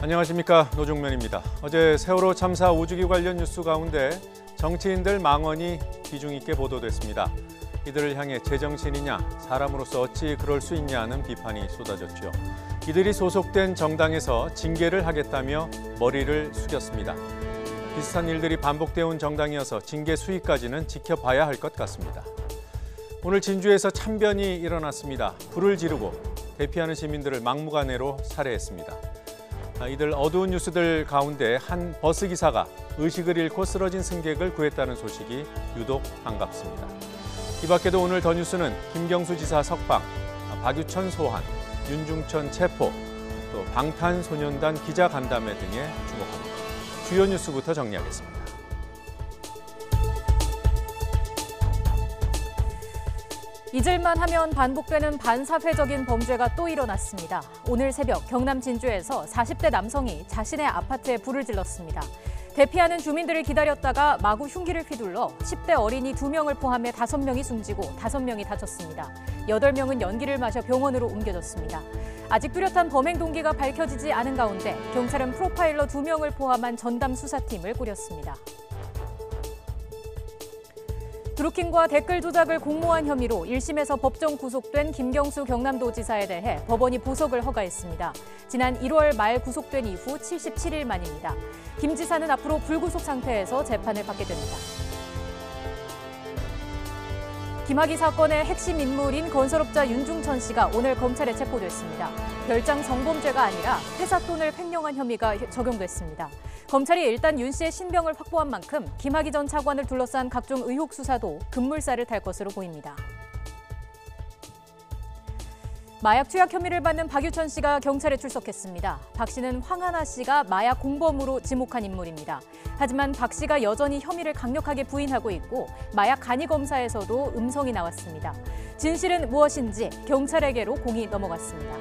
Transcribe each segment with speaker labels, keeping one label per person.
Speaker 1: 안녕하십니까, 노중면입니다. 어제 세월호 참사 5주기 관련 뉴스 가운데 정치인들 망언이 비중 있게 보도됐습니다. 이들을 향해 제정신이냐, 사람으로서 어찌 그럴 수 있냐는 비판이 쏟아졌죠. 이들이 소속된 정당에서 징계를 하겠다며 머리를 숙였습니다. 비슷한 일들이 반복되어 온 정당이어서 징계 수위까지는 지켜봐야 할 것 같습니다. 오늘 진주에서 참변이 일어났습니다. 불을 지르고 대피하는 시민들을 막무가내로 살해했습니다. 이들 어두운 뉴스들 가운데 한 버스기사가 의식을 잃고 쓰러진 승객을 구했다는 소식이 유독 반갑습니다. 이 밖에도 오늘 더 뉴스는 김경수 지사 석방, 박유천 소환, 윤중천 체포, 또 방탄소년단 기자간담회 등에 주목합니다. 주요 뉴스부터 정리하겠습니다.
Speaker 2: 잊을만 하면 반복되는 반사회적인 범죄가 또 일어났습니다. 오늘 새벽 경남 진주에서 40대 남성이 자신의 아파트에 불을 질렀습니다. 대피하는 주민들을 기다렸다가 마구 흉기를 휘둘러 10대 어린이 2명을 포함해 5명이 숨지고 5명이 다쳤습니다. 8명은 연기를 마셔 병원으로 옮겨졌습니다. 아직 뚜렷한 범행 동기가 밝혀지지 않은 가운데 경찰은 프로파일러 2명을 포함한 전담 수사팀을 꾸렸습니다. 드루킹과 댓글 조작을 공모한 혐의로 1심에서 법정 구속된 김경수 경남도지사에 대해 법원이 보석을 허가했습니다. 지난 1월 말 구속된 이후 77일 만입니다. 김 지사는 앞으로 불구속 상태에서 재판을 받게 됩니다. 김학의 사건의 핵심 인물인 건설업자 윤중천 씨가 오늘 검찰에 체포됐습니다. 별장 성범죄가 아니라 회사 돈을 횡령한 혐의가 적용됐습니다. 검찰이 일단 윤 씨의 신병을 확보한 만큼 김학의 전 차관을 둘러싼 각종 의혹 수사도 급물살을 탈 것으로 보입니다. 마약 투약 혐의를 받는 박유천 씨가 경찰에 출석했습니다. 박 씨는 황하나 씨가 마약 공범으로 지목한 인물입니다. 하지만 박 씨가 여전히 혐의를 강력하게 부인하고 있고 마약 간이 검사에서도 음성이 나왔습니다. 진실은 무엇인지 경찰에게로 공이 넘어갔습니다.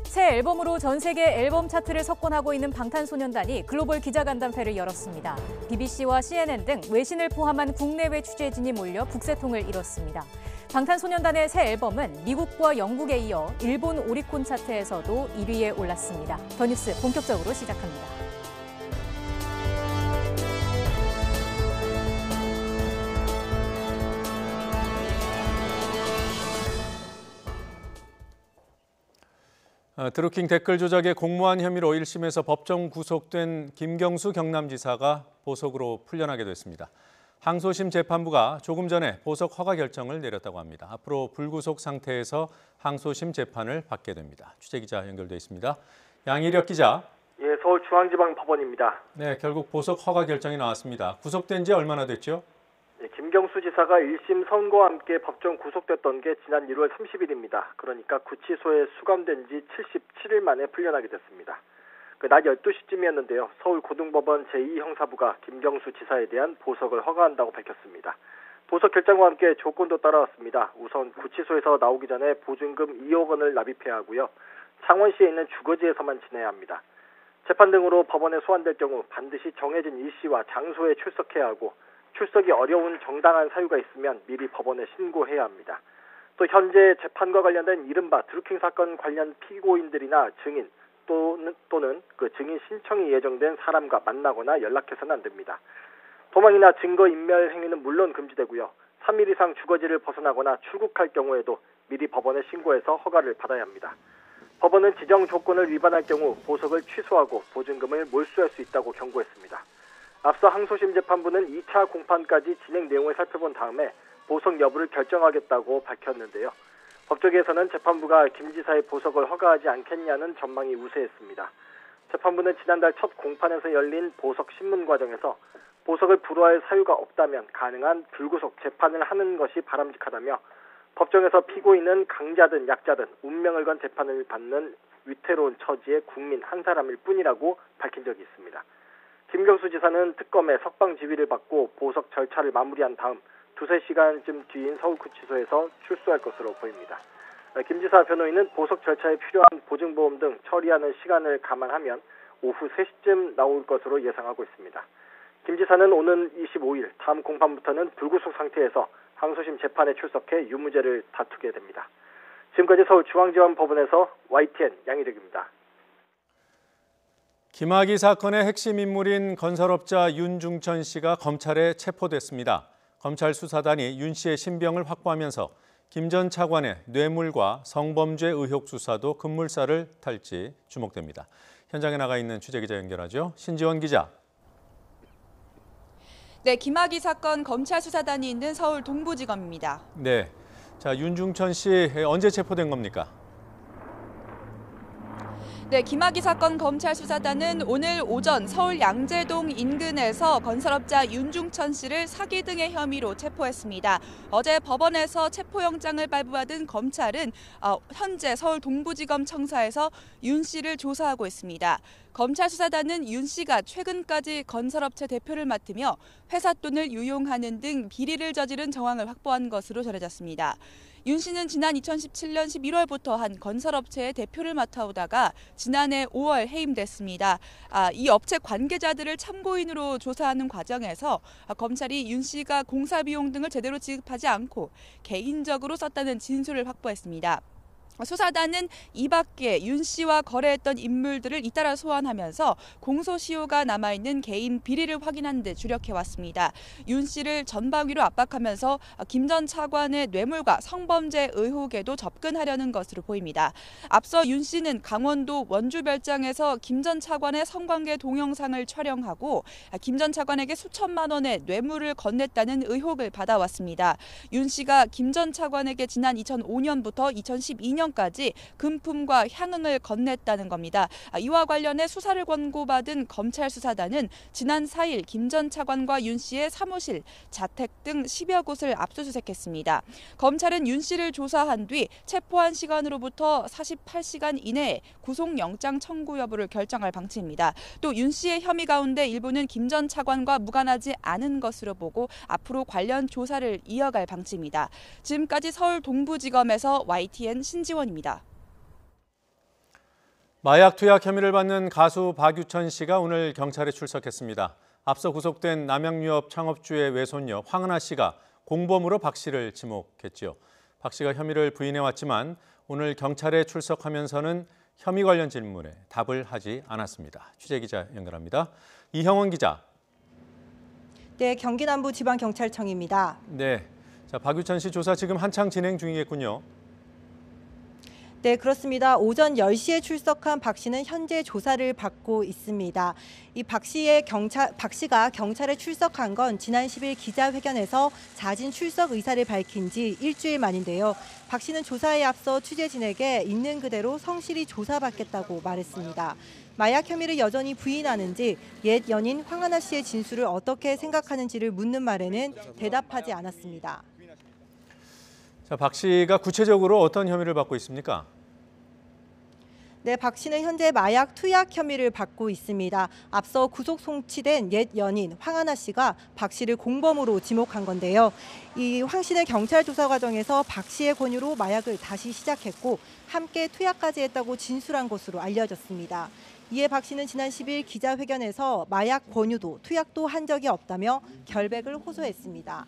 Speaker 2: 새 앨범으로 전 세계 앨범 차트를 석권하고 있는 방탄소년단이 글로벌 기자간담회를 열었습니다. BBC와 CNN 등 외신을 포함한 국내외 취재진이 몰려 북새통을 이뤘습니다. 방탄소년단의 새 앨범은 미국과 영국에 이어 일본 오리콘 차트에서도 1위에 올랐습니다. 더 뉴스 본격적으로 시작합니다.
Speaker 1: 드루킹 댓글 조작의 공모한 혐의로 1심에서 법정 구속된 김경수 경남지사가 보석으로 풀려나게 됐습니다. 항소심 재판부가 조금 전에 보석 허가 결정을 내렸다고 합니다. 앞으로 불구속 상태에서 항소심 재판을 받게 됩니다. 취재기자 연결돼 있습니다. 양희력 기자.
Speaker 3: 예, 서울중앙지방법원입니다.
Speaker 1: 네, 결국 보석 허가 결정이 나왔습니다. 구속된 지 얼마나 됐죠?
Speaker 3: 예, 김경수 지사가 1심 선고와 함께 법정 구속됐던 게 지난 1월 30일입니다. 그러니까 구치소에 수감된 지 77일 만에 풀려나게 됐습니다. 낮 12시쯤이었는데요. 서울고등법원 제2형사부가 김경수 지사에 대한 보석을 허가한다고 밝혔습니다. 보석 결정과 함께 조건도 따라왔습니다. 우선 구치소에서 나오기 전에 보증금 2억 원을 납입해야 하고요. 창원시에 있는 주거지에서만 지내야 합니다. 재판 등으로 법원에 소환될 경우 반드시 정해진 일시와 장소에 출석해야 하고 출석이 어려운 정당한 사유가 있으면 미리 법원에 신고해야 합니다. 또 현재 재판과 관련된 이른바 드루킹 사건 관련 피고인들이나 증인 또는 그 증인 신청이 예정된 사람과 만나거나 연락해서는 안 됩니다. 도망이나 증거 인멸 행위는 물론 금지되고요. 3일 이상 주거지를 벗어나거나 출국할 경우에도 미리 법원에 신고해서 허가를 받아야 합니다. 법원은 지정 조건을 위반할 경우 보석을 취소하고 보증금을 몰수할 수 있다고 경고했습니다. 앞서 항소심 재판부는 2차 공판까지 진행 내용을 살펴본 다음에 보석 여부를 결정하겠다고 밝혔는데요. 법조계에서는 재판부가 김 지사의 보석을 허가하지 않겠냐는 전망이 우세했습니다. 재판부는 지난달 첫 공판에서 열린 보석 신문 과정에서 보석을 불허할 사유가 없다면 가능한 불구속 재판을 하는 것이 바람직하다며 법정에서 피고인은 강자든 약자든 운명을 건 재판을 받는 위태로운 처지의 국민 한 사람일 뿐이라고 밝힌 적이 있습니다. 김경수 지사는 특검에 석방 지휘를 받고 보석 절차를 마무리한 다음 2-3시간쯤 뒤인 서울구치소에서 출소할 것으로 보입니다. 김 지사 변호인은 보석 절차에 필요한 보증보험 등 처리하는 시간을 감안하면 오후 3시쯤 나올 것으로 예상하고 있습니다. 김 지사는 오는 25일 다음 공판부터는 불구속 상태에서 항소심 재판에 출석해 유무죄를 다투게 됩니다. 지금까지 서울중앙지방법원에서 YTN 양희덕입니다.
Speaker 1: 김학의 사건의 핵심 인물인 건설업자 윤중천 씨가 검찰에 체포됐습니다. 검찰 수사단이 윤 씨의 신병을 확보하면서 김 전 차관의 뇌물과 성범죄 의혹 수사도 급물살을 탈지 주목됩니다. 현장에 나가 있는 취재기자 연결하죠. 신지원 기자.
Speaker 4: 네, 김학의 사건 검찰 수사단이 있는 서울 동부지검입니다.
Speaker 1: 네, 자 윤중천 씨 언제 체포된 겁니까?
Speaker 4: 네, 김학의 사건 검찰 수사단은 오늘 오전 서울 양재동 인근에서 건설업자 윤중천 씨를 사기 등의 혐의로 체포했습니다. 어제 법원에서 체포영장을 발부받은 검찰은 현재 서울 동부지검 청사에서 윤 씨를 조사하고 있습니다. 검찰 수사단은 윤 씨가 최근까지 건설업체 대표를 맡으며 회사 돈을 유용하는 등 비리를 저지른 정황을 확보한 것으로 전해졌습니다. 윤 씨는 지난 2017년 11월부터 한 건설업체의 대표를 맡아오다가 지난해 5월 해임됐습니다. 이 업체 관계자들을 참고인으로 조사하는 과정에서 검찰이 윤 씨가 공사 비용 등을 제대로 지급하지 않고 개인적으로 썼다는 진술을 확보했습니다. 수사단은 이 밖에 윤 씨와 거래했던 인물들을 잇따라 소환하면서 공소시효가 남아있는 개인 비리를 확인하는 데 주력해왔습니다. 윤 씨를 전방위로 압박하면서 김 전 차관의 뇌물과 성범죄 의혹에도 접근하려는 것으로 보입니다. 앞서 윤 씨는 강원도 원주별장에서 김 전 차관의 성관계 동영상을 촬영하고 김 전 차관에게 수천만 원의 뇌물을 건넸다는 의혹을 받아왔습니다. 윤 씨가 김 전 차관에게 지난 2005년부터 2012년 까지 금품과 향응을 건넸다는 겁니다. 이와 관련해 수사를 권고받은 검찰 수사단은 지난 4일 김 전 차관과 윤 씨의 사무실, 자택 등 10여 곳을 압수수색했습니다. 검찰은 윤 씨를 조사한 뒤 체포한 시간으로부터 48시간 이내에 구속영장 청구 여부를 결정할 방침입니다. 또 윤 씨의 혐의 가운데 일부는 김 전 차관과 무관하지 않은 것으로 보고 앞으로 관련 조사를 이어갈 방침입니다. 지금까지 서울 동부지검에서 YTN 신지원 입니다.
Speaker 1: 마약 투약 혐의를 받는 가수 박유천 씨가 오늘 경찰에 출석했습니다. 앞서 구속된 남양유업 창업주의 외손녀 황은하 씨가 공범으로 박 씨를 지목했지요. 박 씨가 혐의를 부인해왔지만 오늘 경찰에 출석하면서는 혐의 관련 질문에 답을 하지 않았습니다. 취재기자 연결합니다. 이형원 기자.
Speaker 5: 네, 경기 남부지방경찰청입니다.
Speaker 1: 네, 자 박유천 씨 조사 지금 한창 진행 중이겠군요.
Speaker 5: 네, 그렇습니다. 오전 10시에 출석한 박 씨는 현재 조사를 받고 있습니다. 이 박 씨가 경찰에 출석한 건 지난 10일 기자회견에서 자진 출석 의사를 밝힌 지 일주일 만인데요. 박 씨는 조사에 앞서 취재진에게 있는 그대로 성실히 조사받겠다고 말했습니다. 마약 혐의를 여전히 부인하는지 옛 연인 황은하 씨의 진술을 어떻게 생각하는지를 묻는 말에는 대답하지 않았습니다.
Speaker 1: 자, 박 씨가 구체적으로 어떤 혐의를 받고 있습니까?
Speaker 5: 네, 박 씨는 현재 마약 투약 혐의를 받고 있습니다. 앞서 구속 송치된 옛 연인 황은하 씨가 박 씨를 공범으로 지목한 건데요. 이 황 씨는 경찰 조사 과정에서 박 씨의 권유로 마약을 다시 시작했고 함께 투약까지 했다고 진술한 것으로 알려졌습니다. 이에 박 씨는 지난 10일 기자회견에서 마약 권유도 투약도 한 적이 없다며 결백을 호소했습니다.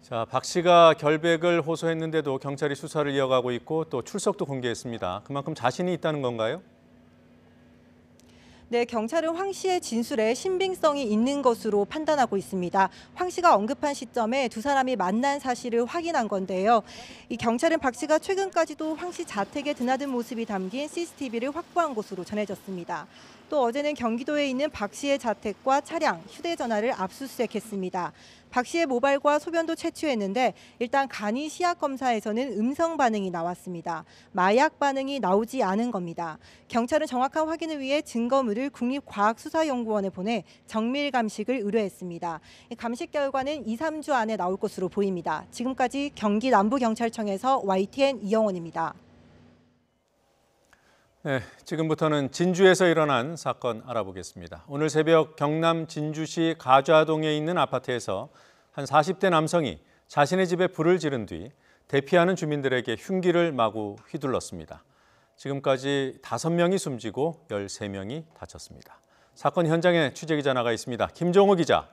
Speaker 1: 자, 박 씨가 결백을 호소했는데도 경찰이 수사를 이어가고 있고 또 출석도 공개했습니다. 그만큼 자신이 있다는 건가요?
Speaker 5: 네, 경찰은 황 씨의 진술에 신빙성이 있는 것으로 판단하고 있습니다. 황 씨가 언급한 시점에 두 사람이 만난 사실을 확인한 건데요. 이 경찰은 박 씨가 최근까지도 황 씨 자택에 드나든 모습이 담긴 CCTV를 확보한 것으로 전해졌습니다. 또 어제는 경기도에 있는 박 씨의 자택과 차량, 휴대전화를 압수수색했습니다. 박 씨의 모발과 소변도 채취했는데 일단 간이 시약 검사에서는 음성 반응이 나왔습니다. 마약 반응이 나오지 않은 겁니다. 경찰은 정확한 확인을 위해 증거물을 국립과학수사연구원에 보내 정밀 감식을 의뢰했습니다. 감식 결과는 2, 3주 안에 나올 것으로 보입니다. 지금까지 경기 남부경찰청에서 YTN 이영원입니다.
Speaker 1: 네, 지금부터는 진주에서 일어난 사건 알아보겠습니다. 오늘 새벽 경남 진주시 가좌동에 있는 아파트에서 한 40대 남성이 자신의 집에 불을 지른 뒤 대피하는 주민들에게 흉기를 마구 휘둘렀습니다. 지금까지 5명이 숨지고 13명이 다쳤습니다. 사건 현장에 취재기자 나가 있습니다. 김종호 기자.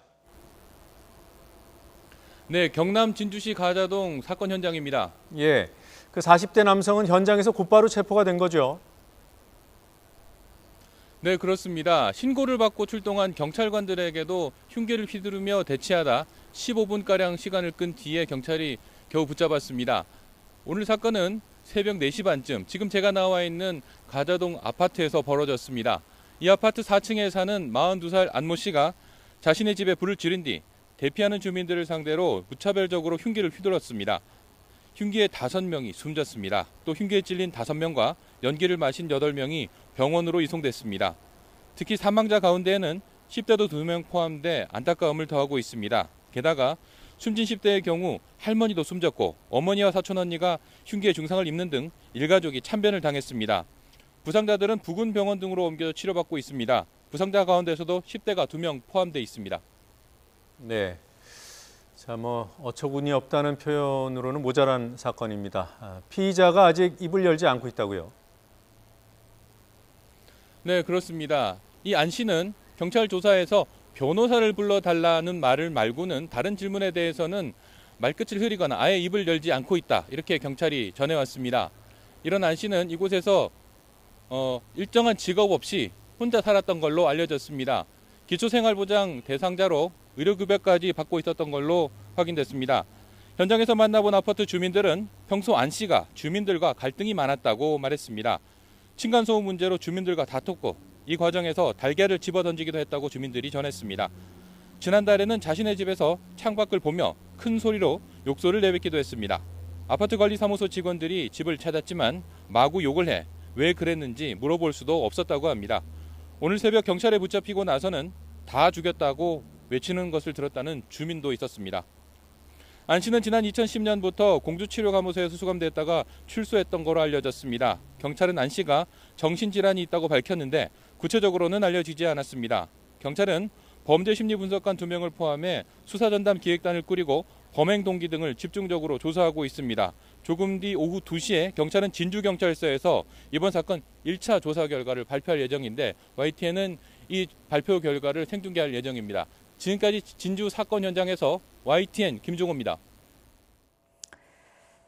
Speaker 6: 네, 경남 진주시 가자동 사건 현장입니다.
Speaker 1: 예, 그 40대 남성은 현장에서 곧바로 체포가 된 거죠.
Speaker 6: 네, 그렇습니다. 신고를 받고 출동한 경찰관들에게도 흉기를 휘두르며 대치하다 15분가량 시간을 끈 뒤에 경찰이 겨우 붙잡았습니다. 오늘 사건은 새벽 4시 반쯤 지금 제가 나와 있는 가자동 아파트에서 벌어졌습니다. 이 아파트 4층에 사는 42살 안모 씨가 자신의 집에 불을 지른 뒤 대피하는 주민들을 상대로 무차별적으로 흉기를 휘둘렀습니다. 흉기에 5명이 숨졌습니다. 또 흉기에 찔린 5명과 연기를 마신 8명이 병원으로 이송됐습니다. 특히 사망자 가운데에는 10대도 2명 포함돼 안타까움을 더하고 있습니다. 게다가 숨진 10대의 경우 할머니도 숨졌고 어머니와 사촌 언니가 흉기에 중상을 입는 등 일가족이 참변을 당했습니다. 부상자들은 부근 병원 등으로 옮겨 치료받고 있습니다. 부상자 가운데서도 10대가 2명 포함돼 있습니다.
Speaker 1: 네. 자, 어처구니 없다는 표현으로는 모자란 사건입니다. 피의자가 아직 입을 열지 않고 있다고요?
Speaker 6: 네, 그렇습니다. 이 안 씨는 경찰 조사에서 변호사를 불러달라는 말을 말고는 다른 질문에 대해서는 말끝을 흐리거나 아예 입을 열지 않고 있다. 이렇게 경찰이 전해왔습니다. 이런 안 씨는 이곳에서 일정한 직업 없이 혼자 살았던 걸로 알려졌습니다. 기초생활보장 대상자로 의료급여까지 받고 있었던 걸로 확인됐습니다. 현장에서 만나본 아파트 주민들은 평소 안 씨가 주민들과 갈등이 많았다고 말했습니다. 층간소음 문제로 주민들과 다퉜고 이 과정에서 달걀을 집어던지기도 했다고 주민들이 전했습니다. 지난달에는 자신의 집에서 창밖을 보며 큰 소리로 욕설을 내뱉기도 했습니다. 아파트 관리사무소 직원들이 집을 찾았지만 마구 욕을 해 왜 그랬는지 물어볼 수도 없었다고 합니다. 오늘 새벽 경찰에 붙잡히고 나서는 다 죽였다고 외치는 것을 들었다는 주민도 있었습니다. 안 씨는 지난 2010년부터 공주치료감호소에서 수감됐다가 출소했던 거로 알려졌습니다. 경찰은 안 씨가 정신질환이 있다고 밝혔는데 구체적으로는 알려지지 않았습니다. 경찰은 범죄심리분석관 2명을 포함해 수사전담 기획단을 꾸리고 범행 동기 등을 집중적으로 조사하고 있습니다. 조금 뒤 오후 2시에 경찰은 진주경찰서에서 이번 사건 1차 조사 결과를 발표할 예정인데 YTN은 이 발표 결과를 생중계할 예정입니다. 지금까지 진주 사건 현장에서 YTN 김종호입니다.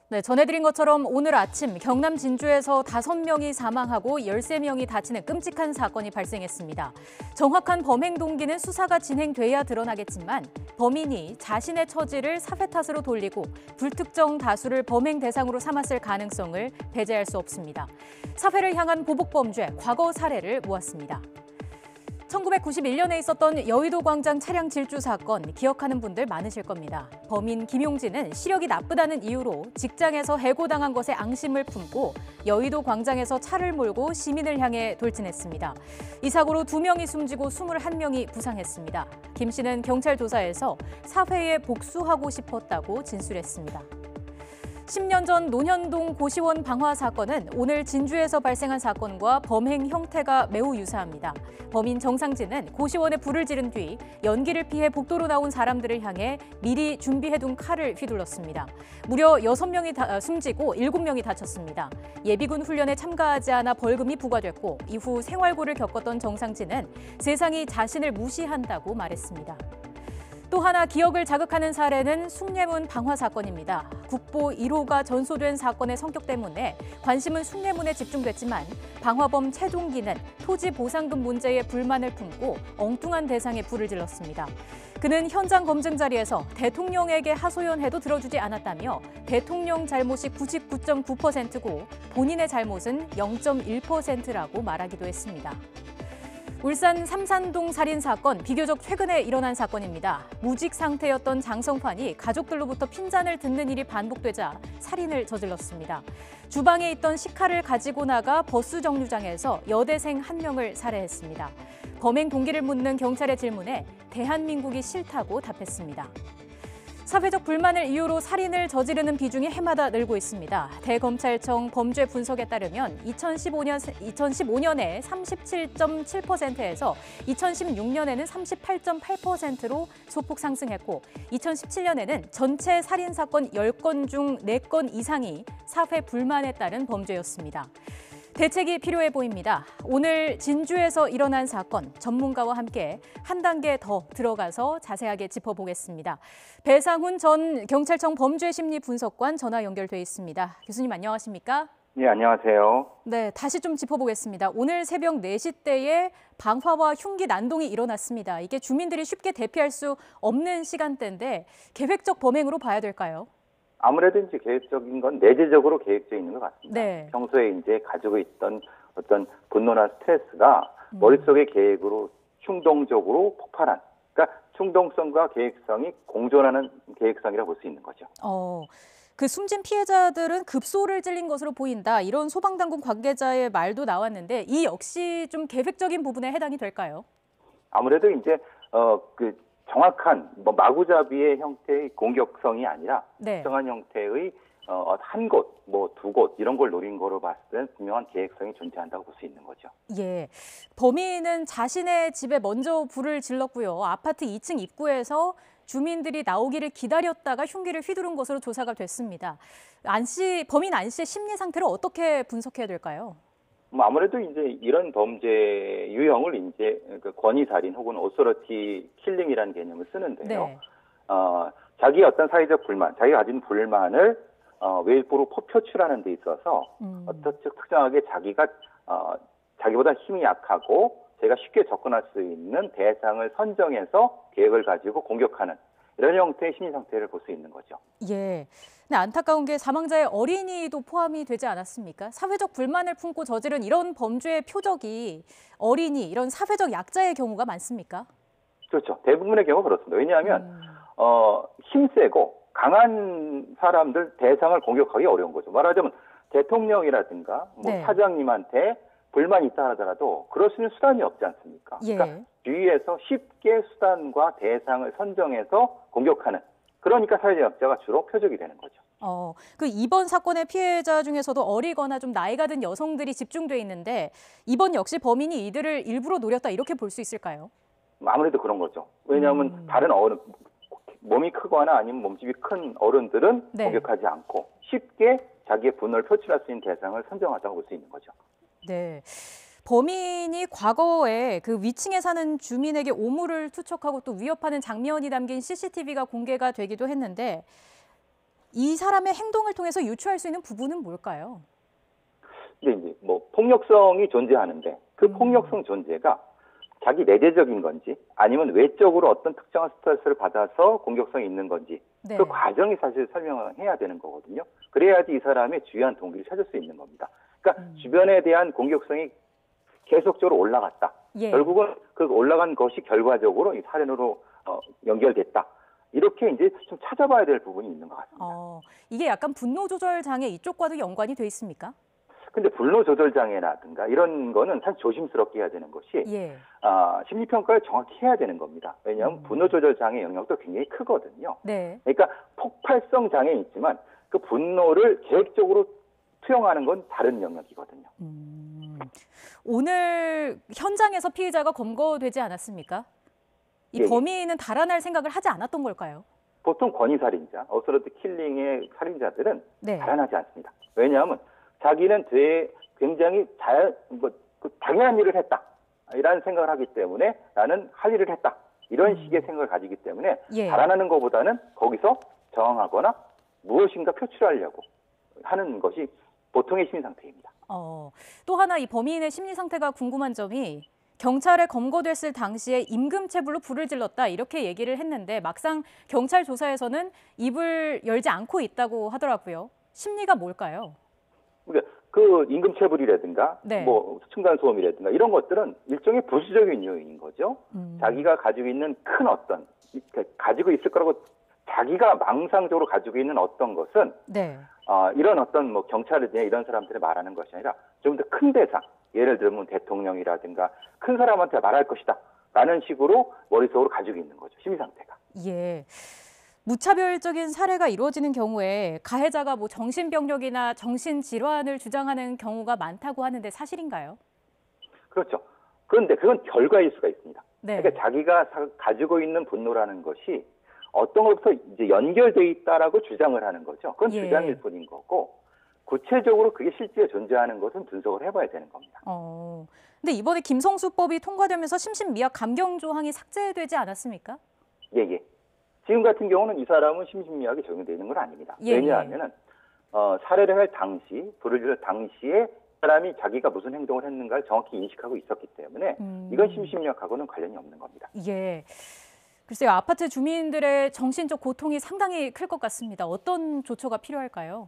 Speaker 2: 네, 전해드린 것처럼 오늘 아침 경남 진주에서 5명이 사망하고 13명이 다치는 끔찍한 사건이 발생했습니다. 정확한 범행 동기는 수사가 진행돼야 드러나겠지만 범인이 자신의 처지를 사회 탓으로 돌리고 불특정 다수를 범행 대상으로 삼았을 가능성을 배제할 수 없습니다. 사회를 향한 보복범죄 과거 사례를 모았습니다. 1991년에 있었던 여의도 광장 차량 질주 사건 기억하는 분들 많으실 겁니다. 범인 김용진은 시력이 나쁘다는 이유로 직장에서 해고당한 것에 앙심을 품고 여의도 광장에서 차를 몰고 시민을 향해 돌진했습니다. 이 사고로 2명이 숨지고 21명이 부상했습니다. 김 씨는 경찰 조사에서 사회에 복수하고 싶었다고 진술했습니다. 10년 전 논현동 고시원 방화 사건은 오늘 진주에서 발생한 사건과 범행 형태가 매우 유사합니다. 범인 정상진은 고시원에 불을 지른 뒤 연기를 피해 복도로 나온 사람들을 향해 미리 준비해둔 칼을 휘둘렀습니다. 무려 6명이 숨지고 7명이 다쳤습니다. 예비군 훈련에 참가하지 않아 벌금이 부과됐고 이후 생활고를 겪었던 정상진은 세상이 자신을 무시한다고 말했습니다. 또 하나 기억을 자극하는 사례는 숭례문 방화 사건입니다. 국보 1호가 전소된 사건의 성격 때문에 관심은 숭례문에 집중됐지만 방화범 최종기는 토지 보상금 문제에 불만을 품고 엉뚱한 대상에 불을 질렀습니다. 그는 현장 검증 자리에서 대통령에게 하소연해도 들어주지 않았다며 대통령 잘못이 99.9%고 본인의 잘못은 0.1%라고 말하기도 했습니다. 울산 삼산동 살인 사건 비교적 최근에 일어난 사건입니다. 무직 상태였던 장성환이 가족들로부터 핀잔을 듣는 일이 반복되자 살인을 저질렀습니다. 주방에 있던 식칼을 가지고 나가 버스 정류장에서 여대생 1명을 살해했습니다. 범행 동기를 묻는 경찰의 질문에 대한민국이 싫다고 답했습니다. 사회적 불만을 이유로 살인을 저지르는 비중이 해마다 늘고 있습니다. 대검찰청 범죄 분석에 따르면 2015년에 37.7%에서 2016년에는 38.8%로 소폭 상승했고 2017년에는 전체 살인 사건 10건 중 4건 이상이 사회 불만에 따른 범죄였습니다. 대책이 필요해 보입니다. 오늘 진주에서 일어난 사건, 전문가와 함께 한 단계 더 들어가서 자세하게 짚어보겠습니다. 배상훈 전 경찰청 범죄심리분석관 전화 연결돼 있습니다. 교수님 안녕하십니까?
Speaker 7: 네, 안녕하세요.
Speaker 2: 네, 다시 좀 짚어보겠습니다. 오늘 새벽 4시 때에 방화와 흉기 난동이 일어났습니다. 이게 주민들이 쉽게 대피할 수 없는 시간대인데 계획적 범행으로 봐야 될까요?
Speaker 7: 아무래도 이제 계획적인 건 내재적으로 계획되어 있는 것 같습니다.
Speaker 2: 네.
Speaker 7: 평소에 이제 가지고 있던 어떤 분노나 스트레스가 머릿속의 계획으로 충동적으로 폭발한, 그러니까 충동성과 계획성이 공존하는 계획성이라고 볼 수 있는 거죠.
Speaker 2: 그 숨진 피해자들은 급소를 찔린 것으로 보인다. 이런 소방당국 관계자의 말도 나왔는데 이 역시 좀 계획적인 부분에 해당이 될까요?
Speaker 7: 아무래도 이제 정확한 마구잡이의 형태의 공격성이 아니라
Speaker 2: 네.
Speaker 7: 특정한 형태의 한 곳, 두 곳 이런 걸 노린 거로 봤을 때는 분명한 계획성이 존재한다고 볼 수 있는 거죠.
Speaker 2: 예, 범인은 자신의 집에 먼저 불을 질렀고요. 아파트 2층 입구에서 주민들이 나오기를 기다렸다가 흉기를 휘두른 것으로 조사가 됐습니다. 범인 안 씨의 심리 상태를 어떻게 분석해야 될까요?
Speaker 7: 아무래도 이제 이런 범죄 유형을 이제 권위살인 혹은 오소러티 킬링이라는 개념을 쓰는데요.
Speaker 2: 네.
Speaker 7: 자기의 어떤 사회적 불만, 자기가 가진 불만을 외부로 표출하는 데 있어서 특정하게 자기보다 힘이 약하고 제가 쉽게 접근할 수 있는 대상을 선정해서 계획을 가지고 공격하는 이런 형태의 심리 상태를 볼 수 있는 거죠.
Speaker 2: 예. 근데 안타까운 게 사망자의 어린이도 포함이 되지 않았습니까? 사회적 불만을 품고 저지른 이런 범죄의 표적이 어린이, 이런 사회적 약자의 경우가 많습니까?
Speaker 7: 그렇죠. 대부분의 경우가 그렇습니다. 왜냐하면 힘세고 강한 사람들 대상을 공격하기 어려운 거죠. 말하자면 대통령이라든가
Speaker 2: 네.
Speaker 7: 사장님한테 불만이 있다 하더라도 그럴 수 있는 수단이 없지 않습니까?
Speaker 2: 예.
Speaker 7: 그러니까 주위에서 쉽게 수단과 대상을 선정해서 공격하는, 그러니까 사회적 약자가 주로 표적이 되는 거죠.
Speaker 2: 이번 사건의 피해자 중에서도 어리거나 좀 나이가 든 여성들이 집중돼 있는데 이번 역시 범인이 이들을 일부러 노렸다 이렇게 볼 수 있을까요?
Speaker 7: 아무래도 그런 거죠. 왜냐하면 다른 몸이 크거나 아니면 몸집이 큰 어른들은
Speaker 2: 네.
Speaker 7: 공격하지 않고 쉽게 자기의 분노를 표출할 수 있는 대상을 선정하다고 볼 수 있는 거죠.
Speaker 2: 네. 범인이 과거에 그 위층에 사는 주민에게 오물을 투척하고 또 위협하는 장면이 담긴 CCTV가 공개가 되기도 했는데 이 사람의 행동을 통해서 유추할 수 있는 부분은 뭘까요?
Speaker 7: 근데 이제 폭력성이 존재하는데 그 폭력성 존재가 자기 내재적인 건지 아니면 외적으로 어떤 특정한 스트레스를 받아서 공격성이 있는 건지
Speaker 2: 네.
Speaker 7: 그 과정이 사실 설명해야 되는 거거든요. 그래야지 이 사람의 주요한 동기를 찾을 수 있는 겁니다. 그러니까 주변에 대한 공격성이 계속적으로 올라갔다.
Speaker 2: 예.
Speaker 7: 결국은 그 올라간 것이 결과적으로 이 살인으로 연결됐다. 이렇게 이제 좀 찾아봐야 될 부분이 있는 것 같습니다.
Speaker 2: 이게 약간 분노 조절 장애 이쪽과도 연관이 돼 있습니까?
Speaker 7: 근데 분노 조절 장애라든가 이런 거는 사실 조심스럽게 해야 되는 것이
Speaker 2: 예.
Speaker 7: 심리 평가를 정확히 해야 되는 겁니다. 왜냐하면 분노 조절 장애 영역도 굉장히 크거든요.
Speaker 2: 네.
Speaker 7: 그러니까 폭발성 장애는 있지만 그 분노를 계획적으로 투영하는 건 다른 영역이거든요.
Speaker 2: 오늘 현장에서 피의자가 검거되지 않았습니까? 이
Speaker 7: 예.
Speaker 2: 범인은 달아날 생각을 하지 않았던 걸까요?
Speaker 7: 보통 권위살인자, 어스러트 킬링의 살인자들은
Speaker 2: 네.
Speaker 7: 달아나지 않습니다. 왜냐하면 자기는 굉장히 당연한 일을 했다. 이라는 생각을 하기 때문에 나는 할 일을 했다. 이런 식의 생각을 가지기 때문에
Speaker 2: 예.
Speaker 7: 달아나는 것보다는 거기서 저항하거나 무엇인가 표출하려고 하는 것이 보통의 심리 상태입니다.
Speaker 2: 또 하나 이 범인의 심리 상태가 궁금한 점이 경찰에 검거됐을 당시에 임금체불로 불을 질렀다 이렇게 얘기를 했는데 막상 경찰 조사에서는 입을 열지 않고 있다고 하더라고요. 심리가 뭘까요?
Speaker 7: 그러니까 그 임금체불이라든가
Speaker 2: 네.
Speaker 7: 층간소음이라든가 이런 것들은 일종의 부수적인 요인인 거죠. 자기가 가지고 있는 가지고 있을 거라고 자기가 망상적으로 가지고 있는 어떤 것은
Speaker 2: 네.
Speaker 7: 이런 어떤 경찰이나 이런 사람들이 말하는 것이 아니라 좀 더 큰 대상, 예를 들면 대통령이라든가 큰 사람한테 말할 것이다 라는 식으로 머릿속으로 가지고 있는 거죠. 심리 상태가.
Speaker 2: 예. 무차별적인 살해가 이루어지는 경우에 가해자가 정신병력이나 정신질환을 주장하는 경우가 많다고 하는데 사실인가요?
Speaker 7: 그렇죠. 그런데 그건 결과일 수가 있습니다.
Speaker 2: 네.
Speaker 7: 그러니까 자기가 가지고 있는 분노라는 것이 어떤 것부터 이제 연결돼 있다라고 주장을 하는 거죠. 그건
Speaker 2: 예.
Speaker 7: 주장일 뿐인 거고, 구체적으로 그게 실제 존재하는 것은 분석을 해봐야 되는 겁니다.
Speaker 2: 근데 이번에 김성수법이 통과되면서 심신미약 감경 조항이 삭제되지 않았습니까?
Speaker 7: 예. 지금 같은 경우는 이 사람은 심신미약이 적용되는 건 아닙니다. 왜냐하면은 살해를 할 당시, 불을 지를 당시에 사람이 자기가 무슨 행동을 했는가를 정확히 인식하고 있었기 때문에 이건 심신미약하고는 관련이 없는 겁니다.
Speaker 2: 예. 글쎄요, 아파트 주민들의 정신적 고통이 상당히 클 것 같습니다. 어떤 조처가 필요할까요?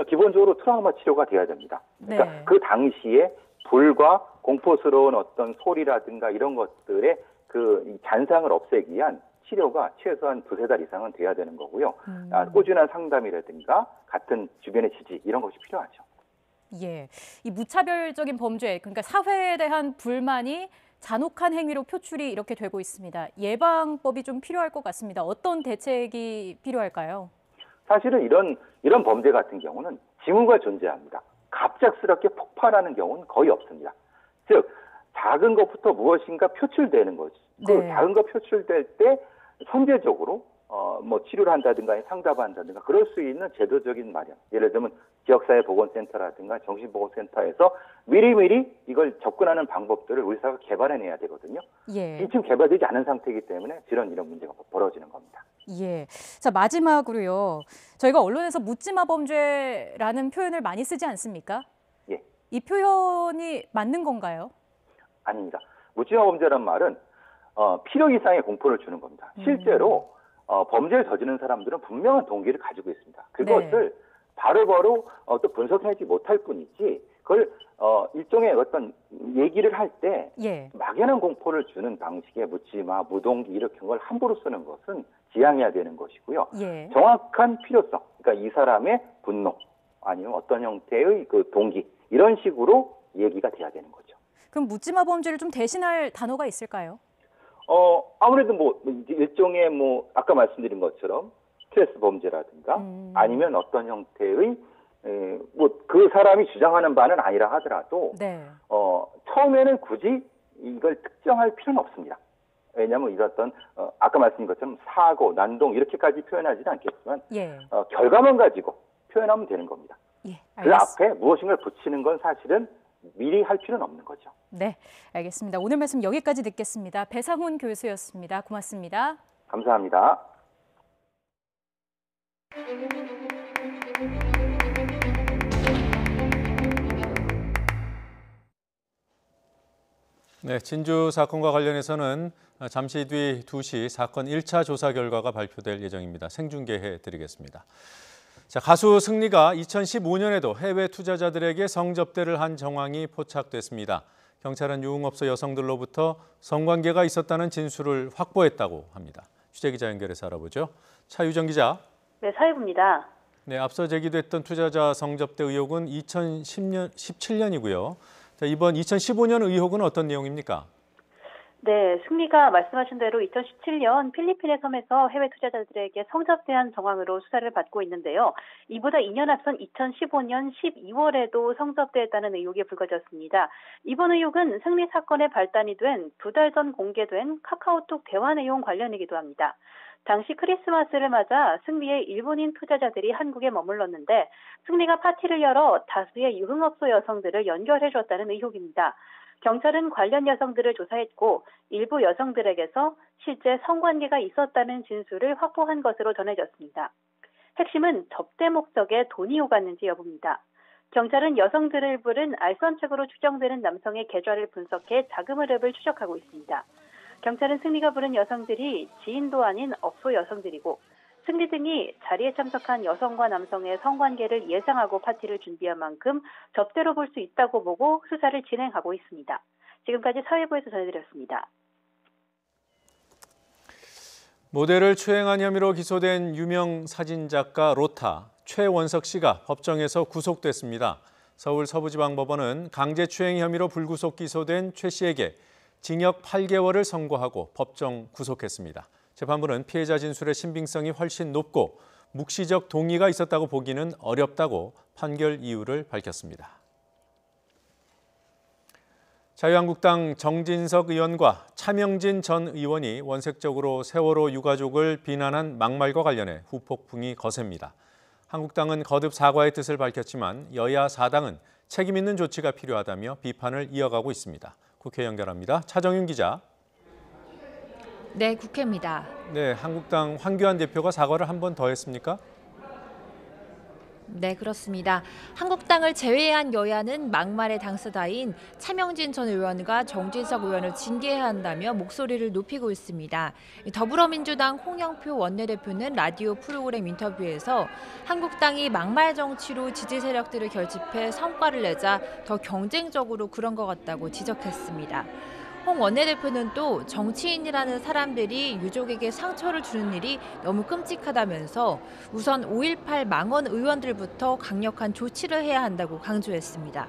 Speaker 7: 기본적으로 트라우마 치료가 돼야 됩니다. 그러니까 그 당시에 불과 공포스러운 어떤 소리라든가 이런 것들의 그 잔상을 없애기 위한 치료가 최소한 2-3달 이상은 돼야 되는 거고요. 꾸준한 상담이라든가 같은 주변의 지지 이런 것이 필요하죠.
Speaker 2: 예, 이 무차별적인 범죄, 그러니까 사회에 대한 불만이 잔혹한 행위로 표출이 이렇게 되고 있습니다. 예방법이 좀 필요할 것 같습니다. 어떤 대책이 필요할까요?
Speaker 7: 사실은 이런 범죄 같은 경우는 징후가 존재합니다. 갑작스럽게 폭발하는 경우는 거의 없습니다. 즉 작은 것부터 무엇인가 표출되는 거죠. 그 작은 것 표출될 때 선제적으로 뭐 치료를 한다든가 상담을 한다든가 그럴 수 있는 제도적인 마련. 예를 들면 지역사회보건센터라든가 정신보건센터에서 미리미리 이걸 접근하는 방법들을 우리 사회가 개발해내야 되거든요. 지금 개발되지 않은 상태이기 때문에 이런 문제가 벌어지는 겁니다.
Speaker 2: 예. 자, 마지막으로요. 저희가 언론에서 묻지마 범죄라는 표현을 많이 쓰지 않습니까?
Speaker 7: 예.
Speaker 2: 이 표현이 맞는 건가요?
Speaker 7: 아닙니다. 묻지마 범죄란 말은 필요 이상의 공포를 주는 겁니다. 실제로 범죄를 저지르는 사람들은 분명한 동기를 가지고 있습니다. 그것을 바로바로 또 분석하지 못할 뿐이지 그걸 일종의 어떤 얘기를 할 때 막연한 공포를 주는 방식의 묻지마, 무동기 이렇게 걸 함부로 쓰는 것은 지양해야 되는 것이고요. 정확한 필요성, 그러니까 이 사람의 분노 아니면 어떤 형태의 그 동기 이런 식으로 얘기가 돼야 되는 거죠.
Speaker 2: 그럼 묻지마 범죄를 좀 대신할 단어가 있을까요?
Speaker 7: 아무래도 뭐 일종의 뭐 아까 말씀드린 것처럼 스트레스 범죄라든가 아니면 어떤 형태의 뭐 그 사람이 주장하는 바는 아니라 하더라도 처음에는 굳이 이걸 특정할 필요는 없습니다. 왜냐하면 이런 어떤 아까 말씀드린 것처럼 사고, 난동 이렇게까지 표현하지는 않겠지만 결과만 가지고 표현하면 되는 겁니다. 그 앞에 무엇인가를 붙이는 건 사실은 미리 할 필요는 없는 거죠.
Speaker 2: 네, 알겠습니다. 오늘 말씀 여기까지 듣겠습니다. 배상훈 교수였습니다. 고맙습니다.
Speaker 7: 감사합니다.
Speaker 1: 네, 진주 사건과 관련해서는 잠시 뒤 2시 사건 1차 조사 결과가 발표될 예정입니다. 생중계해 드리겠습니다. 자, 가수 승리가 2015년에도 해외 투자자들에게 성접대를 한 정황이 포착됐습니다. 경찰은 유흥업소 여성들로부터 성관계가 있었다는 진술을 확보했다고 합니다. 취재기자 연결해서 알아보죠. 차유정 기자.
Speaker 8: 네, 사회부입니다.
Speaker 1: 네, 앞서 제기됐던 투자자 성접대 의혹은 2017년이고요. 자, 이번 2015년 의혹은 어떤 내용입니까?
Speaker 8: 네, 승리가 말씀하신 대로 2017년 필리핀의 섬에서 해외 투자자들에게 성접대한 정황으로 수사를 받고 있는데요. 이보다 2년 앞선 2015년 12월에도 성접대했다는 의혹이 불거졌습니다. 이번 의혹은 승리 사건의 발단이 된 2달 전 공개된 카카오톡 대화 내용 관련이기도 합니다. 당시 크리스마스를 맞아 승리의 일본인 투자자들이 한국에 머물렀는데 승리가 파티를 열어 다수의 유흥업소 여성들을 연결해줬다는 의혹입니다. 경찰은 관련 여성들을 조사했고 일부 여성들에게서 실제 성관계가 있었다는 진술을 확보한 것으로 전해졌습니다. 핵심은 접대 목적에 돈이 오갔는지 여부입니다. 경찰은 여성들을 부른 알선책으로 추정되는 남성의 계좌를 분석해 자금 흐름을 추적하고 있습니다. 경찰은 승리가 부른 여성들이 지인도 아닌 업소 여성들이고 승리 등이 자리에 참석한 여성과 남성의 성관계를 예상하고 파티를 준비한 만큼 접대로 볼 수 있다고 보고 수사를 진행하고 있습니다. 지금까지 사회부에서 전해드렸습니다.
Speaker 1: 모델을 추행한 혐의로 기소된 유명 사진작가 로타 최원석 씨가 법정에서 구속됐습니다. 서울 서부지방법원은 강제추행 혐의로 불구속 기소된 최 씨에게 징역 8개월을 선고하고 법정 구속했습니다. 재판부는 피해자 진술의 신빙성이 훨씬 높고 묵시적 동의가 있었다고 보기는 어렵다고 판결 이유를 밝혔습니다. 자유한국당 정진석 의원과 차명진 전 의원이 원색적으로 세월호 유가족을 비난한 막말과 관련해 후폭풍이 거셉니다. 한국당은 거듭 사과의 뜻을 밝혔지만 여야 4당은 책임 있는 조치가 필요하다며 비판을 이어가고 있습니다. 국회 연결합니다. 차정윤 기자.
Speaker 9: 네, 국회입니다.
Speaker 1: 네, 한국당 황교안 대표가 사과를 한 번 더 했습니까?
Speaker 9: 네, 그렇습니다. 한국당을 제외한 여야는 막말의 당사자인 차명진 전 의원과 정진석 의원을 징계해야 한다며 목소리를 높이고 있습니다. 더불어민주당 홍영표 원내대표는 라디오 프로그램 인터뷰에서 한국당이 막말 정치로 지지 세력들을 결집해 성과를 내자 더 경쟁적으로 그런 것 같다고 지적했습니다. 홍 원내대표는 또 정치인이라는 사람들이 유족에게 상처를 주는 일이 너무 끔찍하다면서 우선 5.18 망언 의원들부터 강력한 조치를 해야 한다고 강조했습니다.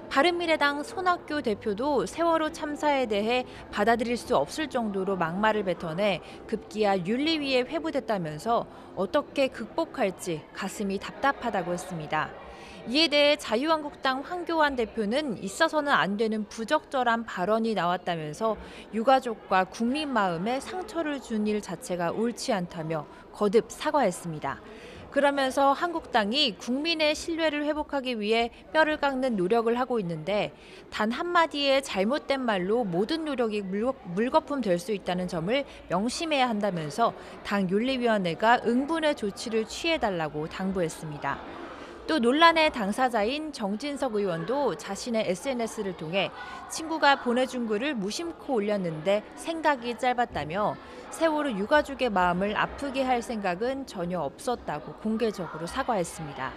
Speaker 9: 바른미래당 손학규 대표도 세월호 참사에 대해 받아들일 수 없을 정도로 막말을 뱉어내 급기야 윤리위에 회부됐다면서 어떻게 극복할지 가슴이 답답하다고 했습니다. 이에 대해 자유한국당 황교안 대표는 있어서는 안 되는 부적절한 발언이 나왔다면서 유가족과 국민 마음에 상처를 준 일 자체가 옳지 않다며 거듭 사과했습니다. 그러면서 한국당이 국민의 신뢰를 회복하기 위해 뼈를 깎는 노력을 하고 있는데 단 한마디의 잘못된 말로 모든 노력이 물거품 될 수 있다는 점을 명심해야 한다면서 당 윤리위원회가 응분의 조치를 취해달라고 당부했습니다. 또 논란의 당사자인 정진석 의원도 자신의 SNS를 통해 친구가 보내준 글을 무심코 올렸는데 생각이 짧았다며 세월호 유가족의 마음을 아프게 할 생각은 전혀 없었다고 공개적으로 사과했습니다.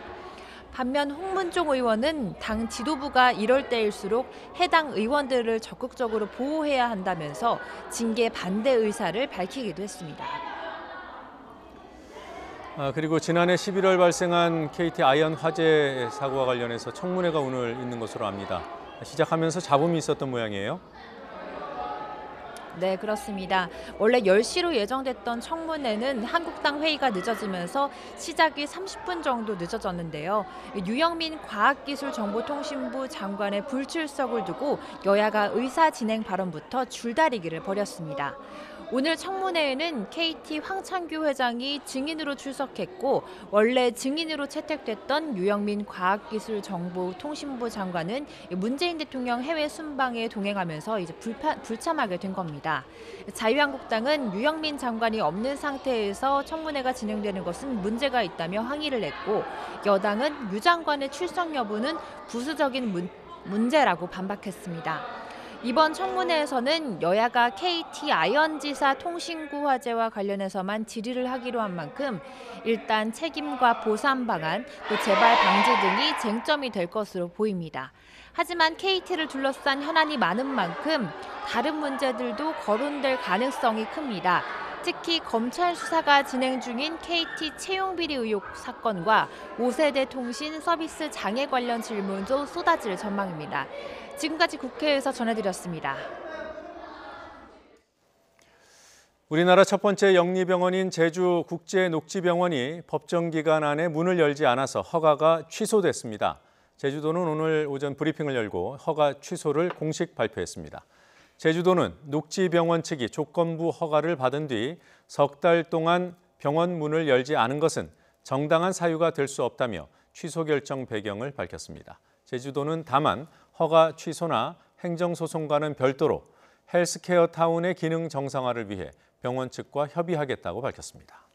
Speaker 9: 반면 홍문종 의원은 당 지도부가 이럴 때일수록 해당 의원들을 적극적으로 보호해야 한다면서 징계 반대 의사를 밝히기도 했습니다.
Speaker 1: 그리고 지난해 11월 발생한 KT 아이언 화재 사고와 관련해서 청문회가 오늘 있는 것으로 압니다. 시작하면서 잡음이 있었던 모양이에요.
Speaker 9: 네, 그렇습니다. 원래 10시로 예정됐던 청문회는 한국당 회의가 늦어지면서 시작이 30분 정도 늦어졌는데요. 유영민 과학기술정보통신부 장관의 불출석을 두고 여야가 의사진행 발언부터 줄다리기를 벌였습니다. 오늘 청문회에는 KT 황창규 회장이 증인으로 출석했고 원래 증인으로 채택됐던 유영민 과학기술정보통신부 장관은 문재인 대통령 해외 순방에 동행하면서 이제 불참하게 된 겁니다. 자유한국당은 유영민 장관이 없는 상태에서 청문회가 진행되는 것은 문제가 있다며 항의를 냈고 여당은 유 장관의 출석 여부는 부수적인 문제라고 반박했습니다. 이번 청문회에서는 여야가 KT 아이언지사 통신구 화재와 관련해서만 질의를 하기로 한 만큼 일단 책임과 보상 방안, 또 재발 방지 등이 쟁점이 될 것으로 보입니다. 하지만 KT를 둘러싼 현안이 많은 만큼 다른 문제들도 거론될 가능성이 큽니다. 특히 검찰 수사가 진행 중인 KT 채용비리 의혹 사건과 5세대 통신 서비스 장애 관련 질문도 쏟아질 전망입니다. 지금까지 국회에서 전해드렸습니다.
Speaker 1: 우리나라 첫 번째 영리병원인 제주국제녹지병원이 법정 기간 안에 문을 열지 않아서 허가가 취소됐습니다. 제주도는 오늘 오전 브리핑을 열고 허가 취소를 공식 발표했습니다. 제주도는 녹지병원 측이 조건부 허가를 받은 뒤 석 달 동안 병원 문을 열지 않은 것은 정당한 사유가 될 수 없다며 취소 결정 배경을 밝혔습니다. 제주도는 다만 허가 취소나 행정소송과는 별도로 헬스케어 타운의 기능 정상화를 위해 병원 측과 협의하겠다고 밝혔습니다.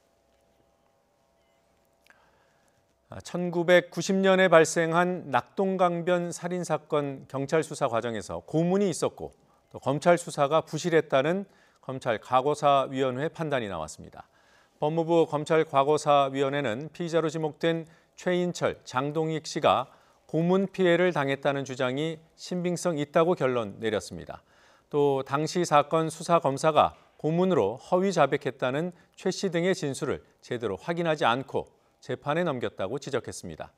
Speaker 1: 1990년에 발생한 낙동강변 살인사건 경찰 수사 과정에서 고문이 있었고 또 검찰 수사가 부실했다는 검찰 과거사위원회 판단이 나왔습니다. 법무부 검찰과거사위원회는 피의자로 지목된 최인철, 장동익 씨가 고문 피해를 당했다는 주장이 신빙성 있다고 결론 내렸습니다. 또 당시 사건 수사 검사가 고문으로 허위 자백했다는 최 씨 등의 진술을 제대로 확인하지 않고 재판에 넘겼다고 지적했습니다.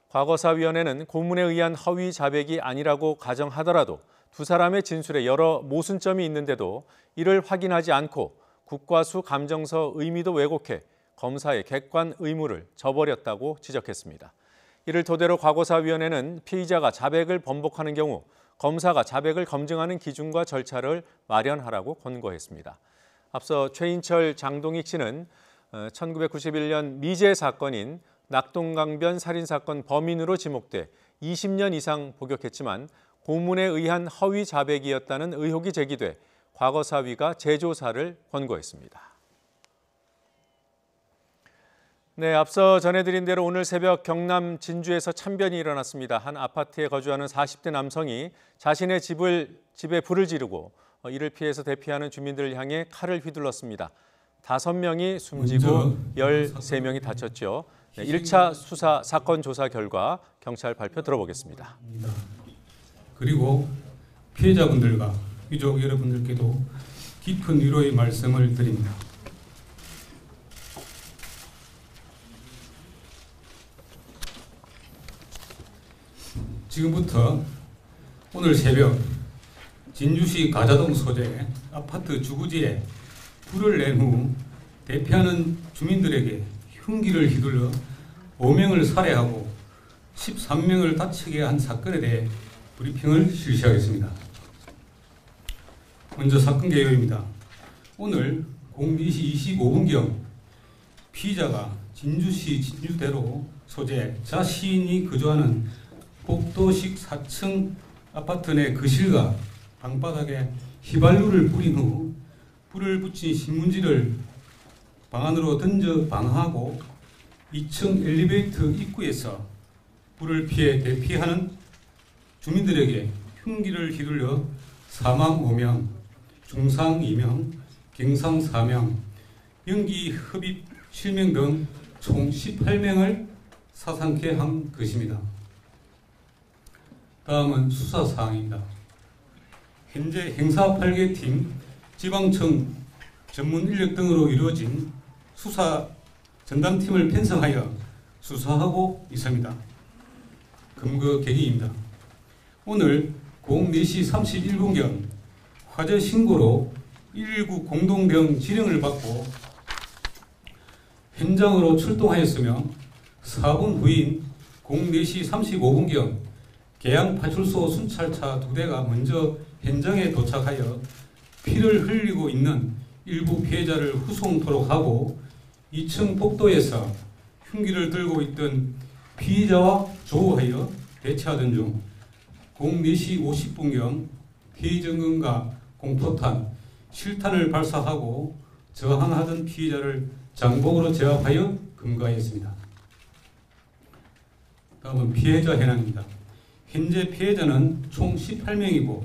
Speaker 1: 과거사위원회는 고문에 의한 허위 자백이 아니라고 가정하더라도 두 사람의 진술에 여러 모순점이 있는데도 이를 확인하지 않고 국과수 감정서 의미도 왜곡해 검사의 객관 의무를 저버렸다고 지적했습니다. 이를 토대로 과거사위원회는 피의자가 자백을 번복하는 경우 검사가 자백을 검증하는 기준과 절차를 마련하라고 권고했습니다. 앞서 최인철, 장동익 씨는 1991년 미제 사건인 낙동강변 살인사건 범인으로 지목돼 20년 이상 복역했지만 고문에 의한 허위 자백이었다는 의혹이 제기돼 과거사위가 재조사를 권고했습니다. 네, 앞서 전해드린 대로 오늘 새벽 경남 진주에서 참변이 일어났습니다. 한 아파트에 거주하는 40대 남성이 자신의 집에 불을 지르고 이를 피해서 대피하는 주민들을 향해 칼을 휘둘렀습니다. 5명이 숨지고 13명이 다쳤죠. 네, 1차 수사 사건 조사 결과 경찰 발표 들어보겠습니다.
Speaker 10: 그리고 피해자분들과 유족 여러분들께도 깊은 위로의 말씀을 드립니다. 지금부터 오늘 새벽 진주시 가자동 소재 아파트 주거지에 불을 낸 후 대피하는 주민들에게 흉기를 휘둘러 5명을 살해하고 13명을 다치게 한 사건에 대해 브리핑을 실시하겠습니다. 먼저 사건 개요입니다. 오늘 04시 25분경 피의자가 진주시 진주대로 소재 자신이 거주하는 복도식 4층 아파트 내 거실과 방바닥에 휘발유를 뿌린 후 불을 붙인 신문지를 방 안으로 던져 방하고 2층 엘리베이터 입구에서 불을 피해 대피하는 주민들에게 흉기를 휘둘러 사망 5명, 중상 2명, 경상 4명, 연기 흡입 7명 등 총 18명을 사상케 한 것입니다. 다음은 수사사항입니다. 현재 행사 8개팀, 지방청 전문 인력 등으로 이루어진 수사 전담팀을 편성하여 수사하고 있습니다. 검거 계기입니다. 오늘 04시 31분경 화재 신고로 119 공동대응 지령을 받고 현장으로 출동하였으며 4분 후인 04시 35분경 계양파출소 순찰차 2대가 먼저 현장에 도착하여 피를 흘리고 있는 일부 피해자를 후송토록 하고 2층 복도에서 흉기를 들고 있던 피의자와 조우하여 대치하던 중 04시 50분경 피의정근과 공포탄, 실탄을 발사하고 저항하던 피의자를 장복으로 제압하여 검거하였습니다. 다음은 피해자 현황입니다. 현재 피해자는 총 18명이고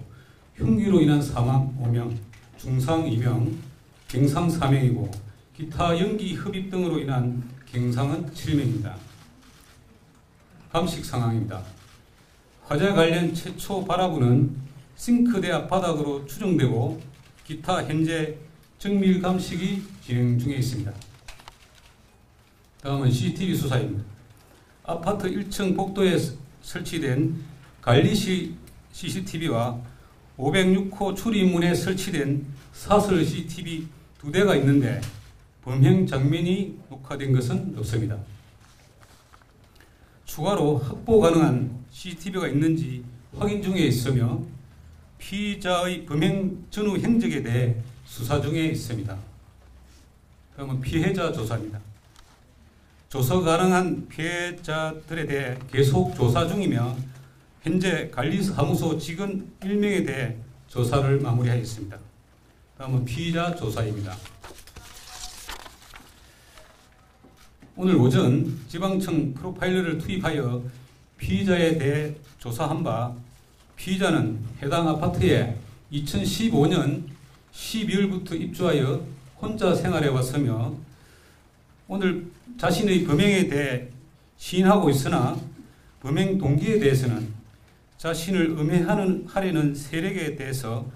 Speaker 10: 흉기로 인한 사망 5명, 중상 2명, 경상 4명이고 기타 연기 흡입 등으로 인한 경상은 7명입니다. 감식 상황입니다. 화재 관련 최초 발화부는 싱크대 앞바닥으로 추정되고 기타 현재 정밀 감식이 진행 중에 있습니다. 다음은 CCTV 수사입니다. 아파트 1층 복도에 설치된 관리실 CCTV와 506호 출입문에 설치된 사설 CCTV 2대가 있는데 범행 장면이 녹화된 것은 없습니다. 추가로 확보 가능한 CCTV가 있는지 확인 중에 있으며 피의자의 범행 전후 행적에 대해 수사 중에 있습니다. 다음은 피해자 조사입니다. 조사 가능한 피해자들에 대해 계속 조사 중이며 현재 관리사무소 직원 1명에 대해 조사를 마무리하였습니다. 다음은 피의자 조사입니다. 오늘 오전 지방청 프로파일러를 투입하여 피의자에 대해 조사한 바 피의자는 해당 아파트에 2015년 12월부터 입주하여 혼자 생활해 왔으며 오늘 자신의 범행에 대해 시인하고 있으나 범행 동기에 대해서는 자신을 음해하려는 세력에 대해서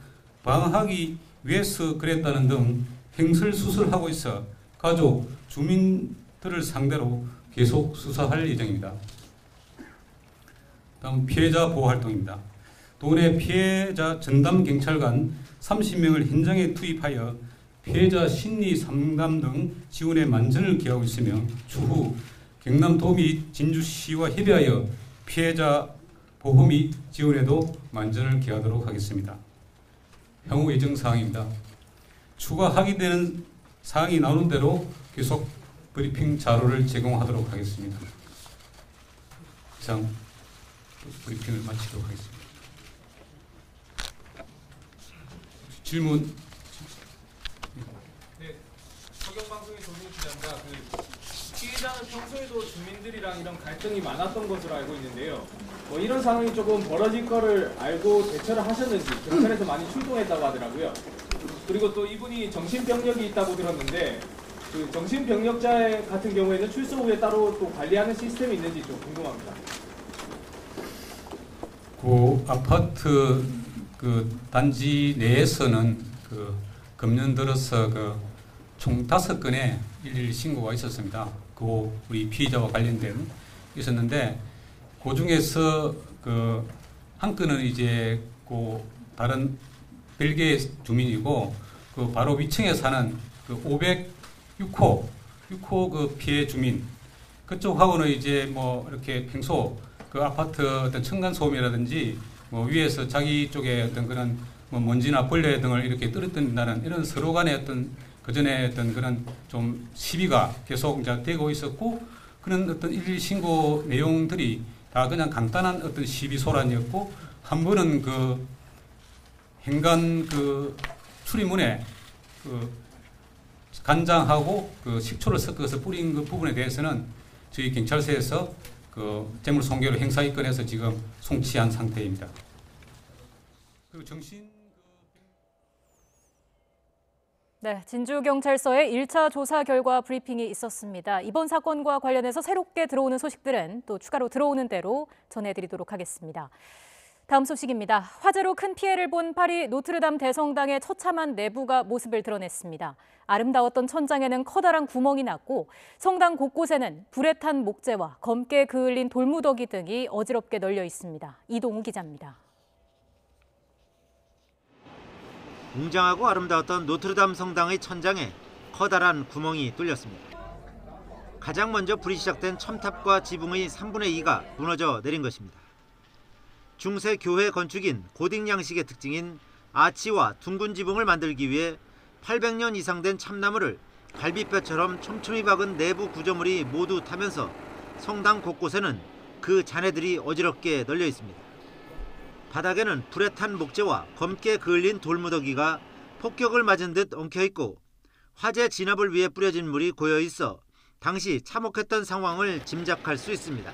Speaker 10: 방어하기 위해서 그랬다는 등 횡설수설하고 있어 가족, 주민들을 상대로 계속 수사할 예정입니다. 다음 피해자 보호활동입니다. 도내 피해자 전담 경찰관 30명을 현장에 투입하여 피해자 심리 상담 등 지원에 만전을 기하고 있으며 추후 경남도 및 진주시와 협의하여 피해자 보호 및 지원에도 만전을 기하도록 하겠습니다. 향후 예정 사항입니다. 추가 확인되는 사항이 나오는 대로 계속 브리핑 자료를 제공하도록 하겠습니다. 이상 브리핑을 마치도록 하겠습니다. 질문.
Speaker 11: 네, 서경방송의 조승우 기자입니다. 피해자는 평소에도 주민들이랑 이런 갈등이 많았던 것으로 알고 있는데요. 이런 상황이 조금 벌어질 거를 알고 대처를 하셨는지 경찰에서 많이 출동했다고 하더라고요. 그리고 또 이분이 정신병력이 있다고 들었는데 그 정신병력자 같은 경우에는 출소 후에 따로 또 관리하는 시스템이 있는지 좀 궁금합니다.
Speaker 10: 그 아파트 그 단지 내에서는 그 금년 들어서 그 총 5건의 112 신고가 있었습니다. 그 우리 피의자와 관련된 있었는데 그 중에서 그 한 건은 이제 그 다른 별개의 주민이고 그 바로 위층에 사는 그 506호 그 피해 주민 그쪽하고는 이제 뭐 이렇게 평소 그 아파트 어떤 층간 소음이라든지 뭐 위에서 자기 쪽에 어떤 그런 뭐 먼지나 벌레 등을 이렇게 떨어뜨린다는 이런 서로 간의 어떤 그전에 어떤 그런 좀 시비가 계속 이제 되고 있었고 그런 어떤 112 신고 내용들이 다 그냥 간단한 어떤 시비 소란이었고 한 번은 그 행간 그 출입문에 그 간장하고 그 식초를 섞어서 뿌린 그 부분에 대해서는 저희 경찰서에서 그 재물 손괴로 행사 입건해서 지금 송치한 상태입니다. 그리고
Speaker 2: 네, 진주경찰서의 1차 조사 결과 브리핑이 있었습니다. 이번 사건과 관련해서 새롭게 들어오는 소식들은 또 추가로 들어오는 대로 전해드리도록 하겠습니다. 다음 소식입니다. 화재로 큰 피해를 본 파리 노트르담 대성당의 처참한 내부가 모습을 드러냈습니다. 아름다웠던 천장에는 커다란 구멍이 났고 성당 곳곳에는 불에 탄 목재와 검게 그을린 돌무더기 등이 어지럽게 널려 있습니다. 이동우 기자입니다.
Speaker 12: 웅장하고 아름다웠던 노트르담 성당의 천장에 커다란 구멍이 뚫렸습니다. 가장 먼저 불이 시작된 첨탑과 지붕의 3분의 2가 무너져 내린 것입니다. 중세 교회 건축인 고딕 양식의 특징인 아치와 둥근 지붕을 만들기 위해 800년 이상 된 참나무를 갈비뼈처럼 촘촘히 박은 내부 구조물이 모두 타면서 성당 곳곳에는 그 잔해들이 어지럽게 널려 있습니다. 바닥에는 불에 탄 목재와 검게 그을린 돌무더기가 폭격을 맞은 듯 엉켜있고 화재 진압을 위해 뿌려진 물이 고여있어 당시 참혹했던 상황을 짐작할 수 있습니다.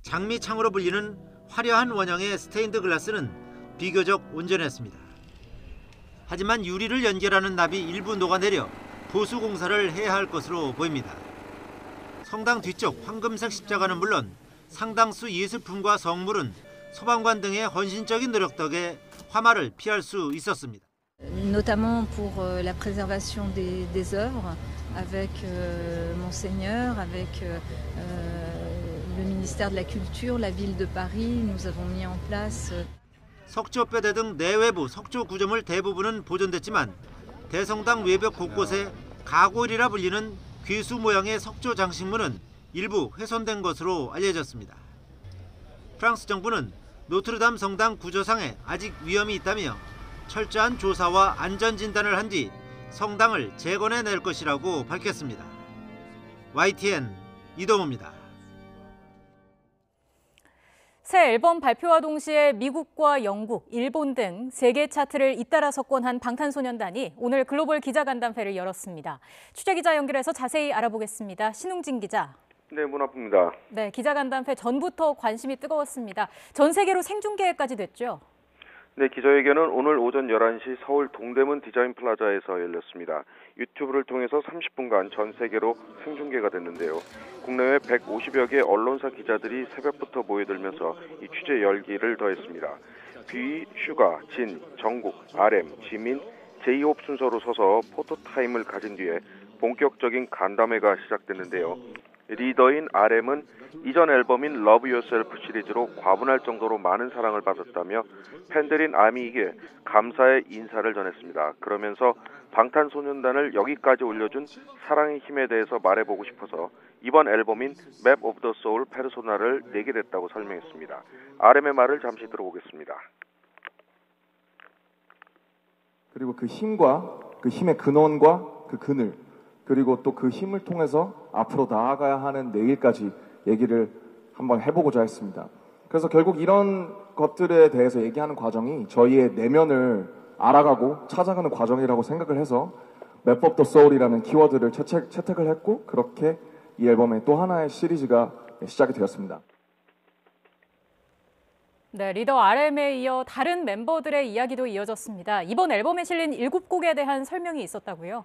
Speaker 12: 장미창으로 불리는 화려한 원형의 스테인드 글라스는 비교적 온전했습니다. 하지만 유리를 연결하는 납이 일부 녹아내려 보수 공사를 해야 할 것으로 보입니다. 성당 뒤쪽 황금색 십자가는 물론 상당수 예술품과 성물은 소방관 등의 헌신적인 노력 덕에 화마를 피할 수 있었습니다.
Speaker 13: Notamment pour la préservation des œuvres avec Monseigneur, avec le ministère de la Culture, la ville de Paris, nous avons mis en place.
Speaker 12: 석조뼈대 등 내외부 석조 구조물 대부분은 보존됐지만 대성당 외벽 곳곳에 가골이라 불리는 귀수 모양의 석조 장식물은 일부 훼손된 것으로 알려졌습니다. 프랑스 정부는 노트르담 성당 구조상에 아직 위험이 있다며 철저한 조사와 안전 진단을 한 뒤 성당을 재건해낼 것이라고 밝혔습니다. YTN 이동호입니다.
Speaker 2: 새 앨범 발표와 동시에 미국과 영국, 일본 등 세계 차트를 잇따라 석권한 방탄소년단이 오늘 글로벌 기자간담회를 열었습니다. 취재기자 연결해서 자세히 알아보겠습니다. 신웅진 기자.
Speaker 14: 네, 문화부입니다.
Speaker 2: 네, 기자간담회 전부터 관심이 뜨거웠습니다. 전 세계로 생중계까지 됐죠?
Speaker 14: 네, 기자회견은 오늘 오전 11시 서울 동대문 디자인 플라자에서 열렸습니다. 유튜브를 통해서 30분간 전 세계로 생중계가 됐는데요. 국내외 150여 개 언론사 기자들이 새벽부터 모여들면서 이 취재 열기를 더했습니다. 뷔, 슈가, 진, 정국, RM, 지민, 제이홉 순서로 서서 포토타임을 가진 뒤에 본격적인 간담회가 시작됐는데요. 리더인 RM은 이전 앨범인 Love Yourself 시리즈로 과분할 정도로 많은 사랑을 받았다며 팬들인 아미에게 감사의 인사를 전했습니다. 그러면서 방탄소년단을 여기까지 올려준 사랑의 힘에 대해서 말해보고 싶어서 이번 앨범인 Map of the Soul 페르소나를 내게 됐다고 설명했습니다. RM의 말을 잠시 들어보겠습니다.
Speaker 15: 그리고 그 힘과 그 힘의 근원과 그 그늘 그리고 또 그 힘을 통해서 앞으로 나아가야 하는 내일까지 얘기를 한번 해보고자 했습니다. 그래서 결국 이런 것들에 대해서 얘기하는 과정이 저희의 내면을 알아가고 찾아가는 과정이라고 생각을 해서 맵 오브 더 소울이라는 키워드를 채택을 했고 그렇게 이 앨범의 또 하나의 시리즈가 시작이 되었습니다.
Speaker 2: 네, 리더 RM에 이어 다른 멤버들의 이야기도 이어졌습니다. 이번 앨범에 실린 7곡에 대한 설명이 있었다고요?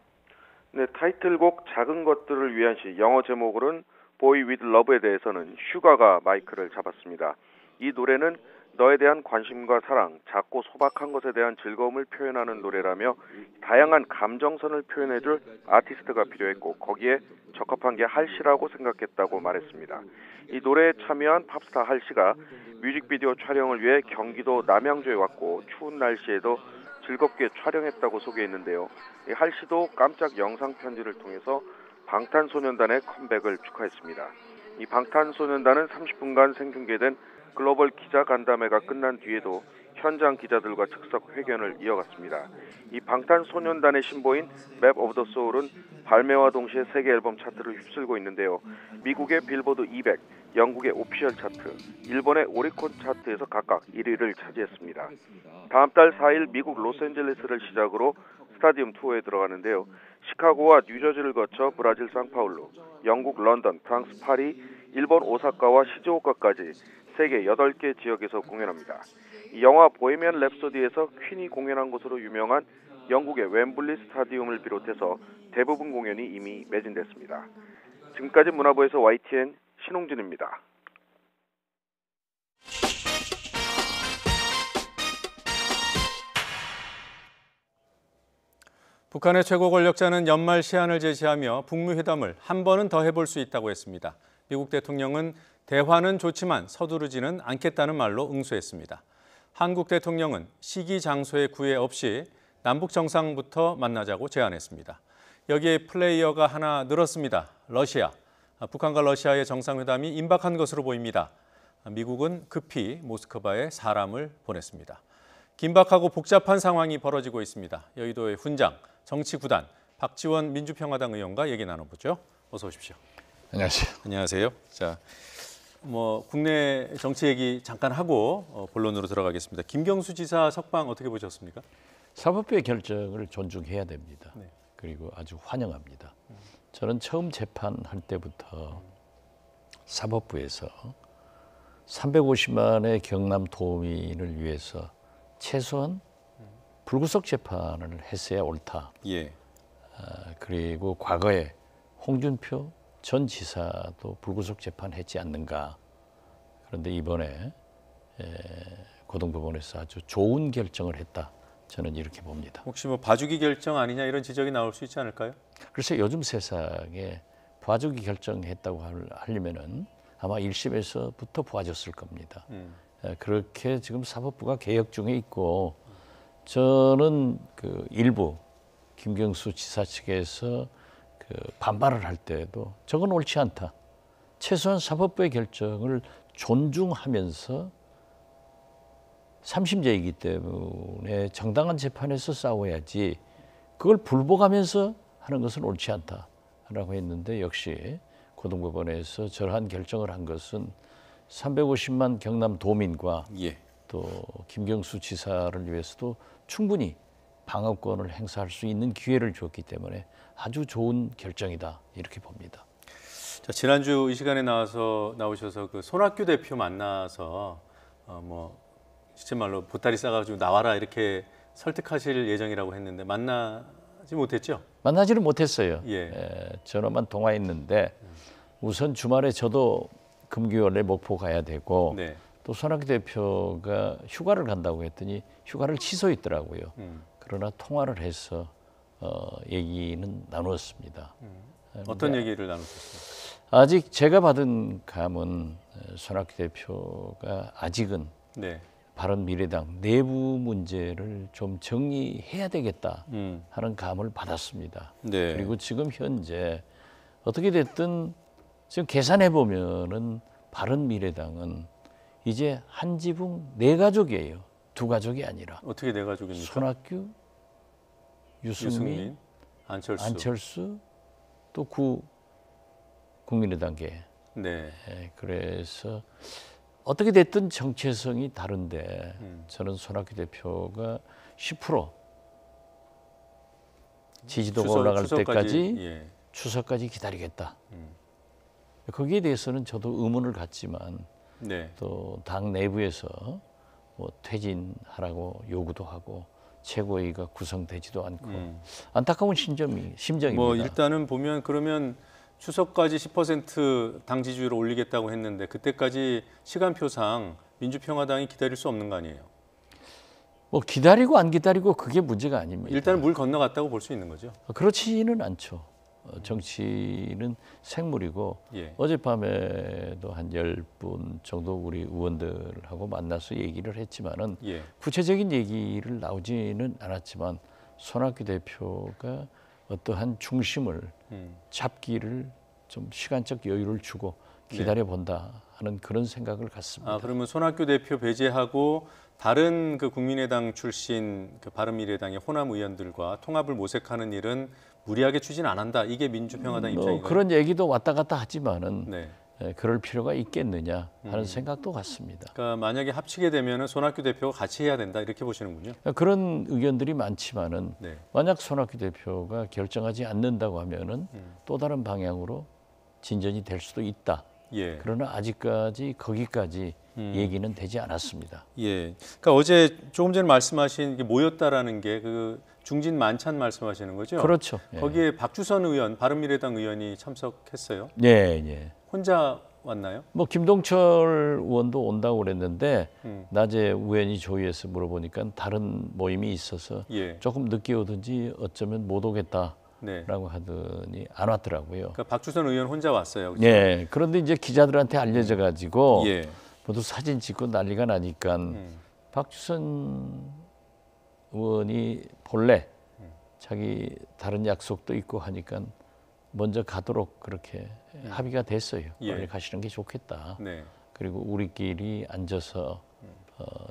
Speaker 14: 네, 타이틀곡 작은 것들을 위한 시, 영어 제목으로는 Boy with Love에 대해서는 슈가가 마이크를 잡았습니다. 이 노래는 너에 대한 관심과 사랑, 작고 소박한 것에 대한 즐거움을 표현하는 노래라며 다양한 감정선을 표현해줄 아티스트가 필요했고 거기에 적합한 게 할씨라고 생각했다고 말했습니다. 이 노래에 참여한 팝스타 할씨가 뮤직비디오 촬영을 위해 경기도 남양주에 왔고 추운 날씨에도 즐겁게 촬영했다고 소개했는데요. 이 할씨도 깜짝 영상 편지를 통해서 방탄소년단의 컴백을 축하했습니다. 이 방탄소년단은 30분간 생중계된 글로벌 기자 간담회가 끝난 뒤에도 현장 기자들과 즉석 회견을 이어갔습니다. 이 방탄소년단의 신보인 맵 오브 더 소울은 발매와 동시에 세계 앨범 차트를 휩쓸고 있는데요. 미국의 빌보드 200, 영국의 오피셜 차트, 일본의 오리콘 차트에서 각각 1위를 차지했습니다. 다음 달 4일 미국 로스앤젤레스를 시작으로 스타디움 투어에 들어가는데요. 시카고와 뉴저지를 거쳐 브라질 상파울루, 영국 런던, 프랑스 파리, 일본 오사카와 시즈오카까지 세계 8개 지역에서 공연합니다. 이 영화 보헤미안 랩소디에서 퀸이 공연한 곳으로 유명한 영국의 웸블리 스타디움을 비롯해서 대부분 공연이 이미 매진됐습니다. 지금까지 문화부에서 YTN 신홍진입니다.
Speaker 1: 북한의 최고 권력자는 연말 시한을 제시하며 북미 회담을 한 번은 더 해볼 수 있다고 했습니다. 미국 대통령은 대화는 좋지만 서두르지는 않겠다는 말로 응수했습니다. 한국 대통령은 시기 장소의 구애 없이 남북 정상부터 만나자고 제안했습니다. 여기에 플레이어가 하나 늘었습니다. 러시아. 북한과 러시아의 정상회담이 임박한 것으로 보입니다. 미국은 급히 모스크바에 사람을 보냈습니다. 긴박하고 복잡한 상황이 벌어지고 있습니다. 여의도의 훈장, 정치구단, 박지원 민주평화당 의원과 얘기 나눠보죠. 어서 오십시오.
Speaker 16: 안녕하세요.
Speaker 1: 안녕하세요. 자, 국내 정치 얘기 잠깐 하고 본론으로 들어가겠습니다. 김경수 지사 석방 어떻게 보셨습니까?
Speaker 16: 사법부의 결정을 존중해야 됩니다.
Speaker 1: 네.
Speaker 16: 그리고 아주 환영합니다. 저는 처음 재판할 때부터 사법부에서 350만의 경남 도민을 위해서 최소한 불구속 재판을 했어야 옳다.
Speaker 1: 예.
Speaker 16: 그리고 과거에 홍준표 전 지사도 불구속 재판했지 않는가. 그런데 이번에 고등법원에서 아주 좋은 결정을 했다. 저는 이렇게 봅니다.
Speaker 1: 혹시 봐주기 결정 아니냐 이런 지적이 나올 수 있지 않을까요?
Speaker 16: 글쎄 요즘 세상에 봐주기 결정했다고 하려면은 아마 1심에서부터 봐줬을 겁니다. 그렇게 지금 사법부가 개혁 중에 있고 저는 그 일부 김경수 지사 측에서 그 반발을 할 때도 저건 옳지 않다. 최소한 사법부의 결정을 존중하면서 3심제이기 때문에 정당한 재판에서 싸워야지 그걸 불복하면서 하는 것은 옳지 않다라고 했는데 역시 고등법원에서 저러한 결정을 한 것은 350만 경남 도민과 또 김경수 지사를 위해서도 충분히 방어권을 행사할 수 있는 기회를 줬기 때문에 아주 좋은 결정이다 이렇게 봅니다.
Speaker 1: 자, 지난주 이 시간에 나오셔서 그 손학규 대표 만나서 실제 말로 보따리 싸가지고 나와라 이렇게 설득하실 예정이라고 했는데 만나지 못했죠?
Speaker 16: 만나지는 못했어요.
Speaker 1: 예.
Speaker 16: 전화만 통화했는데 우선 주말에 저도 금기원에 목포 가야 되고
Speaker 1: 네.
Speaker 16: 또 손학규 대표가 휴가를 간다고 했더니 휴가를 취소했더라고요. 그러나 통화를 해서 얘기는 나누었습니다.
Speaker 1: 어떤 얘기를 나누셨습니까?
Speaker 16: 아직 제가 받은 감은 손학규 대표가 아직은
Speaker 1: 네.
Speaker 16: 바른미래당 내부 문제를 좀 정리해야 되겠다 하는 감을 받았습니다.
Speaker 1: 네.
Speaker 16: 그리고 지금 현재 어떻게 됐든 지금 계산해 보면은 바른미래당은 이제 한 지붕 네 가족이에요. 두 가족이 아니라.
Speaker 1: 어떻게 네 가족입니까?
Speaker 16: 손학규, 유승민,
Speaker 1: 안철수
Speaker 16: 또 국민의당계 네. 그래서 어떻게 됐든 정체성이 다른데 저는 손학규 대표가 10% 지지도가 올라갈 때까지 추석까지 기다리겠다. 거기에 대해서는 저도 의문을 갖지만 또 당 내부에서 뭐 퇴진하라고 요구도 하고 최고위가 구성되지도 않고 안타까운 심정입니다.
Speaker 1: 뭐 일단은 보면 그러면 추석까지 10% 당 지지율을 올리겠다고 했는데 그때까지 시간표상 민주평화당이 기다릴 수 없는 거 아니에요?
Speaker 16: 뭐 기다리고 안 기다리고 그게 문제가 아닙니다.
Speaker 1: 일단은 물 건너갔다고 볼 수 있는 거죠?
Speaker 16: 그렇지는 않죠. 정치는 생물이고 어젯밤에도 한 10분 정도 우리 의원들하고 만나서 얘기를 했지만은 구체적인 얘기를 나오지는 않았지만 손학규 대표가 어떠한 중심을 잡기를 좀 시간적 여유를 주고 기다려본다 하는 그런 생각을 갖습니다.
Speaker 1: 그러면 손학규 대표 배제하고 다른 그 국민의당 출신 그 바른미래당의 호남 의원들과 통합을 모색하는 일은 무리하게 추진 안 한다. 이게 민주평화당 입장인가요?
Speaker 16: 그런 얘기도 왔다 갔다 하지만은 그럴 필요가 있겠느냐 하는 생각도 같습니다.
Speaker 1: 그러니까 만약에 합치게 되면은 손학규 대표가 같이 해야 된다 이렇게 보시는군요.
Speaker 16: 그런 의견들이 많지만은 만약 손학규 대표가 결정하지 않는다고 하면은 또 다른 방향으로 진전이 될 수도 있다. 그러나 아직까지 거기까지 얘기는 되지 않았습니다.
Speaker 1: 그러니까 어제 조금 전에 말씀하신 게 모였다라는 게 그 중진 만찬 말씀하시는 거죠?
Speaker 16: 그렇죠.
Speaker 1: 거기에 박주선 의원, 바른미래당 의원이 참석했어요? 혼자 왔나요?
Speaker 16: 뭐 김동철 의원도 온다고 그랬는데 낮에 우연히 조의에서 물어보니까 다른 모임이 있어서 조금 늦게 오든지 어쩌면 못 오겠다라고 하더니 안 왔더라고요.
Speaker 1: 그러니까 박주선 의원 혼자 왔어요. 그렇죠?
Speaker 16: 그런데 이제 기자들한테 알려져 가지고 모두 사진 찍고 난리가 나니까 박주선 의원이 본래 자기 다른 약속도 있고 하니까 먼저 가도록 그렇게 합의가 됐어요. 빨리 가시는 게 좋겠다. 그리고 우리끼리 앉아서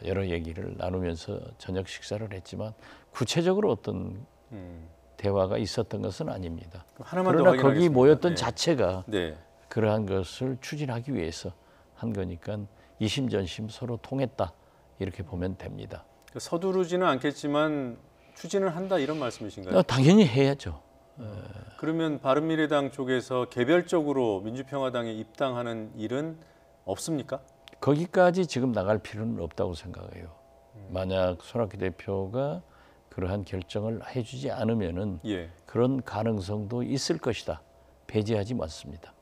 Speaker 16: 여러 얘기를 나누면서 저녁 식사를 했지만 구체적으로 어떤 대화가 있었던 것은 아닙니다. 그러나 거기 모였던 자체가 그러한 것을 추진하기 위해서 한 거니까 이심전심 서로 통했다 이렇게 보면 됩니다.
Speaker 1: 서두르지는 않겠지만 추진을 한다 이런 말씀이신가요?
Speaker 16: 당연히 해야죠.
Speaker 1: 그러면 바른미래당 쪽에서 개별적으로 민주평화당에 입당하는 일은 없습니까?
Speaker 16: 거기까지 지금 나갈 필요는 없다고 생각해요. 만약 손학규 대표가 그러한 결정을 해주지 않으면은 그런 가능성도 있을 것이다. 배제하지 않습니다.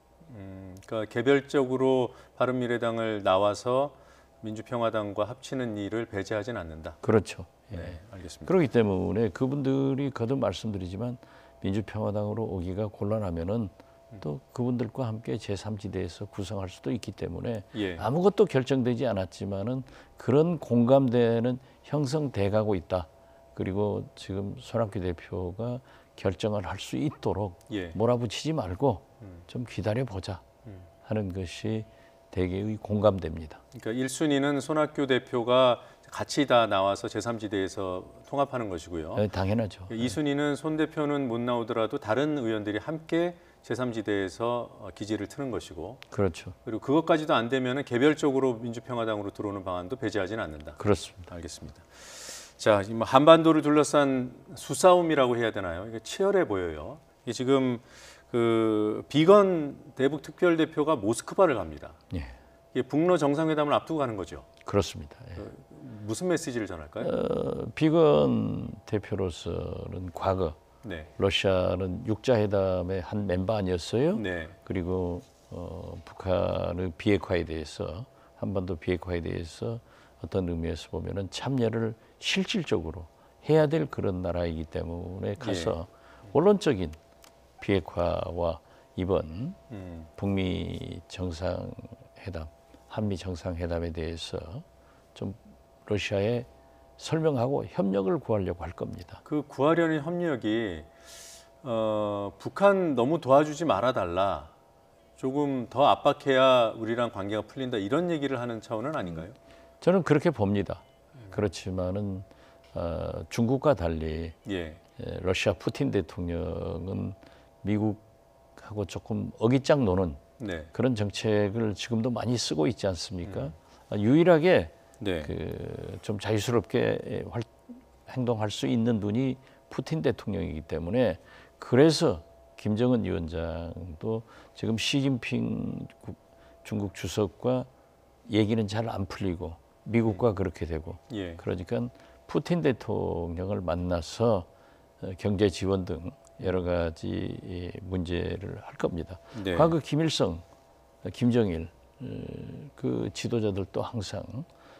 Speaker 1: 그러니까 개별적으로 바른미래당을 나와서 민주평화당과 합치는 일을 배제하지는 않는다.
Speaker 16: 그렇죠.
Speaker 1: 알겠습니다.
Speaker 16: 그렇기 때문에 그분들이 거듭 말씀드리지만 민주평화당으로 오기가 곤란하면은 또 그분들과 함께 제3지대에서 구성할 수도 있기 때문에 아무것도 결정되지 않았지만은 그런 공감대는 형성돼 가고 있다. 그리고 지금 손학규 대표가 결정을 할 수 있도록 몰아붙이지 말고 좀 기다려 보자 하는 것이 대개의 공감대입니다.
Speaker 1: 그러니까 1순위는 손학규 대표가 같이 다 나와서 제3지대에서 통합하는 것이고요.
Speaker 16: 당연하죠.
Speaker 1: 2순위는 손 대표는 못 나오더라도 다른 의원들이 함께 제3지대에서 기지를 트는 것이고.
Speaker 16: 그렇죠.
Speaker 1: 그리고 그것까지도 안 되면 개별적으로 민주평화당으로 들어오는 방안도 배제하지는 않는다.
Speaker 16: 그렇습니다.
Speaker 1: 알겠습니다. 자, 한반도를 둘러싼 수싸움이라고 해야 되나요? 이게 치열해 보여요. 이게 지금 그 비건 대북 특별 대표가 모스크바를 갑니다. 이게 북러 정상회담을 앞두고 가는 거죠.
Speaker 16: 그렇습니다.
Speaker 1: 무슨 메시지를 전할까요?
Speaker 16: 비건 대표로서는 과거 러시아는 육자회담의 한 멤버 아니었어요? 그리고 북한의 비핵화에 대해서 한반도 비핵화에 대해서 어떤 의미에서 보면은 참여를 실질적으로 해야 될 그런 나라이기 때문에 가서 원론적인 비핵화와 이번 북미 정상회담, 한미 정상회담에 대해서 좀 러시아에 설명하고 협력을 구하려고 할 겁니다.
Speaker 1: 그 구하려는 협력이 북한 너무 도와주지 말아달라, 조금 더 압박해야 우리랑 관계가 풀린다 이런 얘기를 하는 차원은 아닌가요?
Speaker 16: 저는 그렇게 봅니다. 그렇지만은 중국과 달리 러시아 푸틴 대통령은 미국하고 조금 어깃장 노는 네. 그런 정책을 지금도 많이 쓰고 있지 않습니까? 유일하게
Speaker 1: 네.
Speaker 16: 좀 자유스럽게 행동할 수 있는 분이 푸틴 대통령이기 때문에 그래서 김정은 위원장도 지금 시진핑 중국 주석과 얘기는 잘 안 풀리고 미국과 그렇게 되고
Speaker 1: 예.
Speaker 16: 그러니까 푸틴 대통령을 만나서 경제 지원 등 여러 가지 문제를 할 겁니다.
Speaker 1: 네.
Speaker 16: 과거 김일성, 김정일 그 지도자들도 항상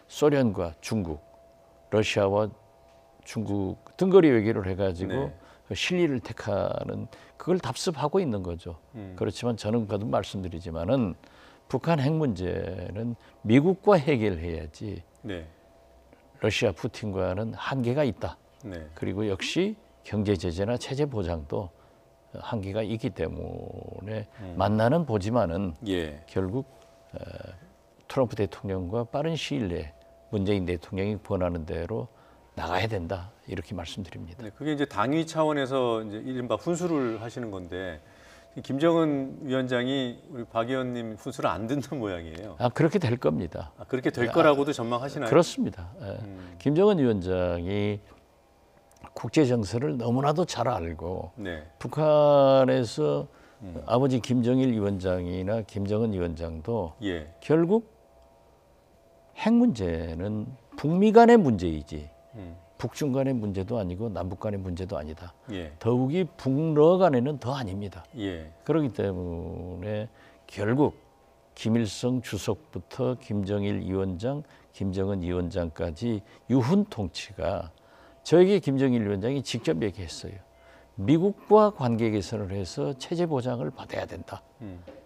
Speaker 16: 소련과 중국, 러시아와 중국 등거리 외교를 해가지고
Speaker 1: 네.
Speaker 16: 실리를 택하는 그걸 답습하고 있는 거죠. 그렇지만 저는 거듭 말씀드리지만은 북한 핵 문제는 미국과 해결해야지
Speaker 1: 네.
Speaker 16: 러시아 푸틴과는 한계가 있다.
Speaker 1: 네.
Speaker 16: 그리고 역시 경제 제재나 체제 보장도 한계가 있기 때문에 만나는 보지만은
Speaker 1: 예.
Speaker 16: 결국 트럼프 대통령과 빠른 시일 내에 문재인 대통령이 권하는 대로 나가야 된다 이렇게 말씀드립니다.
Speaker 1: 네, 그게 이제 당위 차원에서 이제 이른바 훈수를 하시는 건데 김정은 위원장이 우리 박 의원님 훈수를 안 듣는 모양이에요.
Speaker 16: 아 그렇게 될 겁니다.
Speaker 1: 아, 그렇게 될 거라고도 전망하시나요?
Speaker 16: 그렇습니다. 김정은 위원장이 국제 정세를 너무나도 잘 알고
Speaker 1: 네.
Speaker 16: 북한에서 아버지 김정일 위원장이나 김정은 위원장도
Speaker 1: 예.
Speaker 16: 결국 핵 문제는 북미 간의 문제이지 북중 간의 문제도 아니고 남북 간의 문제도 아니다.
Speaker 1: 예.
Speaker 16: 더욱이 북러 간에는 더 아닙니다.
Speaker 1: 예.
Speaker 16: 그렇기 때문에 결국 김일성 주석부터 김정일 위원장, 김정은 위원장까지 유훈 통치가 저에게 김정일 위원장이 직접 얘기했어요. 미국과 관계 개선을 해서 체제 보장을 받아야 된다.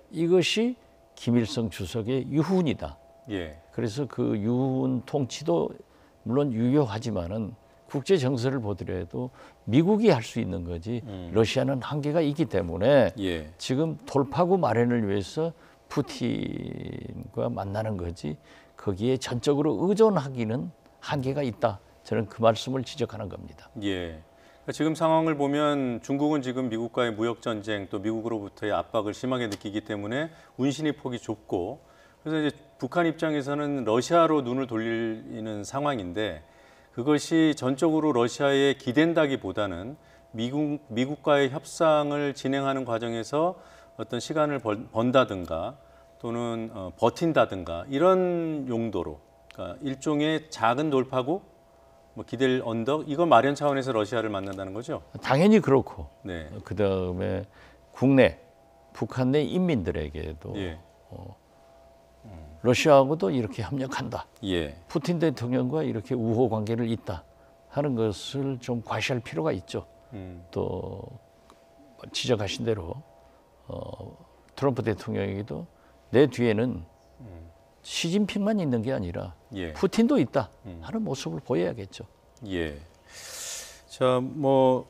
Speaker 16: 이것이 김일성 주석의 유훈이다.
Speaker 1: 예.
Speaker 16: 그래서 그 유훈 통치도 물론 유효하지만은 국제 정세를 보더라도 미국이 할 수 있는 거지 러시아는 한계가 있기 때문에
Speaker 1: 예.
Speaker 16: 지금 돌파구 마련을 위해서 푸틴과 만나는 거지 거기에 전적으로 의존하기는 한계가 있다. 저는 그 말씀을 지적하는 겁니다.
Speaker 1: 예. 그러니까 지금 상황을 보면 중국은 지금 미국과의 무역 전쟁 또 미국으로부터의 압박을 심하게 느끼기 때문에 운신의 폭이 좁고 그래서 이제 북한 입장에서는 러시아로 눈을 돌리는 상황인데 그것이 전적으로 러시아에 기댄다기보다는 미국과의 협상을 진행하는 과정에서 어떤 시간을 번다든가 또는 버틴다든가 이런 용도로 그러니까 일종의 작은 돌파구 뭐 기댈 언덕 이거 마련 차원에서 러시아를 만난다는 거죠?
Speaker 16: 당연히 그렇고
Speaker 1: 네.
Speaker 16: 그다음에 국내 북한 내 인민들에게도
Speaker 1: 예.
Speaker 16: 러시아하고도 이렇게 협력한다.
Speaker 1: 예.
Speaker 16: 푸틴 대통령과 이렇게 우호 관계를 있다 하는 것을 좀 과시할 필요가 있죠. 또 지적하신 대로 트럼프 대통령에게도 내 뒤에는 시진핑만 있는 게 아니라
Speaker 1: 예.
Speaker 16: 푸틴도 있다 하는 모습을 보여야겠죠.
Speaker 1: 예. 자, 뭐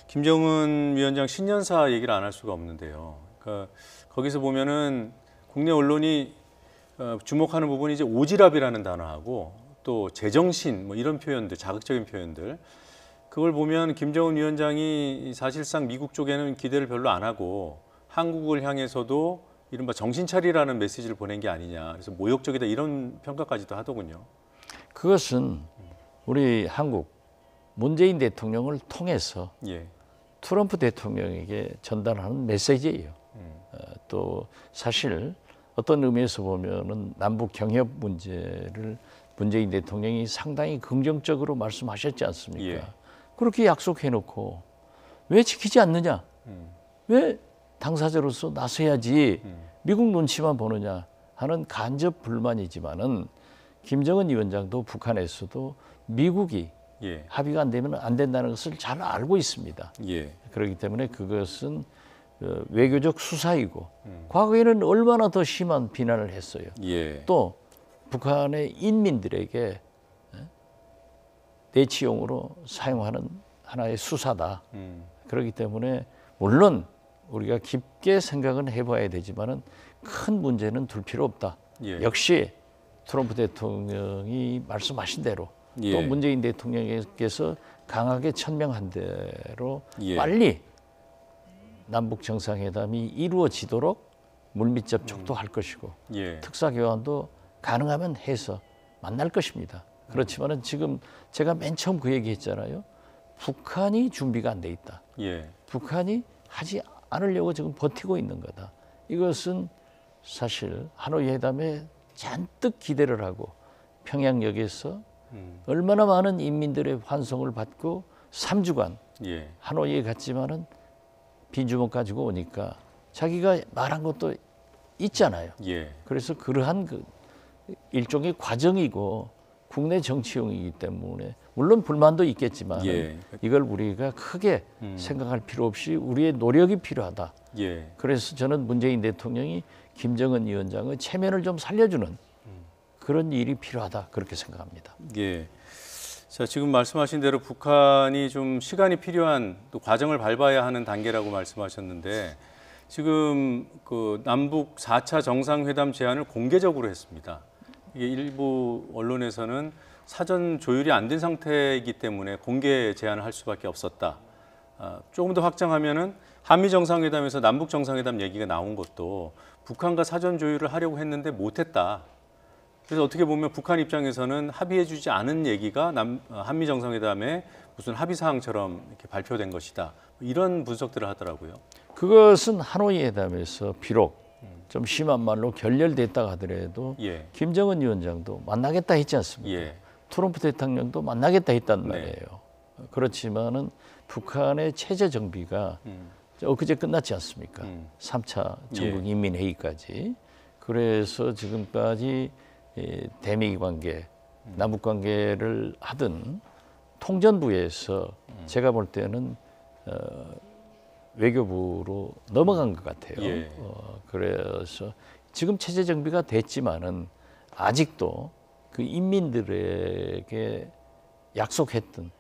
Speaker 1: 김정은 위원장 신년사 얘기를 안 할 수가 없는데요. 그러니까 거기서 보면은 국내 언론이 주목하는 부분이 이제 오지랖이라는 단어하고 또 제정신 뭐 이런 표현들, 자극적인 표현들. 그걸 보면 김정은 위원장이 사실상 미국 쪽에는 기대를 별로 안 하고 한국을 향해서도 이른바 정신 차리라는 메시지를 보낸 게 아니냐. 그래서 모욕적이다 이런 평가까지도 하더군요.
Speaker 16: 그것은 우리 한국 문재인 대통령을 통해서
Speaker 1: 예.
Speaker 16: 트럼프 대통령에게 전달하는 메시지예요. 또 사실 어떤 의미에서 보면은 남북 경협 문제를 문재인 대통령이 상당히 긍정적으로 말씀하셨지 않습니까?
Speaker 1: 예.
Speaker 16: 그렇게 약속해놓고 왜 지키지 않느냐? 왜 당사자로서 나서야지 미국 눈치만 보느냐 하는 간접 불만이지만은 김정은 위원장도 북한에서도 미국이
Speaker 1: 예.
Speaker 16: 합의가 안 되면 안 된다는 것을 잘 알고 있습니다.
Speaker 1: 예.
Speaker 16: 그렇기 때문에 그것은 외교적 수사이고 과거에는 얼마나 더 심한 비난을 했어요.
Speaker 1: 예.
Speaker 16: 또 북한의 인민들에게 내치용으로 사용하는 하나의 수사다. 그렇기 때문에 물론 우리가 깊게 생각은 해봐야 되지만은 큰 문제는 둘 필요 없다.
Speaker 1: 예.
Speaker 16: 역시 트럼프 대통령이 말씀하신 대로
Speaker 1: 예.
Speaker 16: 또 문재인 대통령께서 강하게 천명한 대로
Speaker 1: 예.
Speaker 16: 빨리 남북 정상회담이 이루어지도록 물밑 접촉도 할 것이고
Speaker 1: 예.
Speaker 16: 특사교환도 가능하면 해서 만날 것입니다. 그렇지만은 지금 제가 맨 처음 그 얘기했잖아요. 북한이 준비가 안 돼 있다.
Speaker 1: 예.
Speaker 16: 북한이 하지 않으려고 지금 버티고 있는 거다. 이것은 사실 하노이 회담에 잔뜩 기대를 하고 평양역에서 얼마나 많은 인민들의 환송을 받고 3주간
Speaker 1: 예.
Speaker 16: 하노이에 갔지만은 빈주먹 가지고 오니까 자기가 말한 것도 있잖아요.
Speaker 1: 예.
Speaker 16: 그래서 그러한 그 일종의 과정이고 국내 정치용이기 때문에 물론 불만도 있겠지만
Speaker 1: 예.
Speaker 16: 이걸 우리가 크게 생각할 필요 없이 우리의 노력이 필요하다.
Speaker 1: 예.
Speaker 16: 그래서 저는 문재인 대통령이 김정은 위원장의 체면을 좀 살려주는 그런 일이 필요하다 그렇게 생각합니다.
Speaker 1: 예. 자, 지금 말씀하신 대로 북한이 좀 시간이 필요한 또 과정을 밟아야 하는 단계라고 말씀하셨는데 지금 그 남북 4차 정상회담 제안을 공개적으로 했습니다. 이게 일부 언론에서는 사전 조율이 안 된 상태이기 때문에 공개 제안을 할 수밖에 없었다. 조금 더 확장하면은 한미 정상회담에서 남북 정상회담 얘기가 나온 것도 북한과 사전 조율을 하려고 했는데 못했다. 그래서 어떻게 보면 북한 입장에서는 합의해주지 않은 얘기가 한미 정상회담에 무슨 합의 사항처럼 이렇게 발표된 것이다. 이런 분석들을 하더라고요.
Speaker 16: 그것은 하노이 회담에서 비록 좀 심한 말로 결렬됐다 하더라도
Speaker 1: 예.
Speaker 16: 김정은 위원장도 만나겠다 했지 않습니까?
Speaker 1: 예.
Speaker 16: 트럼프 대통령도 만나겠다 했단
Speaker 1: 네.
Speaker 16: 말이에요. 그렇지만은 북한의 체제 정비가 엊그제 끝났지 않습니까? 3차 전국 인민회의까지. 그래서 지금까지 대미 관계, 남북 관계를 하던 통전부에서 제가 볼 때는 외교부로 넘어간 것 같아요.
Speaker 1: 예.
Speaker 16: 그래서 지금 체제 정비가 됐지만은 아직도 그 인민들에게 약속했던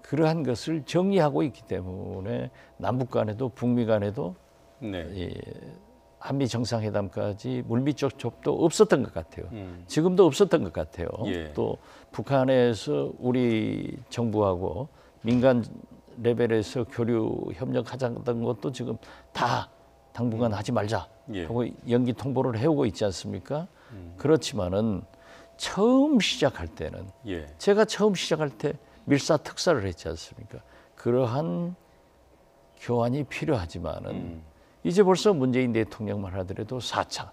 Speaker 16: 그러한 것을 정리하고 있기 때문에 남북 간에도 북미 간에도
Speaker 1: 네.
Speaker 16: 한미 정상회담까지 물밑 접촉도 없었던 것 같아요. 지금도 없었던 것 같아요.
Speaker 1: 예.
Speaker 16: 또 북한에서 우리 정부하고 민간 레벨에서 교류 협력하자던 것도 지금 다 당분간 하지 말자 하고 연기 통보를 해오고 있지 않습니까? 그렇지만은 처음 시작할 때는 제가 처음 시작할 때 밀사 특사를 했지 않습니까? 그러한 교환이 필요하지만은 이제 벌써 문재인 대통령만 하더라도 4차,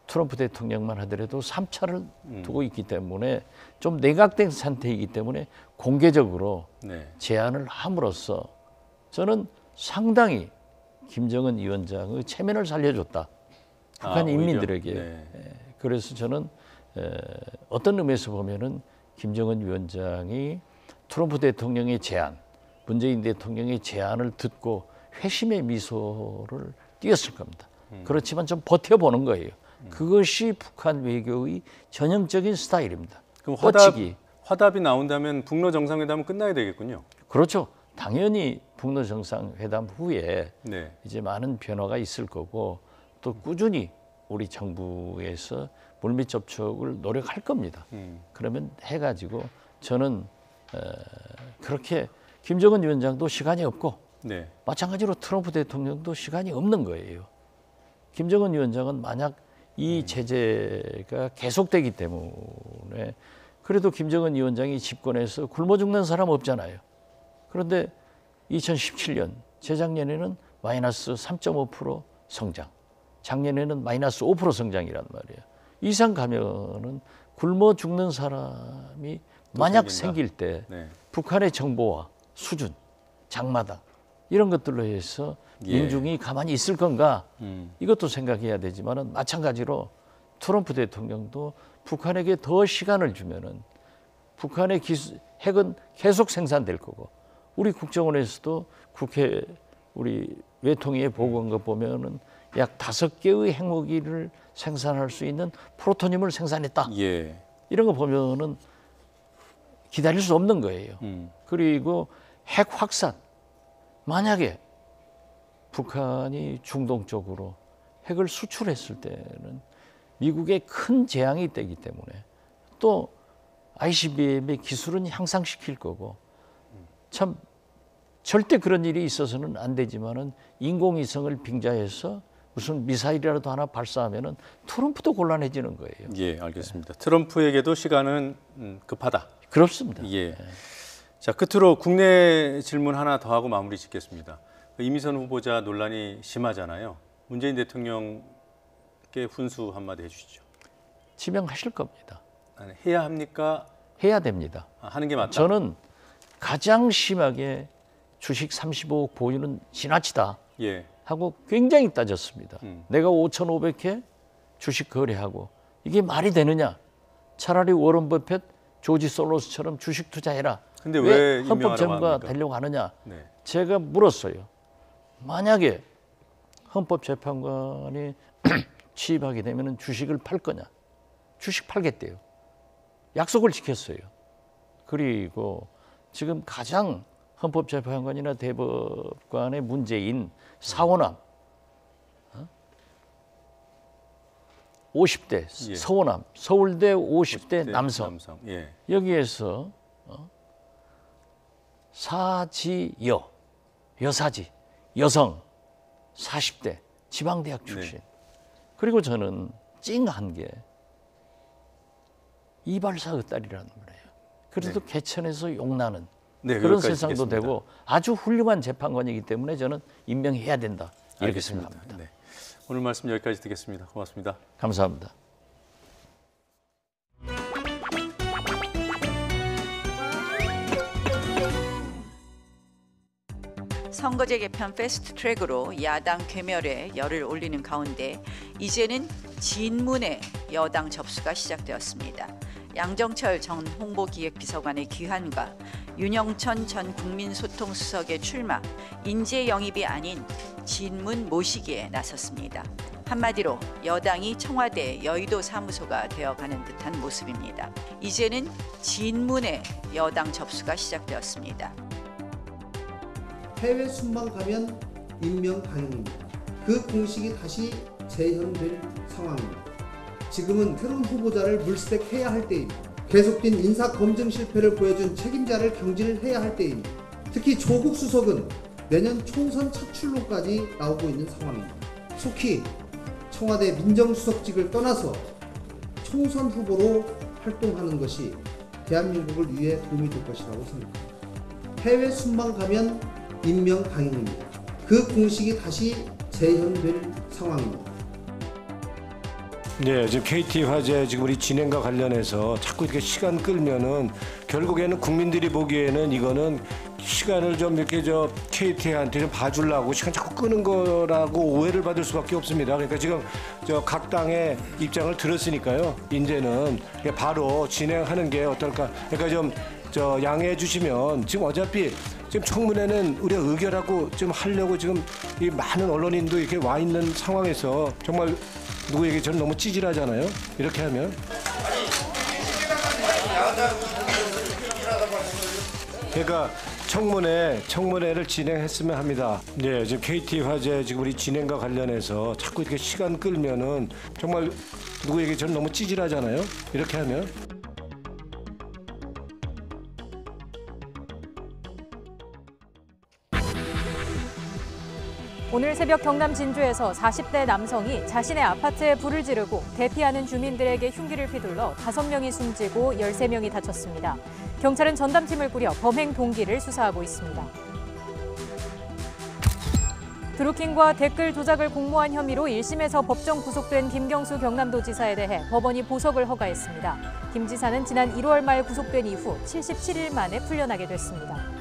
Speaker 16: 트럼프 대통령만 하더라도 3차를 두고 있기 때문에 좀 내각된 상태이기 때문에 공개적으로 제안을 함으로써 저는 상당히 김정은 위원장의 체면을 살려줬다. 북한 인민들에게. 그래서 저는 어떤 의미에서 보면은 김정은 위원장이 트럼프 대통령의 제안, 문재인 대통령의 제안을 듣고 회심의 미소를 띄었을 겁니다. 그렇지만 좀 버텨보는 거예요. 그것이 북한 외교의 전형적인 스타일입니다.
Speaker 1: 그럼
Speaker 16: 뻗치기.
Speaker 1: 화답이 나온다면 북러 정상회담은 끝나야 되겠군요.
Speaker 16: 그렇죠. 당연히 북러 정상회담 후에 이제 많은 변화가 있을 거고 또 꾸준히 우리 정부에서 물밑 접촉을 노력할 겁니다. 그러면 해가지고 저는 그렇게 김정은 위원장도 시간이 없고 마찬가지로 트럼프 대통령도 시간이 없는 거예요. 김정은 위원장은 만약 이 체제가 계속되기 때문에 그래도 김정은 위원장이 집권해서 굶어 죽는 사람 없잖아요. 그런데 2017년 재작년에는 마이너스 3.5% 성장, 작년에는 마이너스 5% 성장이란 말이에요. 이상 가면은 굶어 죽는 사람이 만약 생길 때 북한의 정보와 수준, 장마당 이런 것들로 해서 민중이 가만히 있을 건가 이것도 생각해야 되지만은 마찬가지로 트럼프 대통령도 북한에게 더 시간을 주면은 북한의 핵은 계속 생산될 거고 우리 국정원에서도 국회 우리 외통위에 보고한 거 보면은 약 5개의 핵무기를 생산할 수 있는 프로토늄을 생산했다. 이런 거 보면은 기다릴 수 없는 거예요. 그리고 핵 확산 만약에 북한이 중동 쪽으로 핵을 수출했을 때는 미국에 큰 재앙이 되기 때문에 또 ICBM의 기술은 향상시킬 거고 참 절대 그런 일이 있어서는 안 되지만은 인공위성을 빙자해서 무슨 미사일이라도 하나 발사하면은 트럼프도 곤란해지는 거예요.
Speaker 1: 예, 알겠습니다. 트럼프에게도 시간은 급하다.
Speaker 16: 그렇습니다.
Speaker 1: 예. 자, 끝으로 국내 질문 하나 더 하고 마무리 짓겠습니다. 이미선 후보자 논란이 심하잖아요. 문재인 대통령께 훈수 한마디 해주시죠.
Speaker 16: 지명하실 겁니다.
Speaker 1: 아니, 해야 합니까?
Speaker 16: 해야 됩니다.
Speaker 1: 하는 게 맞다?
Speaker 16: 저는 가장 심하게 주식 35억 보유는 지나치다
Speaker 1: 예.
Speaker 16: 하고 굉장히 따졌습니다. 내가 5,500회 주식 거래하고 이게 말이 되느냐. 차라리 워런 버핏, 조지 솔로스처럼 주식 투자해라.
Speaker 1: 근데 왜
Speaker 16: 헌법 재무가 되려고 하느냐.
Speaker 1: 네.
Speaker 16: 제가 물었어요. 만약에 헌법재판관이 취입하게 되면 주식을 팔 거냐. 주식 팔겠대요. 약속을 지켰어요. 그리고 지금 가장 헌법재판관이나 대법관의 문제인 사원암, 50대
Speaker 1: 예.
Speaker 16: 서원암, 서울대 50대 남성.
Speaker 1: 예.
Speaker 16: 여기에서 사지여, 여사지, 여성, 40대, 지방대학 출신.
Speaker 1: 네.
Speaker 16: 그리고 저는 찡한 게 이발사 딸이라는 거예요. 그래도 개천에서 용나는 그런 세상도
Speaker 1: 듣겠습니다.
Speaker 16: 되고 아주 훌륭한 재판관이기 때문에 저는 임명해야 된다. 이렇게
Speaker 1: 알겠습니다.
Speaker 16: 생각합니다.
Speaker 1: 네. 오늘 말씀 여기까지 듣겠습니다. 고맙습니다.
Speaker 16: 감사합니다.
Speaker 17: 선거제 개편 패스트트랙으로 야당 괴멸에 열을 올리는 가운데 이제는 진문의 여당 접수가 시작되었습니다. 양정철 전 홍보기획비서관의 귀환과 윤영천 전 국민소통수석의 출마, 인재 영입이 아닌 진문 모시기에 나섰습니다. 한마디로 여당이 청와대 여의도 사무소가 되어가는 듯한 모습입니다. 이제는 진문의 여당 접수가 시작되었습니다.
Speaker 18: 해외 순방 가면 임명 가능입니다. 그 공식이 다시 재현될 상황입니다. 지금은 새로운 후보자를 물색해야 할 때입니다. 계속된 인사 검증 실패를 보여준 책임자를 경질해야 할 때입니다. 특히 조국 수석은 내년 총선 첫 출로까지 나오고 있는 상황입니다. 속히 청와대 민정수석직을 떠나서 총선 후보로 활동하는 것이 대한민국을 위해 도움이 될 것이라고 생각합니다. 해외 순방 가면 임명 강행입니다. 그 공식이 다시 재현될 상황입니다.
Speaker 19: 네, 지금 KT 화재 지금 우리 진행과 관련해서 자꾸 이렇게 시간 끌면은 결국에는 국민들이 보기에는 이거는 시간을 좀 이렇게 KT한테 좀 봐주려고 시간 자꾸 끄는 거라고 오해를 받을 수밖에 없습니다. 그러니까 지금 각 당의 입장을 들었으니까요. 이제는 바로 진행하는 게 어떨까. 그러니까 좀 양해해 주시면 지금 어차피 지금 청문회는 우리가 의결하고 좀 하려고 지금 이 많은 언론인도 이렇게 와 있는 상황에서 정말 누구에게 저는 너무 찌질하잖아요. 이렇게 하면. 그러니까 청문회를 진행했으면 합니다. 네, 지금 KT 화재 지금 우리 진행과 관련해서 자꾸 이렇게 시간 끌면은 정말 누구에게 저는 너무 찌질하잖아요. 이렇게 하면.
Speaker 2: 오늘 새벽 경남 진주에서 40대 남성이 자신의 아파트에 불을 지르고 대피하는 주민들에게 흉기를 휘둘러 5명이 숨지고 13명이 다쳤습니다. 경찰은 전담팀을 꾸려 범행 동기를 수사하고 있습니다. 드루킹과 댓글 조작을 공모한 혐의로 1심에서 법정 구속된 김경수 경남도지사에 대해 법원이 보석을 허가했습니다. 김 지사는 지난 1월 말 구속된 이후 77일 만에 풀려나게 됐습니다.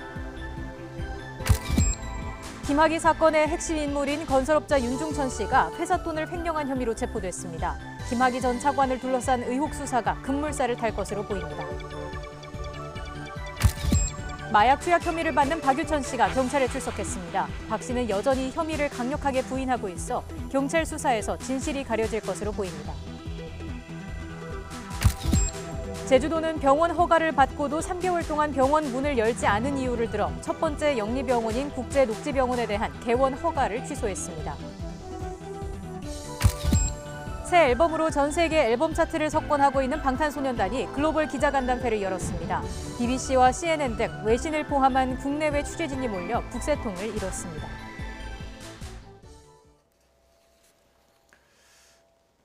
Speaker 2: 김학의 사건의 핵심 인물인 건설업자 윤중천 씨가 회사 돈을 횡령한 혐의로 체포됐습니다. 김학의 전 차관을 둘러싼 의혹 수사가 급물살을 탈 것으로 보입니다. 마약 투약 혐의를 받는 박유천 씨가 경찰에 출석했습니다. 박 씨는 여전히 혐의를 강력하게 부인하고 있어 경찰 수사에서 진실이 가려질 것으로 보입니다. 제주도는 병원 허가를 받고도 3개월 동안 병원 문을 열지 않은 이유를 들어 첫 번째 영리병원인 국제녹지병원에 대한 개원 허가를 취소했습니다. 새 앨범으로 전 세계 앨범 차트를 석권하고 있는 방탄소년단이 글로벌 기자간담회를 열었습니다. BBC와 CNN 등 외신을 포함한 국내외 취재진이 몰려 북새통을 이뤘습니다.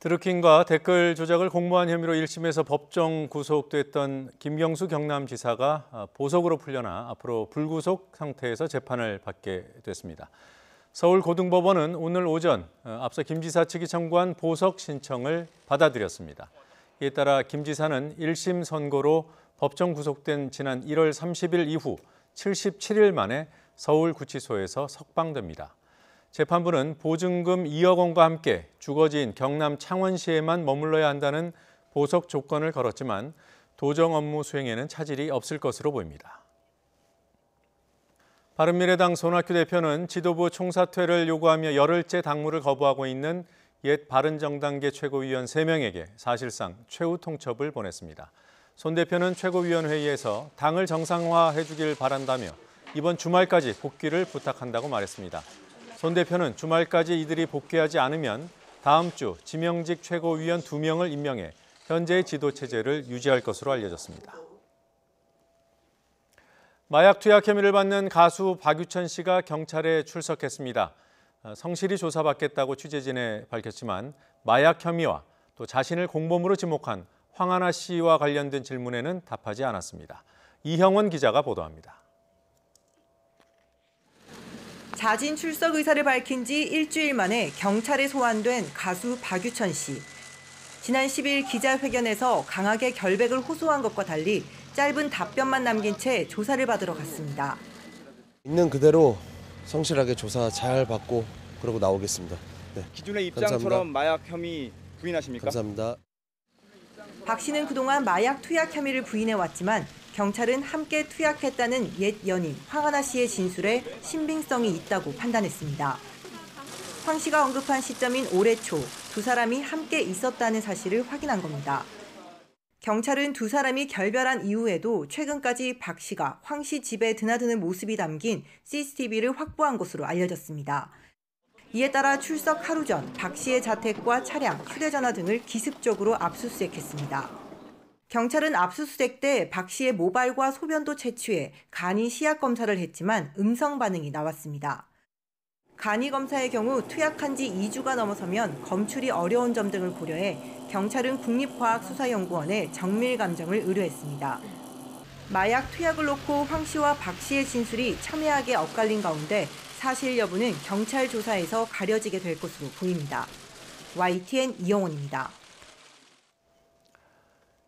Speaker 1: 드루킹과 댓글 조작을 공모한 혐의로 1심에서 법정 구속됐던 김경수 경남지사가 보석으로 풀려나 앞으로 불구속 상태에서 재판을 받게 됐습니다. 서울고등법원은 오늘 오전 앞서 김 지사 측이 청구한 보석 신청을 받아들였습니다. 이에 따라 김 지사는 1심 선고로 법정 구속된 지난 1월 30일 이후 77일 만에 서울구치소에서 석방됩니다. 재판부는 보증금 2억 원과 함께 주거지인 경남 창원시에만 머물러야 한다는 보석 조건을 걸었지만 도정 업무 수행에는 차질이 없을 것으로 보입니다. 바른미래당 손학규 대표는 지도부 총사퇴를 요구하며 열흘째 당무를 거부하고 있는 옛 바른정당계 최고위원 3명에게 사실상 최후 통첩을 보냈습니다. 손 대표는 최고위원회의에서 당을 정상화해 주길 바란다며 이번 주말까지 복귀를 부탁한다고 말했습니다. 손 대표는 주말까지 이들이 복귀하지 않으면 다음 주 지명직 최고위원 2명을 임명해 현재의 지도체제를 유지할 것으로 알려졌습니다. 마약 투약 혐의를 받는 가수 박유천 씨가 경찰에 출석했습니다. 성실히 조사받겠다고 취재진에 밝혔지만 마약 혐의와 또 자신을 공범으로 지목한 황하나 씨와 관련된 질문에는 답하지 않았습니다. 이형원 기자가 보도합니다.
Speaker 5: 자진 출석 의사를 밝힌 지 일주일 만에 경찰에 소환된 가수 박유천 씨. 지난 10일 기자회견에서 강하게 결백을 호소한 것과 달리 짧은 답변만 남긴 채 조사를 받으러 갔습니다.
Speaker 20: 있는 그대로 성실하게 조사 잘 받고 그러고 나오겠습니다. 네.
Speaker 21: 기존의 입장처럼 감사합니다. 마약 혐의 부인하십니까?
Speaker 20: 감사합니다.
Speaker 5: 박 씨는 그동안 마약 투약 혐의를 부인해왔지만 경찰은 함께 투약했다는 옛 연인 황하나 씨의 진술에 신빙성이 있다고 판단했습니다. 황 씨가 언급한 시점인 올해 초 두 사람이 함께 있었다는 사실을 확인한 겁니다. 경찰은 두 사람이 결별한 이후에도 최근까지 박 씨가 황 씨 집에 드나드는 모습이 담긴 CCTV를 확보한 것으로 알려졌습니다. 이에 따라 출석 하루 전 박 씨의 자택과 차량, 휴대전화 등을 기습적으로 압수수색했습니다. 경찰은 압수수색 때 박 씨의 모발과 소변도 채취해 간이 시약 검사를 했지만 음성 반응이 나왔습니다. 간이 검사의 경우 투약한 지 2주가 넘어서면 검출이 어려운 점 등을 고려해 경찰은 국립과학수사연구원에 정밀 감정을 의뢰했습니다. 마약 투약을 놓고 황 씨와 박 씨의 진술이 첨예하게 엇갈린 가운데 사실 여부는 경찰 조사에서 가려지게 될 것으로 보입니다. YTN 이영원입니다.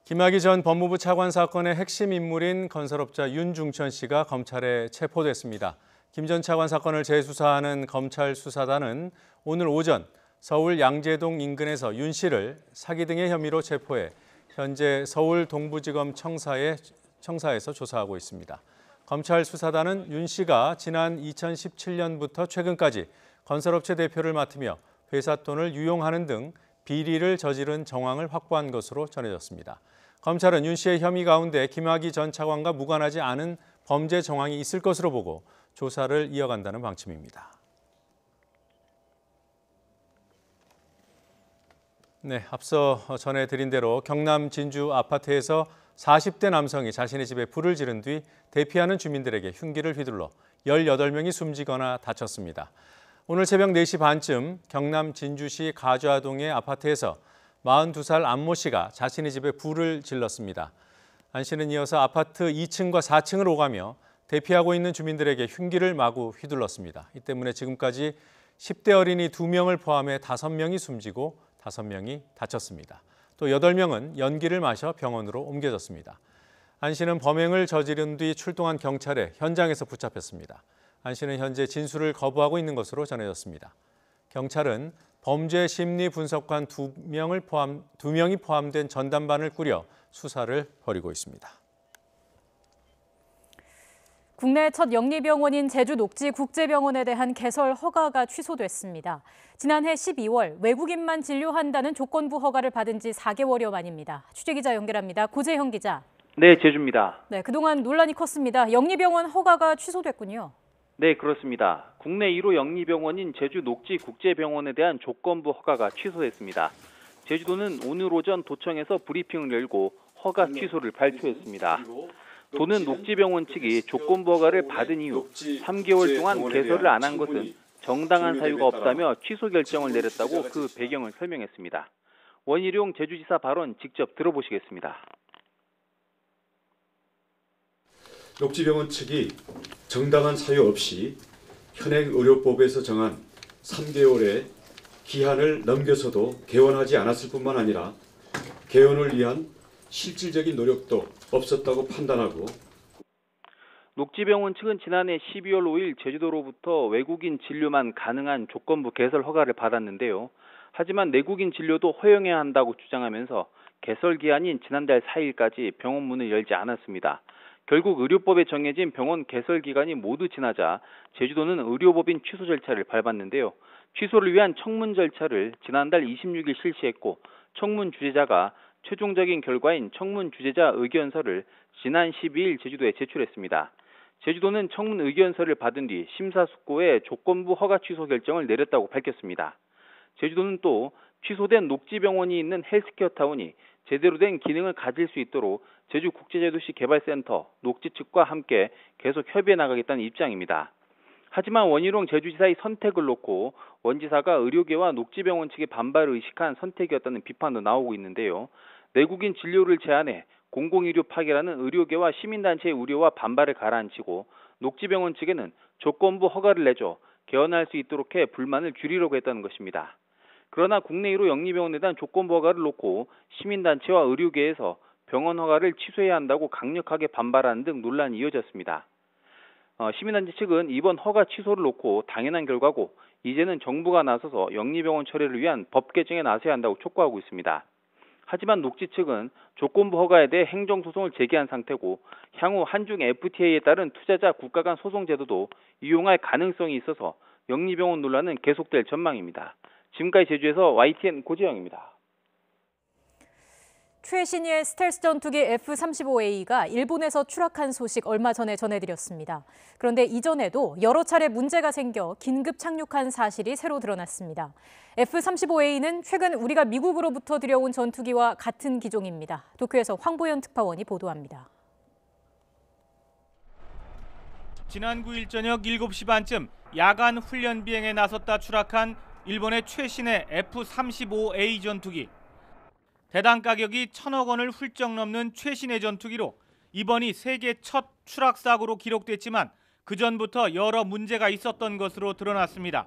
Speaker 1: 김학의 전 법무부 차관 사건의 핵심 인물인 건설업자 윤중천 씨가 검찰에 체포됐습니다. 김 전 차관 사건을 재수사하는 검찰 수사단은 오늘 오전 서울 양재동 인근에서 윤 씨를 사기 등의 혐의로 체포해 현재 서울 동부지검 청사에서 조사하고 있습니다. 검찰 수사단은 윤 씨가 지난 2017년부터 최근까지 건설업체 대표를 맡으며 회사 돈을 유용하는 등 비리를 저지른 정황을 확보한 것으로 전해졌습니다. 검찰은 윤 씨의 혐의 가운데 김학의 전 차관과 무관하지 않은 범죄 정황이 있을 것으로 보고 조사를 이어간다는 방침입니다. 네, 앞서 전해드린 대로 경남 진주 아파트에서 40대 남성이 자신의 집에 불을 지른 뒤 대피하는 주민들에게 흉기를 휘둘러 18명이 숨지거나 다쳤습니다. 오늘 새벽 4시 반쯤 경남 진주시 가좌동의 아파트에서 42살 안모 씨가 자신의 집에 불을 질렀습니다. 안 씨는 이어서 아파트 2층과 4층을 오가며 대피하고 있는 주민들에게 흉기를 마구 휘둘렀습니다. 이 때문에 지금까지 10대 어린이 2명을 포함해 5명이 숨지고 5명이 다쳤습니다. 또 8명은 연기를 마셔 병원으로 옮겨졌습니다. 안 씨는 범행을 저지른 뒤 출동한 경찰에 현장에서 붙잡혔습니다. 안 씨는 현재 진술을 거부하고 있는 것으로 전해졌습니다. 경찰은 범죄 심리 분석관 2명이 포함된 전담반을 꾸려 수사를 벌이고 있습니다.
Speaker 2: 국내 첫 영리병원인 제주녹지국제병원에 대한 개설 허가가 취소됐습니다. 지난해 12월 외국인만 진료한다는 조건부 허가를 받은 지 4개월여 만입니다. 취재기자 연결합니다. 고재형 기자.
Speaker 22: 네, 제주입니다.
Speaker 2: 네, 그동안 논란이 컸습니다. 영리병원 허가가 취소됐군요.
Speaker 22: 네, 그렇습니다. 국내 1호 영리병원인 제주녹지국제병원에 대한 조건부 허가가 취소됐습니다. 제주도는 오늘 오전 도청에서 브리핑을 열고 허가 취소를 발표했습니다. 도는 녹지병원 측이 조건부 허가를 받은 이후 3개월 동안 개설을 안 한 것은 정당한 사유가 없다며 취소 결정을 내렸다고 그 배경을 설명했습니다. 원희룡 제주지사 발언 직접 들어보시겠습니다.
Speaker 3: 녹지병원 측이 정당한 사유 없이 현행의료법에서 정한 3개월의 기한을 넘겨서도 개원하지 않았을 뿐만 아니라 개원을 위한 실질적인 노력도 없었다고 판단하고,
Speaker 22: 녹지병원 측은 지난해 12월 5일 제주도로부터 외국인 진료만 가능한 조건부 개설 허가를 받았는데요. 하지만 내국인 진료도 허용해야 한다고 주장하면서 개설 기한인 지난달 4일까지 병원 문을 열지 않았습니다. 결국 의료법에 정해진 병원 개설 기간이 모두 지나자 제주도는 의료법인 취소 절차를 밟았는데요. 취소를 위한 청문 절차를 지난달 26일 실시했고, 청문 주재자가 최종적인 결과인 청문 주재자 의견서를 지난 12일 제주도에 제출했습니다. 제주도는 청문 의견서를 받은 뒤 심사숙고해 조건부 허가 취소 결정을 내렸다고 밝혔습니다. 제주도는 또 취소된 녹지병원이 있는 헬스케어타운이 제대로 된 기능을 가질 수 있도록 제주국제제도시 개발센터 녹지 측과 함께 계속 협의해 나가겠다는 입장입니다. 하지만 원희룡 제주지사의 선택을 놓고 원지사가 의료계와 녹지병원 측의 반발을 의식한 선택이었다는 비판도 나오고 있는데요. 내국인 진료를 제한해 공공의료 파괴라는 의료계와 시민단체의 우려와 반발을 가라앉히고 녹지병원 측에는 조건부 허가를 내줘 개원할 수 있도록 해 불만을 줄이려고 했다는 것입니다. 그러나 국내 1호 영리병원에 대한 조건부 허가를 놓고 시민단체와 의료계에서 병원 허가를 취소해야 한다고 강력하게 반발하는 등 논란이 이어졌습니다. 시민단체 측은 이번 허가 취소를 놓고 당연한 결과고 이제는 정부가 나서서 영리병원 처리를 위한 법 개정에 나서야 한다고 촉구하고 있습니다. 하지만 녹지 측은 조건부 허가에 대해 행정소송을 제기한 상태고 향후 한중 FTA에 따른 투자자 국가 간 소송 제도도 이용할 가능성이 있어서 영리병원 논란은 계속될 전망입니다. 지금까지 제주에서 YTN 고지영입니다.
Speaker 2: 최신의 스텔스 전투기 F-35A가 일본에서 추락한 소식 얼마 전에 전해드렸습니다. 그런데 이전에도 여러 차례 문제가 생겨 긴급 착륙한 사실이 새로 드러났습니다. F-35A는 최근 우리가 미국으로부터 들여온 전투기와 같은 기종입니다. 도쿄에서 황보연 특파원이 보도합니다.
Speaker 4: 지난 9일 저녁 7시 반쯤 야간 훈련 비행에 나섰다 추락한 일본의 최신의 F-35A 전투기. 대당 가격이 1,000억 원을 훌쩍 넘는 최신의 전투기로 이번이 세계 첫 추락 사고로 기록됐지만 그전부터 여러 문제가 있었던 것으로 드러났습니다.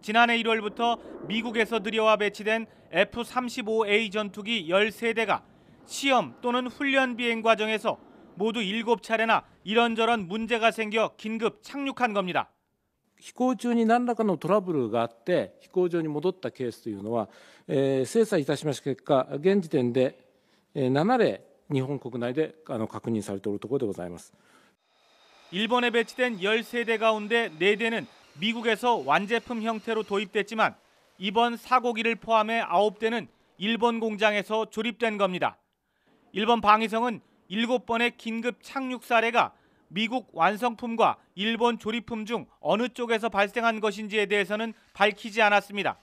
Speaker 4: 지난해 1월부터 미국에서 들여와 배치된 F-35A 전투기 13대가 시험 또는 훈련 비행 과정에서 모두 7차례나 이런저런 문제가 생겨 긴급 착륙한 겁니다.
Speaker 23: 飛行中に何らかのトラブルがあって飛行場に戻ったケースというのは、精査いたしました結果、現時点で7例日本国内で確認されているところでございます。
Speaker 4: 일본에 배치된 13대 가운데 4대는 미국에서 완제품 형태로 도입됐지만 이번 사고기를 포함해 9대는 일본 공장에서 조립된 겁니다. 일본 방위성은 7번의 긴급 착륙 사례가 미국 완성품과 일본 조립품 중 어느 쪽에서 발생한 것인지에 대해서는 밝히지 않았습니다.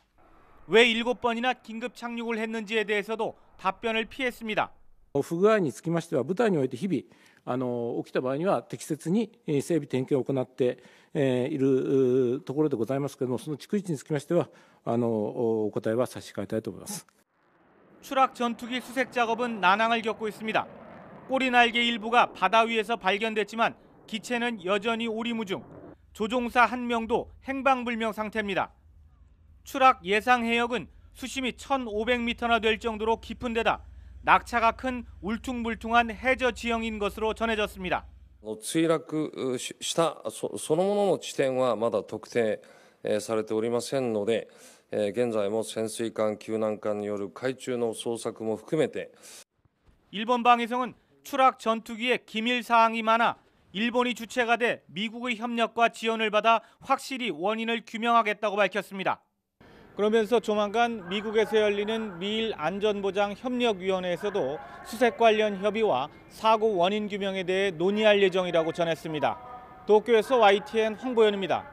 Speaker 4: 왜 7번이나 긴급 착륙을 했는지에 대해서도 답변을 피했습니다.
Speaker 23: 不具合につきましては部隊において日々起きた場合には適切に整備点検を行っているところでございますけれども、その逐一につきましてはお答えは差し控えたいと思います。
Speaker 4: 추락 전투기 수색 작업은 난항을 겪고 있습니다. 꼬리 날개 일부가 바다 위에서 발견됐지만 기체는 여전히 오리무중, 조종사 1명도 행방불명 상태입니다. 추락 예상 해역은 수심이 1,500m나 될 정도로 깊은 데다 낙차가 큰 울퉁불퉁한 해저 지형인 것으로 전해졌습니다.
Speaker 24: 墜落したそのものの地点はまだ特定されておりませんので、現在も潜水艦救難艦による海中の捜索も含めて
Speaker 4: 일본 방위성은 추락 전투기에 기밀 사항이 많아 일본이 주체가 돼 미국의 협력과 지원을 받아 확실히 원인을 규명하겠다고 밝혔습니다. 그러면서 조만간 미국에서 열리는 미일 안전보장협력위원회에서도 수색 관련 협의와 사고 원인 규명에 대해 논의할 예정이라고 전했습니다. 도쿄에서 YTN 황보연입니다.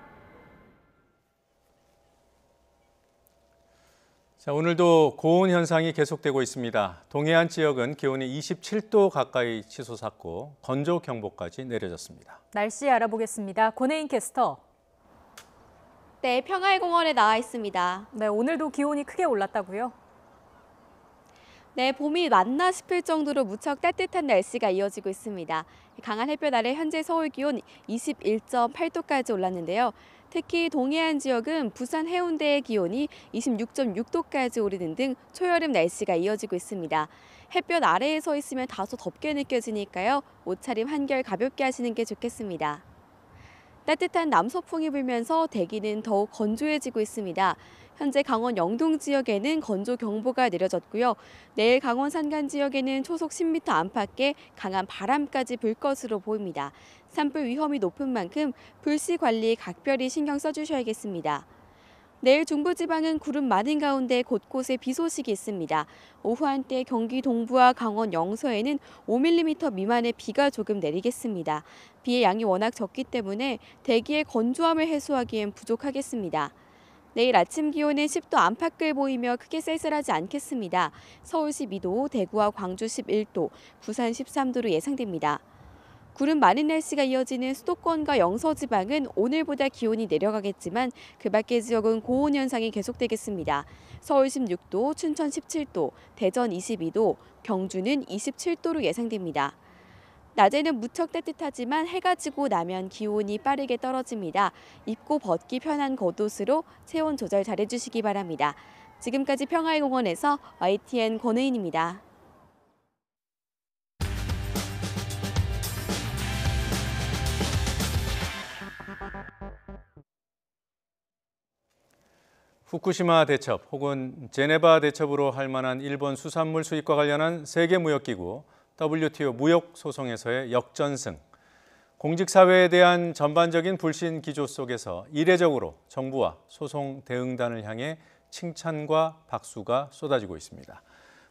Speaker 1: 자, 오늘도 고온 현상이 계속되고 있습니다. 동해안 지역은 기온이 27도 가까이 치솟았고 건조 경보까지 내려졌습니다.
Speaker 2: 날씨 알아보겠습니다. 권혜인 캐스터.
Speaker 25: 네, 평화의 공원에 나와 있습니다.
Speaker 2: 네, 오늘도 기온이 크게 올랐다고요?
Speaker 6: 네, 봄이 맞나 싶을 정도로 무척 따뜻한 날씨가 이어지고 있습니다. 강한 햇볕 아래 현재 서울 기온 21.8도까지 올랐는데요. 특히 동해안 지역은 부산 해운대의 기온이 26.6도까지 오르는 등 초여름 날씨가 이어지고 있습니다. 햇볕 아래에 서 있으면 다소 덥게 느껴지니까요. 옷차림 한결 가볍게 하시는 게 좋겠습니다. 따뜻한 남서풍이 불면서 대기는 더욱 건조해지고 있습니다. 현재 강원 영동 지역에는 건조경보가 내려졌고요. 내일 강원 산간 지역에는 초속 10m 안팎의 강한 바람까지 불 것으로 보입니다. 산불 위험이 높은 만큼 불씨 관리에 각별히 신경 써주셔야겠습니다. 내일 중부지방은 구름 많은 가운데 곳곳에 비 소식이 있습니다. 오후 한때 경기 동부와 강원 영서에는 5mm 미만의 비가 조금 내리겠습니다. 비의 양이 워낙 적기 때문에 대기의 건조함을 해소하기엔 부족하겠습니다. 내일 아침 기온은 10도 안팎을 보이며 크게 쌀쌀하지 않겠습니다. 서울 12도, 대구와 광주 11도, 부산 13도로 예상됩니다. 구름 많은 날씨가 이어지는 수도권과 영서지방은 오늘보다 기온이 내려가겠지만 그 밖의 지역은 고온 현상이 계속되겠습니다. 서울 16도, 춘천 17도, 대전 22도, 경주는 27도로 예상됩니다. 낮에는 무척 따뜻하지만 해가 지고 나면 기온이 빠르게 떨어집니다. 입고 벗기 편한 겉옷으로 체온 조절 잘해주시기 바랍니다. 지금까지 평화의 공원에서 YTN 권의인입니다.
Speaker 1: 후쿠시마 대첩 혹은 제네바 대첩으로 할 만한 일본 수산물 수입과 관련한 세계무역기구 WTO 무역소송에서의 역전승. 공직사회에 대한 전반적인 불신 기조 속에서 이례적으로 정부와 소송 대응단을 향해 칭찬과 박수가 쏟아지고 있습니다.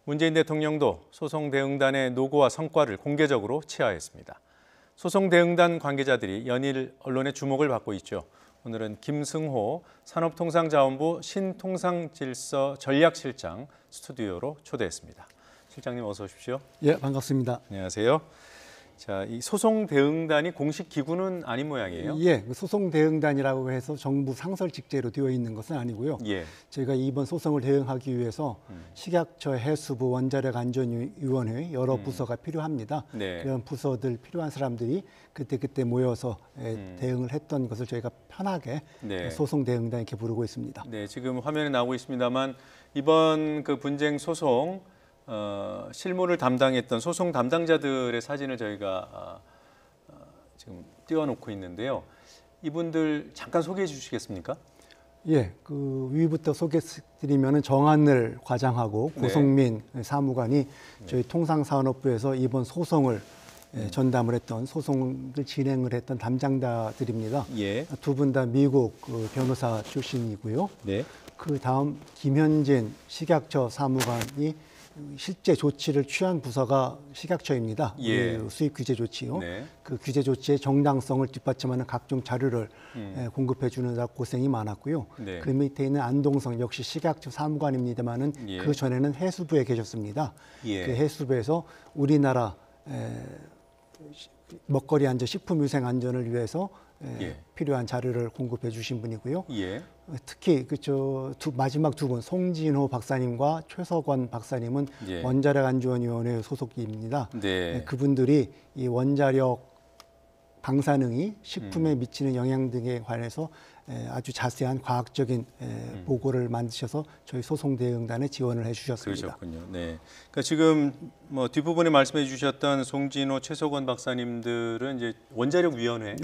Speaker 1: 문재인 대통령도 소송 대응단의 노고와 성과를 공개적으로 치하했습니다. 소송 대응단 관계자들이 연일 언론의 주목을 받고 있죠. 오늘은 김승호 산업통상자원부 신통상질서 전략실장 스튜디오로 초대했습니다. 실장님 어서 오십시오.
Speaker 7: 예, 반갑습니다.
Speaker 1: 안녕하세요. 자, 이 소송 대응단이 공식 기구는 아닌 모양이에요?
Speaker 7: 예, 소송 대응단이라고 해서 정부 상설 직제로 되어 있는 것은 아니고요.
Speaker 1: 예.
Speaker 7: 저희가 이번 소송을 대응하기 위해서 식약처, 해수부, 원자력안전위원회 여러 부서가 필요합니다.
Speaker 1: 네.
Speaker 7: 그런 부서들 필요한 사람들이 그때 모여서 대응을 했던 것을 저희가 편하게
Speaker 1: 네.
Speaker 7: 소송 대응단 이렇게 부르고 있습니다.
Speaker 1: 네, 지금 화면에 나오고 있습니다만 이번 그 분쟁 소송 실무를 담당했던 소송 담당자들의 사진을 저희가 지금 띄워놓고 있는데요. 이분들 잠깐 소개해 주시겠습니까?
Speaker 7: 예, 그 위부터 소개드리면은 정한을 과장하고 고성민 사무관이 저희 통상산업부에서 이번 소송을 전담을 했던 소송을 진행을 했던 담당자들입니다.
Speaker 1: 예.
Speaker 7: 두 분 다 미국 변호사 출신이고요.
Speaker 1: 네.
Speaker 7: 그 다음 김현진 식약처 사무관이 실제 조치를 취한 부서가 식약처입니다.
Speaker 1: 예.
Speaker 7: 그 수입 규제 조치요.
Speaker 1: 네.
Speaker 7: 그 규제 조치의 정당성을 뒷받침하는 각종 자료를 공급해 주느라 고생이 많았고요.
Speaker 1: 네.
Speaker 7: 그 밑에 있는 안동성 역시 식약처 사무관입니다만은
Speaker 1: 예.
Speaker 7: 그 전에는 해수부에 계셨습니다.
Speaker 1: 예.
Speaker 7: 그 해수부에서 우리나라 먹거리 안전, 식품위생 안전을 위해서 필요한 자료를 공급해 주신 분이고요.
Speaker 1: 예.
Speaker 7: 특히 마지막 두 분 송진호 박사님과 최석원 박사님은
Speaker 1: 예.
Speaker 7: 원자력안전위원회 소속입니다.
Speaker 1: 네.
Speaker 7: 그분들이 이 원자력 방사능이 식품에 미치는 영향 등에 관해서 아주 자세한 과학적인 보고를 만드셔서 저희 소송 대응단에 지원을 해주셨습니다.
Speaker 1: 그러셨군요. 네. 그러니까 지금 뭐 뒷부분에 말씀해 주셨던 송진호, 최석원 박사님들은 이제 원자력위원회,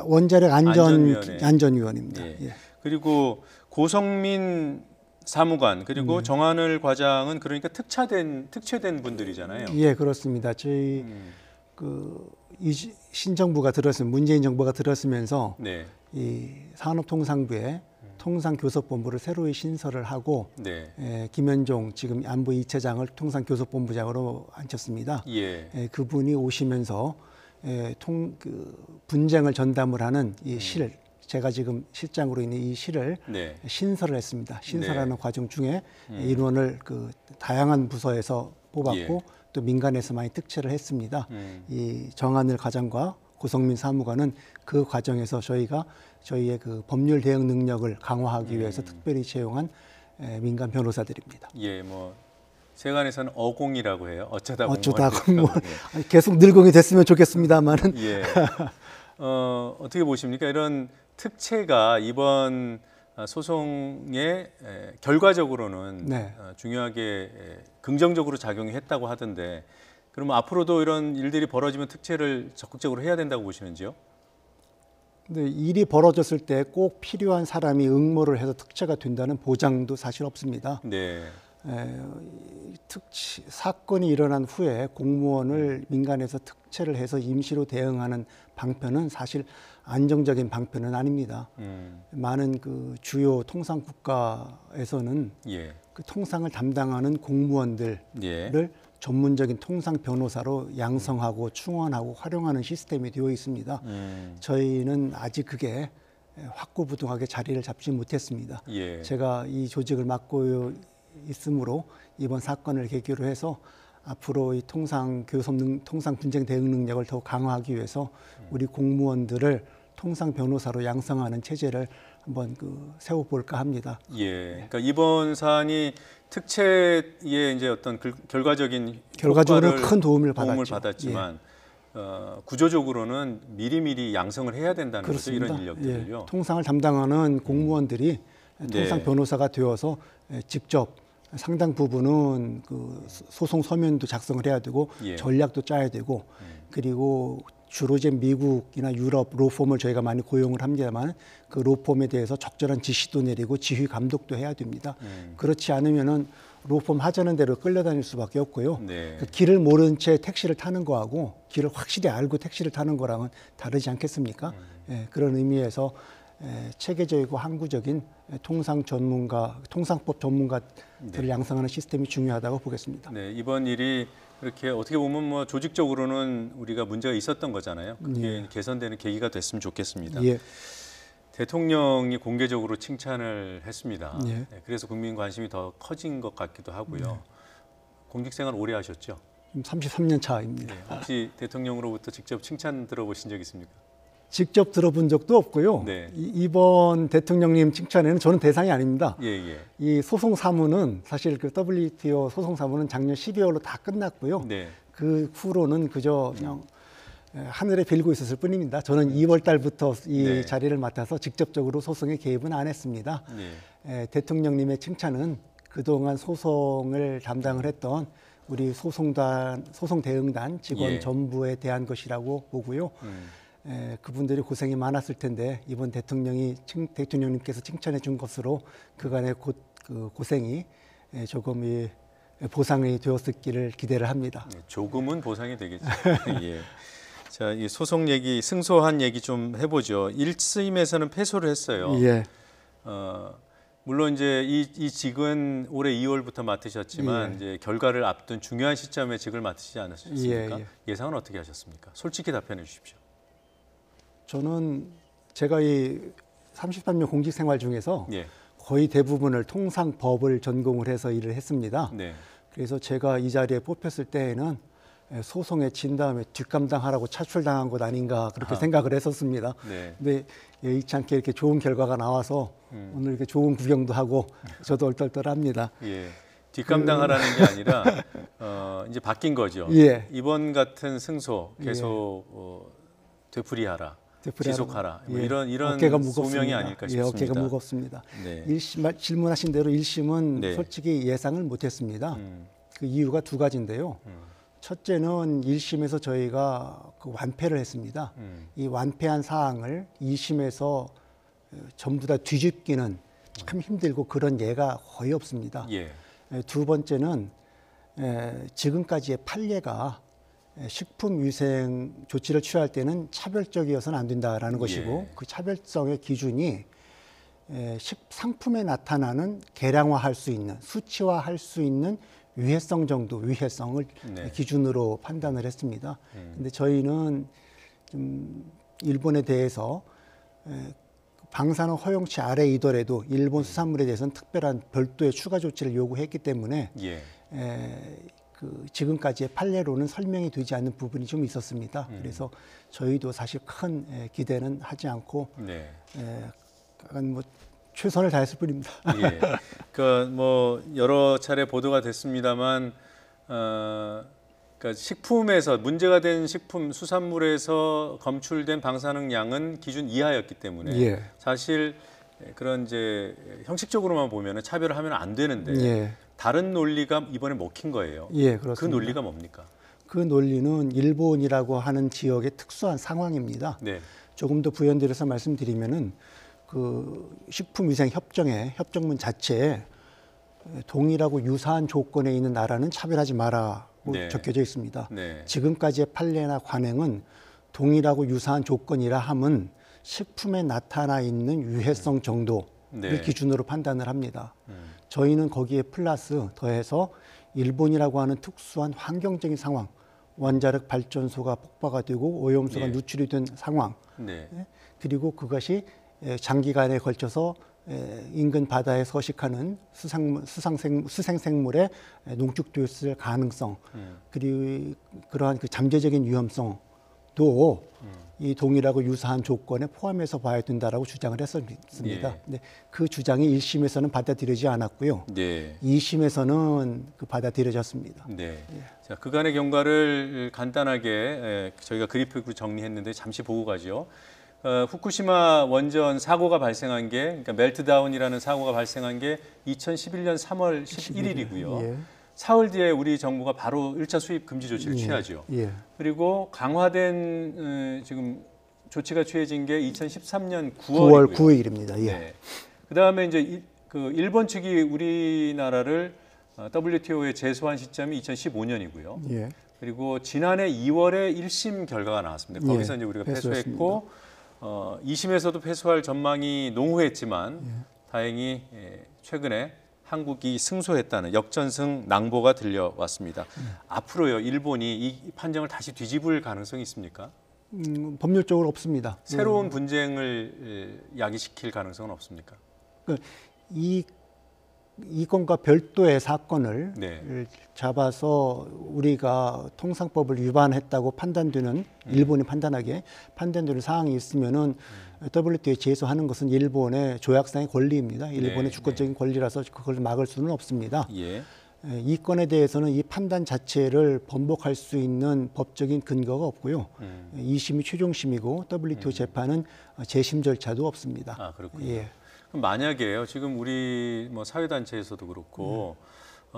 Speaker 7: 원자력 안전위원입니다.
Speaker 1: 예.
Speaker 7: 예.
Speaker 1: 그리고 고성민 사무관 그리고 정한을 과장은 그러니까 특채된 분들이잖아요.
Speaker 7: 예, 그렇습니다. 저희 이 신정부가 문재인 정부가 들었으면서
Speaker 1: 네.
Speaker 7: 이 산업통상부에 통상교섭본부를 새로이 신설을 하고
Speaker 1: 네.
Speaker 7: 김현종 지금 안보 2차장을 통상교섭본부장으로 앉혔습니다.
Speaker 1: 예.
Speaker 7: 그분이 오시면서 분쟁을 전담을 하는 이 실, 제가 지금 실장으로 있는 이 실을
Speaker 1: 네.
Speaker 7: 신설을 했습니다. 신설하는
Speaker 1: 네.
Speaker 7: 과정 중에 인원을 다양한 부서에서 뽑았고 또 민간에서 많이 특채를 했습니다. 이 정한을 과장과 고성민 사무관은 그 과정에서 저희의 그 법률 대응 능력을 강화하기 위해서 특별히 채용한 민간 변호사들입니다.
Speaker 1: 예, 뭐 세관에서는 어공이라고 해요. 어쩌다
Speaker 7: 공무원. 계속 늘공이 됐으면 좋겠습니다만은.
Speaker 1: 예. 어떻게 보십니까? 이런 특채가 이번 소송에 결과적으로는
Speaker 7: 네.
Speaker 1: 중요하게 긍정적으로 작용했다고 하던데, 그러면 앞으로도 이런 일들이 벌어지면 특채를 적극적으로 해야 된다고 보시는지요?
Speaker 7: 근데 일이 벌어졌을 때 꼭 필요한 사람이 응모를 해서 특채가 된다는 보장도 사실 없습니다.
Speaker 1: 네.
Speaker 7: 사건이 일어난 후에 공무원을 민간에서 특채를 해서 임시로 대응하는 방편은 사실 안정적인 방편은 아닙니다. 많은 그 주요 통상 국가에서는
Speaker 1: 예.
Speaker 7: 그 통상을 담당하는 공무원들을
Speaker 1: 예.
Speaker 7: 전문적인 통상 변호사로 양성하고 충원하고 활용하는 시스템이 되어 있습니다. 저희는 아직 그게 확고부동하게 자리를 잡지 못했습니다.
Speaker 1: 예.
Speaker 7: 제가 이 조직을 맡고 있으므로 이번 사건을 계기로 해서 앞으로 이 통상 분쟁 대응 능력을 더욱 강화하기 위해서 우리 공무원들을 통상 변호사로 양성하는 체제를 한번 세워볼까 합니다.
Speaker 1: 예. 그러니까 이번 사안이 특채의 이제 어떤
Speaker 7: 결과적으로는 큰 도움을
Speaker 1: 받았지만 구조적으로는 미리미리 양성을 해야 된다는 거죠. 이런 인력들을요.
Speaker 7: 예. 통상을 담당하는 공무원들이 통상 변호사가 되어서 직접 상당 부분은 그 소송 서면도 작성을 해야 되고
Speaker 1: 예.
Speaker 7: 전략도 짜야 되고 그리고 주로 이제 미국이나 유럽 로펌을 저희가 많이 고용을 합니다만 그 로펌에 대해서 적절한 지시도 내리고 지휘 감독도 해야 됩니다. 그렇지 않으면은 로펌 하자는 대로 끌려다닐 수밖에 없고요.
Speaker 1: 네.
Speaker 7: 그 길을 모른 채 택시를 타는 거하고 길을 확실히 알고 택시를 타는 거랑은 다르지 않겠습니까? 예, 그런 의미에서 체계적이고 항구적인 통상법 전문가들을 양성하는 시스템이 중요하다고 보겠습니다.
Speaker 1: 네, 이번 일이 이렇게 어떻게 보면 뭐 조직적으로는 우리가 문제가 있었던 거잖아요. 그게 개선되는 계기가 됐으면 좋겠습니다.
Speaker 7: 예.
Speaker 1: 대통령이 공개적으로 칭찬을 했습니다.
Speaker 7: 예.
Speaker 1: 네, 그래서 국민 관심이 더 커진 것 같기도 하고요. 공직생활 오래 하셨죠?
Speaker 7: 33년 차입니다.
Speaker 1: 네, 혹시 대통령으로부터 직접 칭찬 들어보신 적 있습니까?
Speaker 7: 직접 들어본 적도 없고요.
Speaker 1: 네.
Speaker 7: 이번 대통령님 칭찬에는 저는 대상이 아닙니다.
Speaker 1: 예.
Speaker 7: 이 소송 사무는 사실 그 WTO 소송 사무는 작년 12월로 다 끝났고요.
Speaker 1: 네.
Speaker 7: 그 후로는 그저 그냥 하늘에 빌고 있었을 뿐입니다. 저는 2월 달부터 이 자리를 맡아서 직접적으로 소송에 개입은 안 했습니다. 대통령님의 칭찬은 그동안 소송을 담당을 했던 우리 소송 대응단 직원 전부에 대한 것이라고 보고요. 그분들이 고생이 많았을 텐데 이번 대통령님께서 칭찬해 준 것으로 그간의 고생이 조금 보상이 되었기를 기대를 합니다.
Speaker 1: 조금은 보상이 되겠죠. 예. 자, 이 소송 얘기, 승소한 얘기 좀 해보죠. 1심에서는 패소를 했어요.
Speaker 7: 예.
Speaker 1: 물론 이제 이 직은 올해 2월부터 맡으셨지만 이제 결과를 앞둔 중요한 시점에 직을 맡으시지 않으셨습니까? 예상은 어떻게 하셨습니까? 솔직히 답변해 주십시오.
Speaker 7: 저는 제가 이 33년 공직 생활 중에서 거의 대부분을 통상법을 전공을 해서 일을 했습니다. 그래서 제가 이 자리에 뽑혔을 때에는 소송에 진 다음에 뒷감당하라고 차출당한 것 아닌가 그렇게 생각을 했었습니다. 근데 예의치 않게 이렇게 좋은 결과가 나와서 오늘 이렇게 좋은 구경도 하고 저도 얼떨떨합니다.
Speaker 1: 뒷감당하라는 게 아니라 이제 바뀐 거죠. 이번 같은 승소 계속 되풀이하라. 지속하라. 뭐 이런 소명이 아닐까 싶습니다.
Speaker 7: 어깨가 무겁습니다. 1심 질문하신 대로 1심은 솔직히 예상을 못했습니다. 그 이유가 두 가지인데요. 첫째는 1심에서 저희가 그 완패를 했습니다. 이 완패한 사항을 2심에서 전부 다 뒤집기는 참 힘들고 그런 예가 거의 없습니다. 두 번째는 지금까지의 판례가 식품위생 조치를 취할 때는 차별적이어서는 안 된다라는 것이고 그 차별성의 기준이 상품에 나타나는 계량화할 수 있는 수치화할 수 있는 위해성 정도 위해성을 기준으로 판단을 했습니다. 근데 저희는 좀 일본에 대해서 방사능 허용치 아래이더라도 일본 수산물에 대해서는 특별한 별도의 추가 조치를 요구했기 때문에 그 지금까지의 판례로는 설명이 되지 않는 부분이 좀 있었습니다. 그래서 저희도 사실 큰 기대는 하지 않고 뭐 최선을 다했을 뿐입니다.
Speaker 1: 그러니까 뭐 여러 차례 보도가 됐습니다만, 그러니까 식품에서 문제가 된 식품 수산물에서 검출된 방사능량은 기준 이하였기 때문에
Speaker 7: 예.
Speaker 1: 사실 그런 이제 형식적으로만 보면은 차별을 하면 안 되는데
Speaker 7: 예.
Speaker 1: 다른 논리가 이번에 먹힌 거예요.
Speaker 7: 예, 그렇습니다.
Speaker 1: 그 논리가 뭡니까?
Speaker 7: 그 논리는 일본이라고 하는 지역의 특수한 상황입니다.
Speaker 1: 네.
Speaker 7: 조금 더 부연드려서 말씀드리면은 그 식품위생협정의 협정문 자체에 동일하고 유사한 조건에 있는 나라는 차별하지 마라고
Speaker 1: 네.
Speaker 7: 적혀져 있습니다.
Speaker 1: 네.
Speaker 7: 지금까지의 판례나 관행은 동일하고 유사한 조건이라 함은 식품에 나타나 있는 유해성 정도를
Speaker 1: 네.
Speaker 7: 기준으로 판단을 합니다. 저희는 거기에 플러스 더해서 일본이라고 하는 특수한 환경적인 상황, 원자력 발전소가 폭파가 되고 오염수가
Speaker 1: 네.
Speaker 7: 누출이 된 상황,
Speaker 1: 네.
Speaker 7: 그리고 그것이 장기간에 걸쳐서 인근 바다에 서식하는 수생생물에 농축되었을 가능성, 그리고 그러한 그 잠재적인 위험성도 이 동일하고 유사한 조건에 포함해서 봐야 된다라고 주장을 했습니다.
Speaker 1: 예.
Speaker 7: 근데 그 주장이 1심에서는 받아들여지지 않았고요.
Speaker 1: 네.
Speaker 7: 2심에서는 그 받아들여졌습니다.
Speaker 1: 네. 자, 그간의 경과를 간단하게 저희가 그래프로 정리했는데 잠시 보고 가죠. 후쿠시마 원전 사고가 발생한 게, 그러니까 멜트다운이라는 사고가 발생한 게 2011년 3월 11일이고요.
Speaker 7: 예.
Speaker 1: 사흘 뒤에 우리 정부가 바로 1차 수입 금지 조치를 취하죠.
Speaker 7: 예.
Speaker 1: 그리고 강화된 지금 조치가 취해진 게 2013년
Speaker 7: 9월
Speaker 1: 9월이고요.
Speaker 7: 9일입니다. 예.
Speaker 1: 네. 그다음에 이제 그 일본 측이 우리나라를 WTO에 제소한 시점이 2015년이고요.
Speaker 7: 예.
Speaker 1: 그리고 지난해 2월에 1심 결과가 나왔습니다. 거기서
Speaker 7: 예,
Speaker 1: 이제 우리가
Speaker 7: 패소했습니다.
Speaker 1: 패소했고 2심에서도 패소할 전망이 농후했지만 다행히 최근에 한국이 승소했다는 역전승 낭보가 들려왔습니다. 앞으로요, 일본이 이 판정을 다시 뒤집을 가능성이 있습니까?
Speaker 7: 법률적으로 없습니다.
Speaker 1: 새로운 분쟁을 야기시킬 가능성은 없습니까?
Speaker 7: 이 건과 별도의 사건을
Speaker 1: 네.
Speaker 7: 잡아서 우리가 통상법을 위반했다고 판단되는 일본이 판단되는 사항이 있으면은 WTO에 제소하는 것은 일본의 조약상의 권리입니다. 일본의
Speaker 1: 네,
Speaker 7: 주권적인 권리라서 그걸 막을 수는 없습니다.
Speaker 1: 예.
Speaker 7: 이 건에 대해서는 이 판단 자체를 번복할 수 있는 법적인 근거가 없고요. 2심이 최종심이고 WTO 재판은 재심 절차도 없습니다.
Speaker 1: 아, 그렇군요.
Speaker 7: 예.
Speaker 1: 그럼 만약에요, 지금 우리 뭐 사회단체에서도 그렇고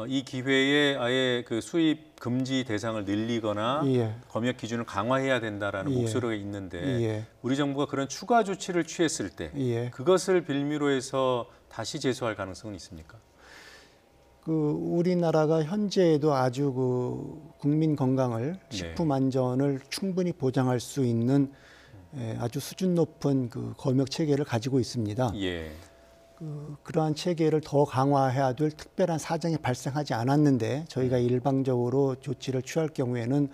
Speaker 1: 이 기회에 아예 그 수입 금지 대상을 늘리거나
Speaker 7: 예.
Speaker 1: 검역 기준을 강화해야 된다라는
Speaker 7: 예.
Speaker 1: 목소리가 있는데
Speaker 7: 예.
Speaker 1: 우리 정부가 그런 추가 조치를 취했을 때
Speaker 7: 예.
Speaker 1: 그것을 빌미로 해서 다시 제소할 가능성은 있습니까?
Speaker 7: 그 우리나라가 현재에도 아주 그 국민 건강을 식품 안전을 충분히 보장할 수 있는 아주 수준 높은 그 검역 체계를 가지고 있습니다.
Speaker 1: 예.
Speaker 7: 그러한 체계를 더 강화해야 될 특별한 사정이 발생하지 않았는데 저희가 일방적으로 조치를 취할 경우에는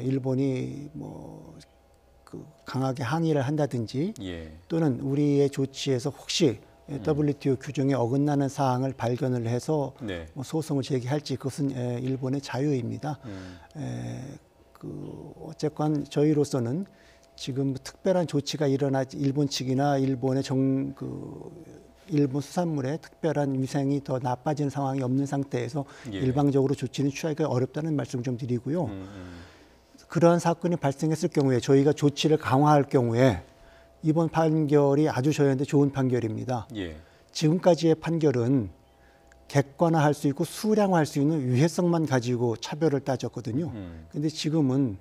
Speaker 7: 일본이 뭐 그 강하게 항의를 한다든지 또는 우리의 조치에서 혹시 WTO 규정에 어긋나는 사항을 발견을 해서 뭐 소송을 제기할지 그것은 일본의 자유입니다. 그 어쨌건 저희로서는 지금 특별한 조치가 일어나지 일본 측이나 일본의 일본 수산물의 특별한 위생이 더 나빠지는 상황이 없는 상태에서 일방적으로 조치는 취하기가 어렵다는 말씀 좀 드리고요. 그러한 사건이 발생했을 경우에 저희가 조치를 강화할 경우에 이번 판결이 아주 저희한테 좋은 판결입니다. 지금까지의 판결은 객관화할 수 있고 수량화할 수 있는 유해성만 가지고 차별을 따졌거든요. 그런데 지금은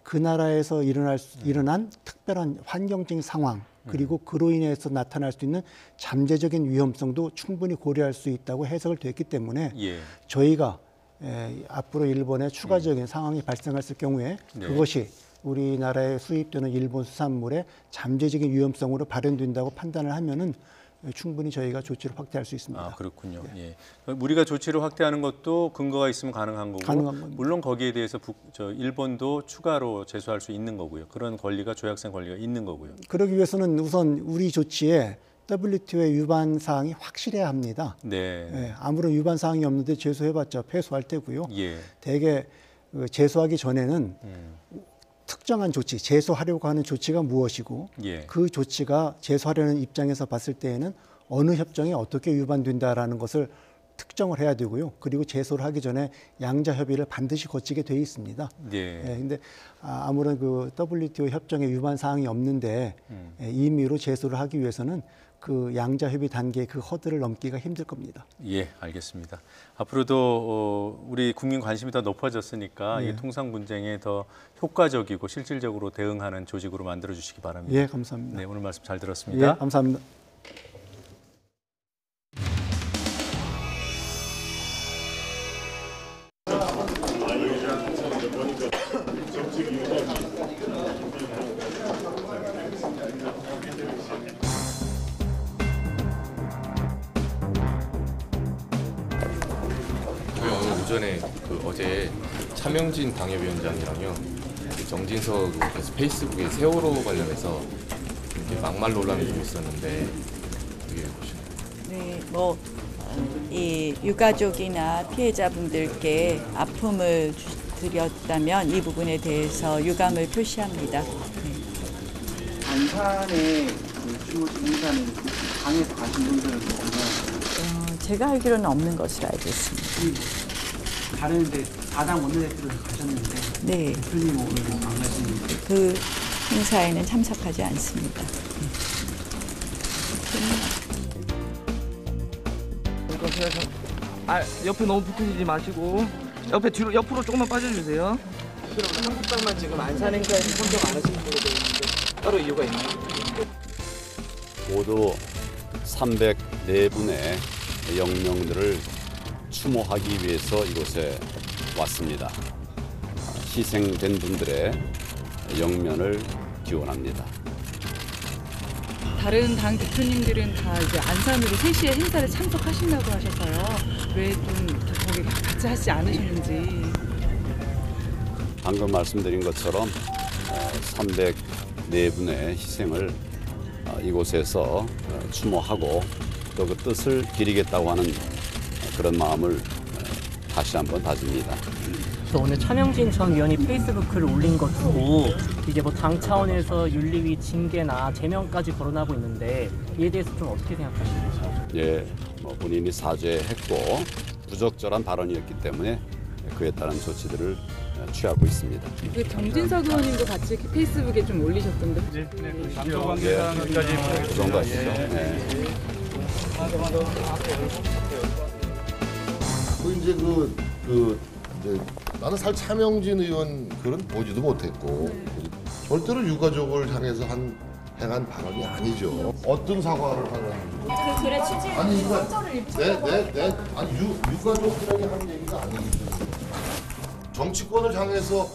Speaker 7: 그 나라에서 일어난 특별한 환경적인 상황 그리고 그로 인해서 나타날 수 있는 잠재적인 위험성도 충분히 고려할 수 있다고 해석을 됐기 때문에 저희가 앞으로 일본에 추가적인 상황이 발생했을 경우에 그것이 우리나라에 수입되는 일본 수산물의 잠재적인 위험성으로 발현된다고 판단을 하면은 충분히 저희가 조치를 확대할 수 있습니다.
Speaker 1: 아, 그렇군요. 예. 우리가 조치를 확대하는 것도 근거가 있으면 가능한 거고,
Speaker 7: 가능한 겁니다.
Speaker 1: 물론 거기에 대해서 일본도 추가로 제소할 수 있는 거고요. 그런 권리가 조약상 권리가 있는 거고요.
Speaker 7: 그러기 위해서는 우선 우리 조치에 WTO의 위반 사항이 확실해야 합니다. 아무런 위반 사항이 없는데 제소해봤자 패소할 테고요. 대개 제소하기 전에는 특정한 조치, 제소하려고 하는 조치가 무엇이고 그 조치가 제소하려는 입장에서 봤을 때에는 어느 협정이 어떻게 위반된다라는 것을 특정을 해야 되고요. 그리고 제소를 하기 전에 양자 협의를 반드시 거치게 돼 있습니다. 근데 아무런 그 WTO 협정의 위반 사항이 없는데 임의로 제소를 하기 위해서는 그 양자 협의 단계의 그 허들을 넘기가 힘들 겁니다.
Speaker 1: 예, 알겠습니다. 앞으로도 우리 국민 관심이 더 높아졌으니까 이 통상 분쟁에 더 효과적이고 실질적으로 대응하는 조직으로 만들어 주시기 바랍니다.
Speaker 7: 예, 감사합니다.
Speaker 1: 네, 오늘 말씀 잘 들었습니다.
Speaker 7: 예, 감사합니다.
Speaker 8: 오전에 어제 차명진 당협위원장이랑요 정진석 의원께서 페이스북에 세월호 관련해서 이렇게 막말 논란이 좀 있었는데 어떻게 보시나요?
Speaker 17: 네, 이 유가족이나 피해자분들께 아픔을 드렸다면 이 부분에 대해서 유감을 표시합니다.
Speaker 9: 안산에 주로 행사는 당에서 가신 분들은 없나요?
Speaker 17: 제가 알기로는 없는 것으로 알고 있습니다.
Speaker 9: 다른 데 4당 원내대표를 가셨는데
Speaker 17: 네.
Speaker 9: 대표님 오늘 안 가시는데
Speaker 17: 그 행사에는 참석하지 않습니다.
Speaker 9: 옆에 너무 붙으시지 마시고 옆으로 조금만 빠져주세요. 그럼 한국당만 지금 안산 행사에서 선정 안 하시는 걸로 되어 있는데 따로 이유가 있나요?
Speaker 10: 모두 304분의 영명들을 추모하기 위해서 이곳에 왔습니다. 희생된 분들의 영면을 기원합니다.
Speaker 11: 다른 당 대표님들은 다 이제 안산으로 3시에 행사를 참석하신다고 하셔서요. 왜 좀 거기 같이 하시지 않으셨는지.
Speaker 10: 방금 말씀드린 것처럼 304분의 희생을 이곳에서 추모하고 또 그 뜻을 기리겠다고 하는 그런 마음을 다시 한번 다집니다.
Speaker 25: 오늘 차명진 전 의원이 페이스북 글을 올린 것 두고 이게 당 차원에서 윤리위 징계나 제명까지 거론하고 있는데 이에 대해서 좀 어떻게 생각하십니까?
Speaker 10: 예, 본인이 사죄했고 부적절한 발언이었기 때문에 그에 따른 조치들을 취하고 있습니다.
Speaker 11: 정진석 의원님도 같이 페이스북에 좀 올리셨던데.
Speaker 10: 네, 당초 관계자까지 그 정도 하시죠. 네.
Speaker 26: 이제 나는 사실 차명진 의원 글은 보지도 못했고 절대로 유가족을 향해서 행한 발언이 아니죠. 어떤 사과를 하는?
Speaker 11: 그 글의 취지
Speaker 26: 아니 이거
Speaker 11: 상처를
Speaker 26: 아니 유가족들에게 한 얘기가 아니거든요. 정치권을 향해서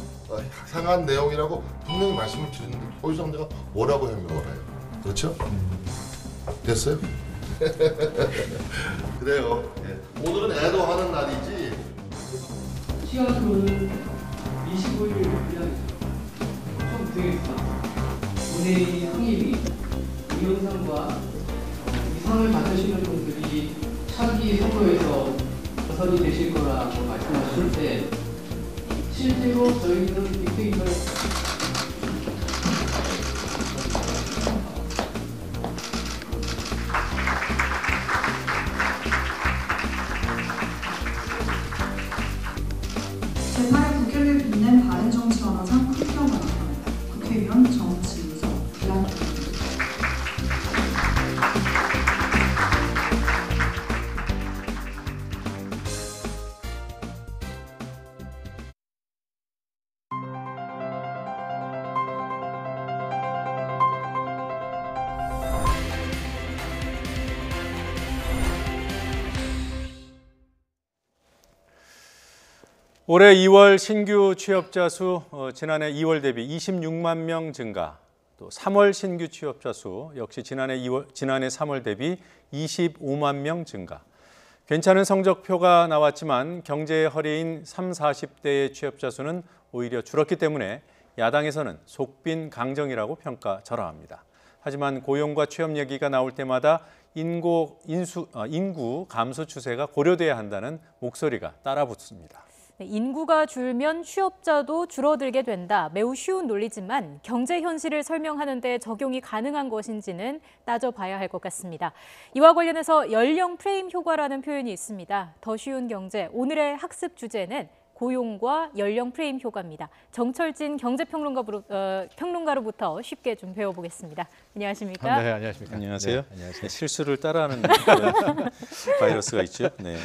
Speaker 26: 향한 내용이라고 분명히 말씀을 드렸는데 더 이상 내가 뭐라고 해명을 해요? 그렇죠? 됐어요? 그래요. 오늘은 애도하는 날이지.
Speaker 9: 시간으로는 25일 좀 되겠습니다. 오늘 항일이 이 영상과 이 상을 받으시는 분들이 차기 선거에서 당선이 되실 거라고 말씀하실 때 실제로 저희들은 빅데이터를
Speaker 27: 제8의 국회를 빛낸 바른정치원화상 국회의원 국회의원 정치우석
Speaker 1: 올해 2월 신규 취업자 수 지난해 2월 대비 26만 명 증가, 또 3월 신규 취업자 수 역시 지난해 3월 대비 25만 명 증가. 괜찮은 성적표가 나왔지만 경제의 허리인 30, 40대의 취업자 수는 오히려 줄었기 때문에 야당에서는 속빈 강정이라고 평가절하합니다. 하지만 고용과 취업 얘기가 나올 때마다 인구 감소 추세가 고려돼야 한다는 목소리가 따라붙습니다.
Speaker 2: 인구가 줄면 취업자도 줄어들게 된다. 매우 쉬운 논리지만 경제 현실을 설명하는 데 적용이 가능한 것인지는 따져봐야 할 것 같습니다. 이와 관련해서 연령 프레임 효과라는 표현이 있습니다. 더 쉬운 경제, 오늘의 학습 주제는 고용과 연령 프레임 효과입니다. 정철진 경제평론가로부터 쉽게 좀 배워보겠습니다. 안녕하십니까?
Speaker 12: 네, 안녕하십니까?
Speaker 1: 안녕하세요.
Speaker 12: 네, 안녕하세요.
Speaker 1: 네, 실수를 따라하는 바이러스가 있죠. 네.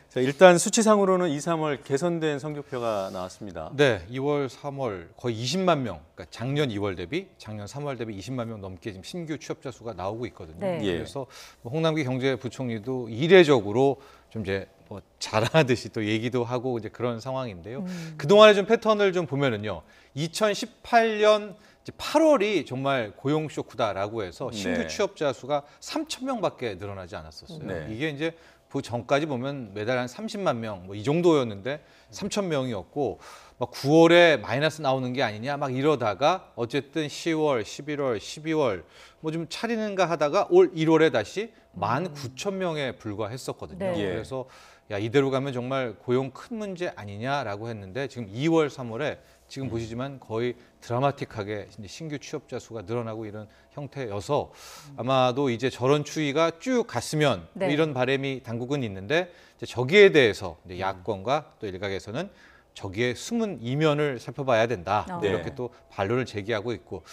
Speaker 1: 자, 일단 수치상으로는 2, 3월 개선된 성적표가 나왔습니다.
Speaker 12: 네, 2월, 3월 거의 20만 명, 그러니까 작년 2월 대비 작년 3월 대비 20만 명 넘게 지금 신규 취업자 수가 나오고 있거든요.
Speaker 2: 네.
Speaker 12: 그래서 홍남기 경제부총리도 이례적으로 좀 이제 뭐 잘하듯이 또 얘기도 하고 이제 그런 상황인데요. 그동안의 좀 패턴을 좀 보면은요. 2018년 8월이 정말 고용 쇼크다라고 해서 신규
Speaker 1: 네.
Speaker 12: 취업자 수가 3천 명밖에 늘어나지 않았었어요.
Speaker 1: 네.
Speaker 12: 이게 이제 그 전까지 보면 매달 한 30만 명 뭐 이 정도였는데 3천 명이었고 막 9월에 마이너스 나오는 게 아니냐 막 이러다가 어쨌든 10월, 11월, 12월 뭐 좀 차리는가 하다가 올 1월에 다시 19,000명에 불과했었거든요.
Speaker 2: 네.
Speaker 12: 그래서 야 이대로 가면 정말 고용 큰 문제 아니냐라고 했는데 지금 2월, 3월에 지금 보시지만 거의 드라마틱하게 신규 취업자 수가 늘어나고 이런 형태여서 아마도 이제 저런 추이가 쭉 갔으면
Speaker 2: 네.
Speaker 12: 이런 바람이 당국은 있는데 이제 저기에 대해서 이제 야권과 또 일각에서는 저기에 숨은 이면을 살펴봐야 된다.
Speaker 2: 네.
Speaker 12: 이렇게 또 반론을 제기하고 있고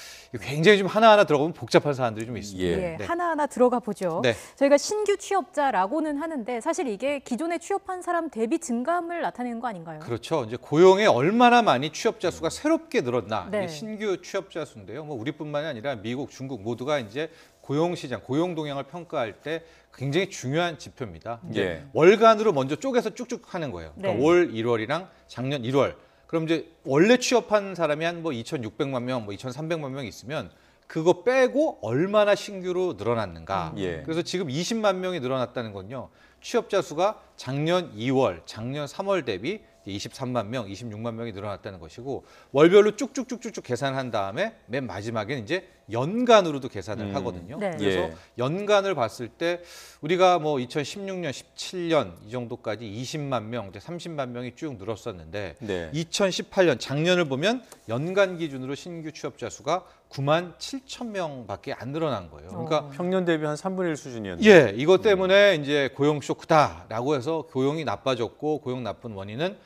Speaker 12: 굉장히 좀 하나하나 들어가면 복잡한 사안들이 좀 있습니다.
Speaker 2: 예,
Speaker 12: 네.
Speaker 2: 하나하나 들어가 보죠.
Speaker 12: 네.
Speaker 2: 저희가 신규 취업자라고는 하는데 사실 이게 기존에 취업한 사람 대비 증감을 나타내는 거 아닌가요?
Speaker 12: 그렇죠. 이제 고용에 얼마나 많이 취업자 수가 새롭게 늘었나
Speaker 2: 네.
Speaker 12: 이게 신규 취업자 수인데요. 뭐 우리뿐만이 아니라 미국, 중국 모두가 이제 고용 시장, 고용 동향을 평가할 때 굉장히 중요한 지표입니다. 이제
Speaker 1: 예.
Speaker 12: 월간으로 먼저 쪼개서 쭉쭉 하는 거예요. 그러니까
Speaker 2: 네.
Speaker 12: 올 1월이랑 작년 1월. 그럼 이제 원래 취업한 사람이 한 뭐 2,600만 명, 뭐 2,300만 명 있으면 그거 빼고 얼마나 신규로 늘어났는가.
Speaker 1: 예.
Speaker 12: 그래서 지금 20만 명이 늘어났다는 건요. 취업자 수가 작년 2월, 작년 3월 대비 23만 명, 26만 명이 늘어났다는 것이고 월별로 쭉쭉쭉쭉 계산한 다음에 맨 마지막에는 이제 연간으로도 계산을 하거든요.
Speaker 2: 네.
Speaker 12: 그래서
Speaker 1: 예.
Speaker 12: 연간을 봤을 때 우리가 뭐 2016년, 17년 이 정도까지 20만 명, 이제 30만 명이 쭉 늘었었는데
Speaker 1: 네.
Speaker 12: 2018년 작년을 보면 연간 기준으로 신규 취업자 수가 9만 7천 명밖에 안 늘어난 거예요. 그러니까
Speaker 1: 평년 대비 한 3분의 1 수준이었는데.
Speaker 12: 예, 이것 때문에 이제 고용 쇼크다라고 해서 고용이 나빠졌고 고용 나쁜 원인은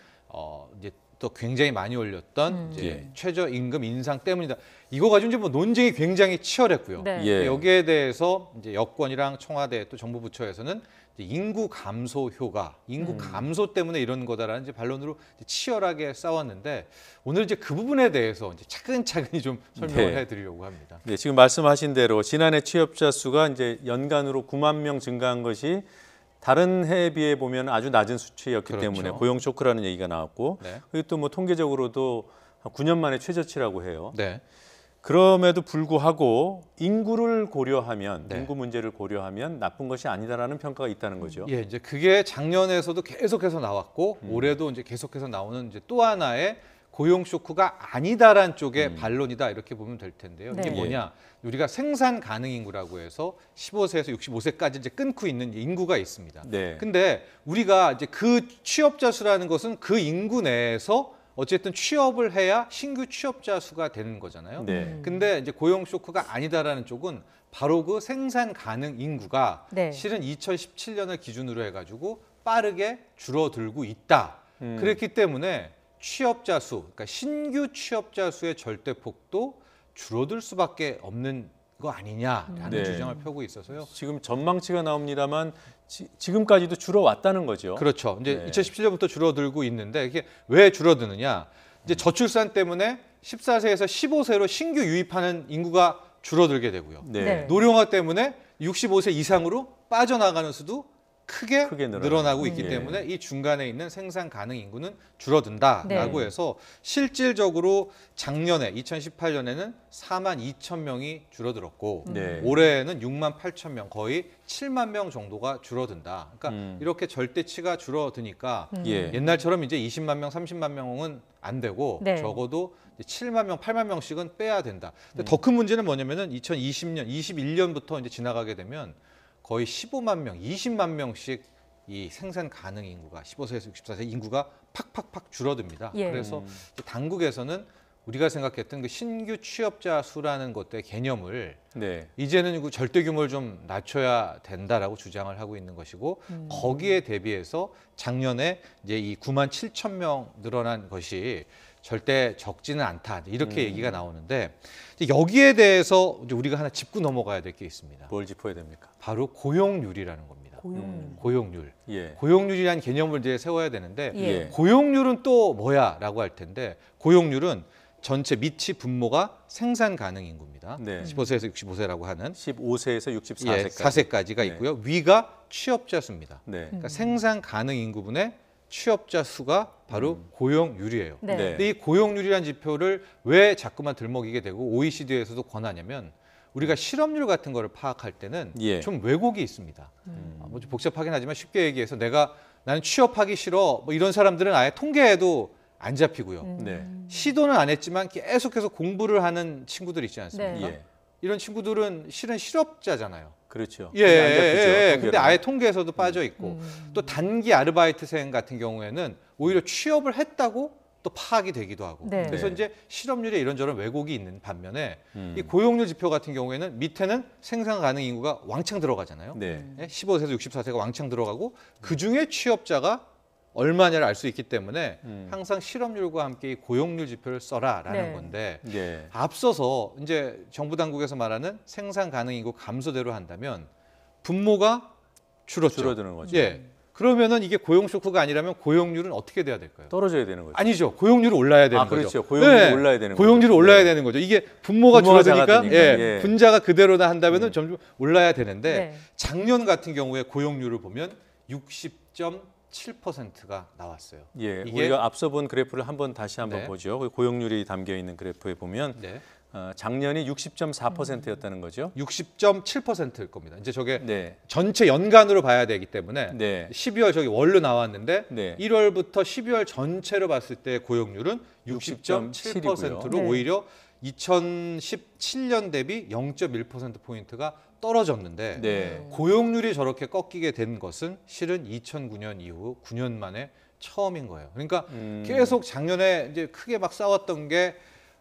Speaker 12: 이제 또 굉장히 많이 올렸던 이제
Speaker 1: 예.
Speaker 12: 최저임금 인상 때문이다. 이거 가지고 이제 뭐 논쟁이 굉장히 치열했고요.
Speaker 2: 네.
Speaker 1: 예.
Speaker 12: 여기에 대해서 이제 여권이랑 청와대 또 정부 부처에서는 이제 인구 감소 효과, 인구 감소 때문에 이런 거다라는 이제 반론으로 이제 치열하게 싸웠는데 오늘 이제 그 부분에 대해서 이제 차근차근히 좀 설명을
Speaker 1: 네.
Speaker 12: 해드리려고 합니다.
Speaker 1: 네, 지금 말씀하신 대로 지난해 취업자 수가 이제 연간으로 9만 명 증가한 것이 다른 해에 비해 보면 아주 낮은 수치였기
Speaker 12: 그렇죠.
Speaker 1: 때문에 고용 쇼크라는 얘기가 나왔고
Speaker 12: 네.
Speaker 1: 그리고 또 뭐 통계적으로도 한 9년 만에 최저치라고 해요.
Speaker 12: 네.
Speaker 1: 그럼에도 불구하고 인구를 고려하면
Speaker 12: 네.
Speaker 1: 인구 문제를 고려하면 나쁜 것이 아니다라는 평가가 있다는 거죠.
Speaker 12: 예, 이제 그게 작년에서도 계속해서 나왔고 올해도 이제 계속해서 나오는 이제 또 하나의 고용 쇼크가 아니다란 쪽의 반론이다 이렇게 보면 될 텐데요. 이게
Speaker 2: 네.
Speaker 12: 뭐냐? 우리가 생산 가능 인구라고 해서 15세에서 65세까지 이제 끊고 있는 인구가 있습니다.
Speaker 1: 네.
Speaker 12: 근데 우리가 이제 그 취업자 수라는 것은 그 인구 내에서 어쨌든 취업을 해야 신규 취업자 수가 되는 거잖아요.
Speaker 1: 네.
Speaker 12: 근데 이제 고용 쇼크가 아니다라는 쪽은 바로 그 생산 가능 인구가
Speaker 2: 네.
Speaker 12: 실은 2017년을 기준으로 해가지고 빠르게 줄어들고 있다. 그랬기 때문에 취업자 수, 그러니까 신규 취업자 수의 절대폭도 줄어들 수밖에 없는 거 아니냐라는
Speaker 1: 네.
Speaker 12: 주장을 펴고 있어서요.
Speaker 1: 지금 전망치가 나옵니다만 지금까지도 줄어왔다는 거죠.
Speaker 12: 그렇죠. 이제
Speaker 1: 네.
Speaker 12: 2017년부터 줄어들고 있는데 이게 왜 줄어드느냐? 이제 저출산 때문에 14세에서 15세로 신규 유입하는 인구가 줄어들게 되고요.
Speaker 1: 네.
Speaker 2: 네.
Speaker 12: 노령화 때문에 65세 이상으로 빠져나가는 수도 크게
Speaker 1: 늘어나고
Speaker 12: 늘어나고 있기
Speaker 1: 예.
Speaker 12: 때문에 이 중간에 있는 생산 가능 인구는 줄어든다라고
Speaker 2: 네.
Speaker 12: 해서 실질적으로 작년에 2018년에는 4만 2천 명이 줄어들었고
Speaker 1: 네.
Speaker 12: 올해는 6만 8천 명, 거의 7만 명 정도가 줄어든다. 그러니까 이렇게 절대치가 줄어드니까
Speaker 1: 예.
Speaker 12: 옛날처럼 이제 20만 명, 30만 명은 안 되고
Speaker 2: 네.
Speaker 12: 적어도 7만 명, 8만 명씩은 빼야 된다. 근데 더 큰 문제는 뭐냐면은 2020년, 21년부터 이제 지나가게 되면 거의 15만 명, 20만 명씩 이 생산 가능 인구가 15세에서 64세 인구가 팍팍팍 줄어듭니다.
Speaker 2: 예.
Speaker 12: 그래서 당국에서는 우리가 생각했던 그 신규 취업자 수라는 것의 개념을
Speaker 1: 네.
Speaker 12: 이제는 그 절대 규모를 좀 낮춰야 된다라고 주장을 하고 있는 것이고 거기에 대비해서 작년에 이제 이 9만 7천 명 늘어난 것이 절대 적지는 않다 이렇게 얘기가 나오는데 여기에 대해서 이제 우리가 하나 짚고 넘어가야 될 게 있습니다.
Speaker 1: 뭘 짚어야 됩니까?
Speaker 12: 바로 고용률이라는 겁니다. 고용률.
Speaker 1: 예.
Speaker 12: 고용률이라는 개념을 이제 세워야 되는데
Speaker 1: 예.
Speaker 12: 고용률은 또 뭐야라고 할 텐데 고용률은 전체 밑이 분모가 생산 가능 인구입니다.
Speaker 1: 네.
Speaker 12: 15세에서 65세라고 하는
Speaker 1: 15세에서 64세까지.
Speaker 12: 예, 4세까지가 있고요. 위가 취업자 수입니다.
Speaker 1: 네.
Speaker 12: 그러니까 생산 가능 인구분의 취업자 수가 바로 고용률이에요.
Speaker 2: 네.
Speaker 12: 근데 이 고용률이라는 지표를 왜 자꾸만 들먹이게 되고 OECD에서도 권하냐면 우리가 실업률 같은 거를 파악할 때는
Speaker 1: 예.
Speaker 12: 좀 왜곡이 있습니다. 뭐 좀 복잡하긴 하지만 쉽게 얘기해서 나는 취업하기 싫어 뭐 이런 사람들은 아예 통계에도 안 잡히고요.
Speaker 1: 네.
Speaker 12: 시도는 안 했지만 계속해서 공부를 하는 친구들 있지 않습니까?
Speaker 2: 네.
Speaker 1: 예.
Speaker 12: 이런 친구들은 실은 실업자잖아요.
Speaker 1: 그렇죠.
Speaker 12: 예, 근데
Speaker 1: 통계로.
Speaker 12: 아예 통계에서도 빠져 있고 또 단기 아르바이트생 같은 경우에는 오히려 취업을 했다고 또 파악이 되기도 하고
Speaker 2: 네.
Speaker 12: 그래서 이제 실업률에 이런저런 왜곡이 있는 반면에 이 고용률 지표 같은 경우에는 밑에는 생산 가능 인구가 왕창 들어가잖아요.
Speaker 1: 네.
Speaker 12: 15세에서 64세가 왕창 들어가고 그중에 취업자가 얼마냐를 알 수 있기 때문에 항상 실업률과 함께 이 고용률 지표를 써라라는
Speaker 2: 네.
Speaker 12: 건데
Speaker 1: 예.
Speaker 12: 앞서서 이제 정부 당국에서 말하는 생산 가능 인구 감소대로 한다면 분모가 줄었죠.
Speaker 1: 줄어드는 거죠.
Speaker 12: 예. 그러면은 이게 고용 쇼크가 아니라면 고용률은 어떻게 돼야 될까요?
Speaker 1: 떨어져야 되는 거죠.
Speaker 12: 아니죠. 고용률이 올라야 되는 거죠.
Speaker 1: 그렇죠. 고용률이 올라야 되는 거죠.
Speaker 12: 고용률이 올라야
Speaker 1: 네.
Speaker 12: 되는 거죠. 이게 분모가 줄어드니까
Speaker 1: 작아지니까. 예.
Speaker 12: 분자가 그대로다 한다면은 점점 올라야 되는데
Speaker 2: 네.
Speaker 12: 작년 같은 경우에 고용률을 보면 60.7%가 나왔어요.
Speaker 1: 예,
Speaker 12: 이게
Speaker 1: 우리가 앞서 본 그래프를 다시 한번
Speaker 12: 네.
Speaker 1: 보죠. 그 고용률이 담겨 있는 그래프에 보면
Speaker 12: 네.
Speaker 1: 작년이 60.4%였다는 거죠.
Speaker 12: 60.7%일 겁니다. 이제 저게
Speaker 1: 네.
Speaker 12: 전체 연간으로 봐야 되기 때문에
Speaker 1: 네.
Speaker 12: 12월 저기 월로 나왔는데
Speaker 1: 네.
Speaker 12: 1월부터 12월 전체로 봤을 때 고용률은 60.7%로
Speaker 1: 60.7이고요.
Speaker 2: 네.
Speaker 12: 오히려 2017년 대비 0.1%포인트가 떨어졌는데
Speaker 1: 네.
Speaker 12: 고용률이 저렇게 꺾이게 된 것은 실은 2009년 이후 9년 만에 처음인 거예요. 그러니까 계속 작년에 이제 크게 막 싸웠던 게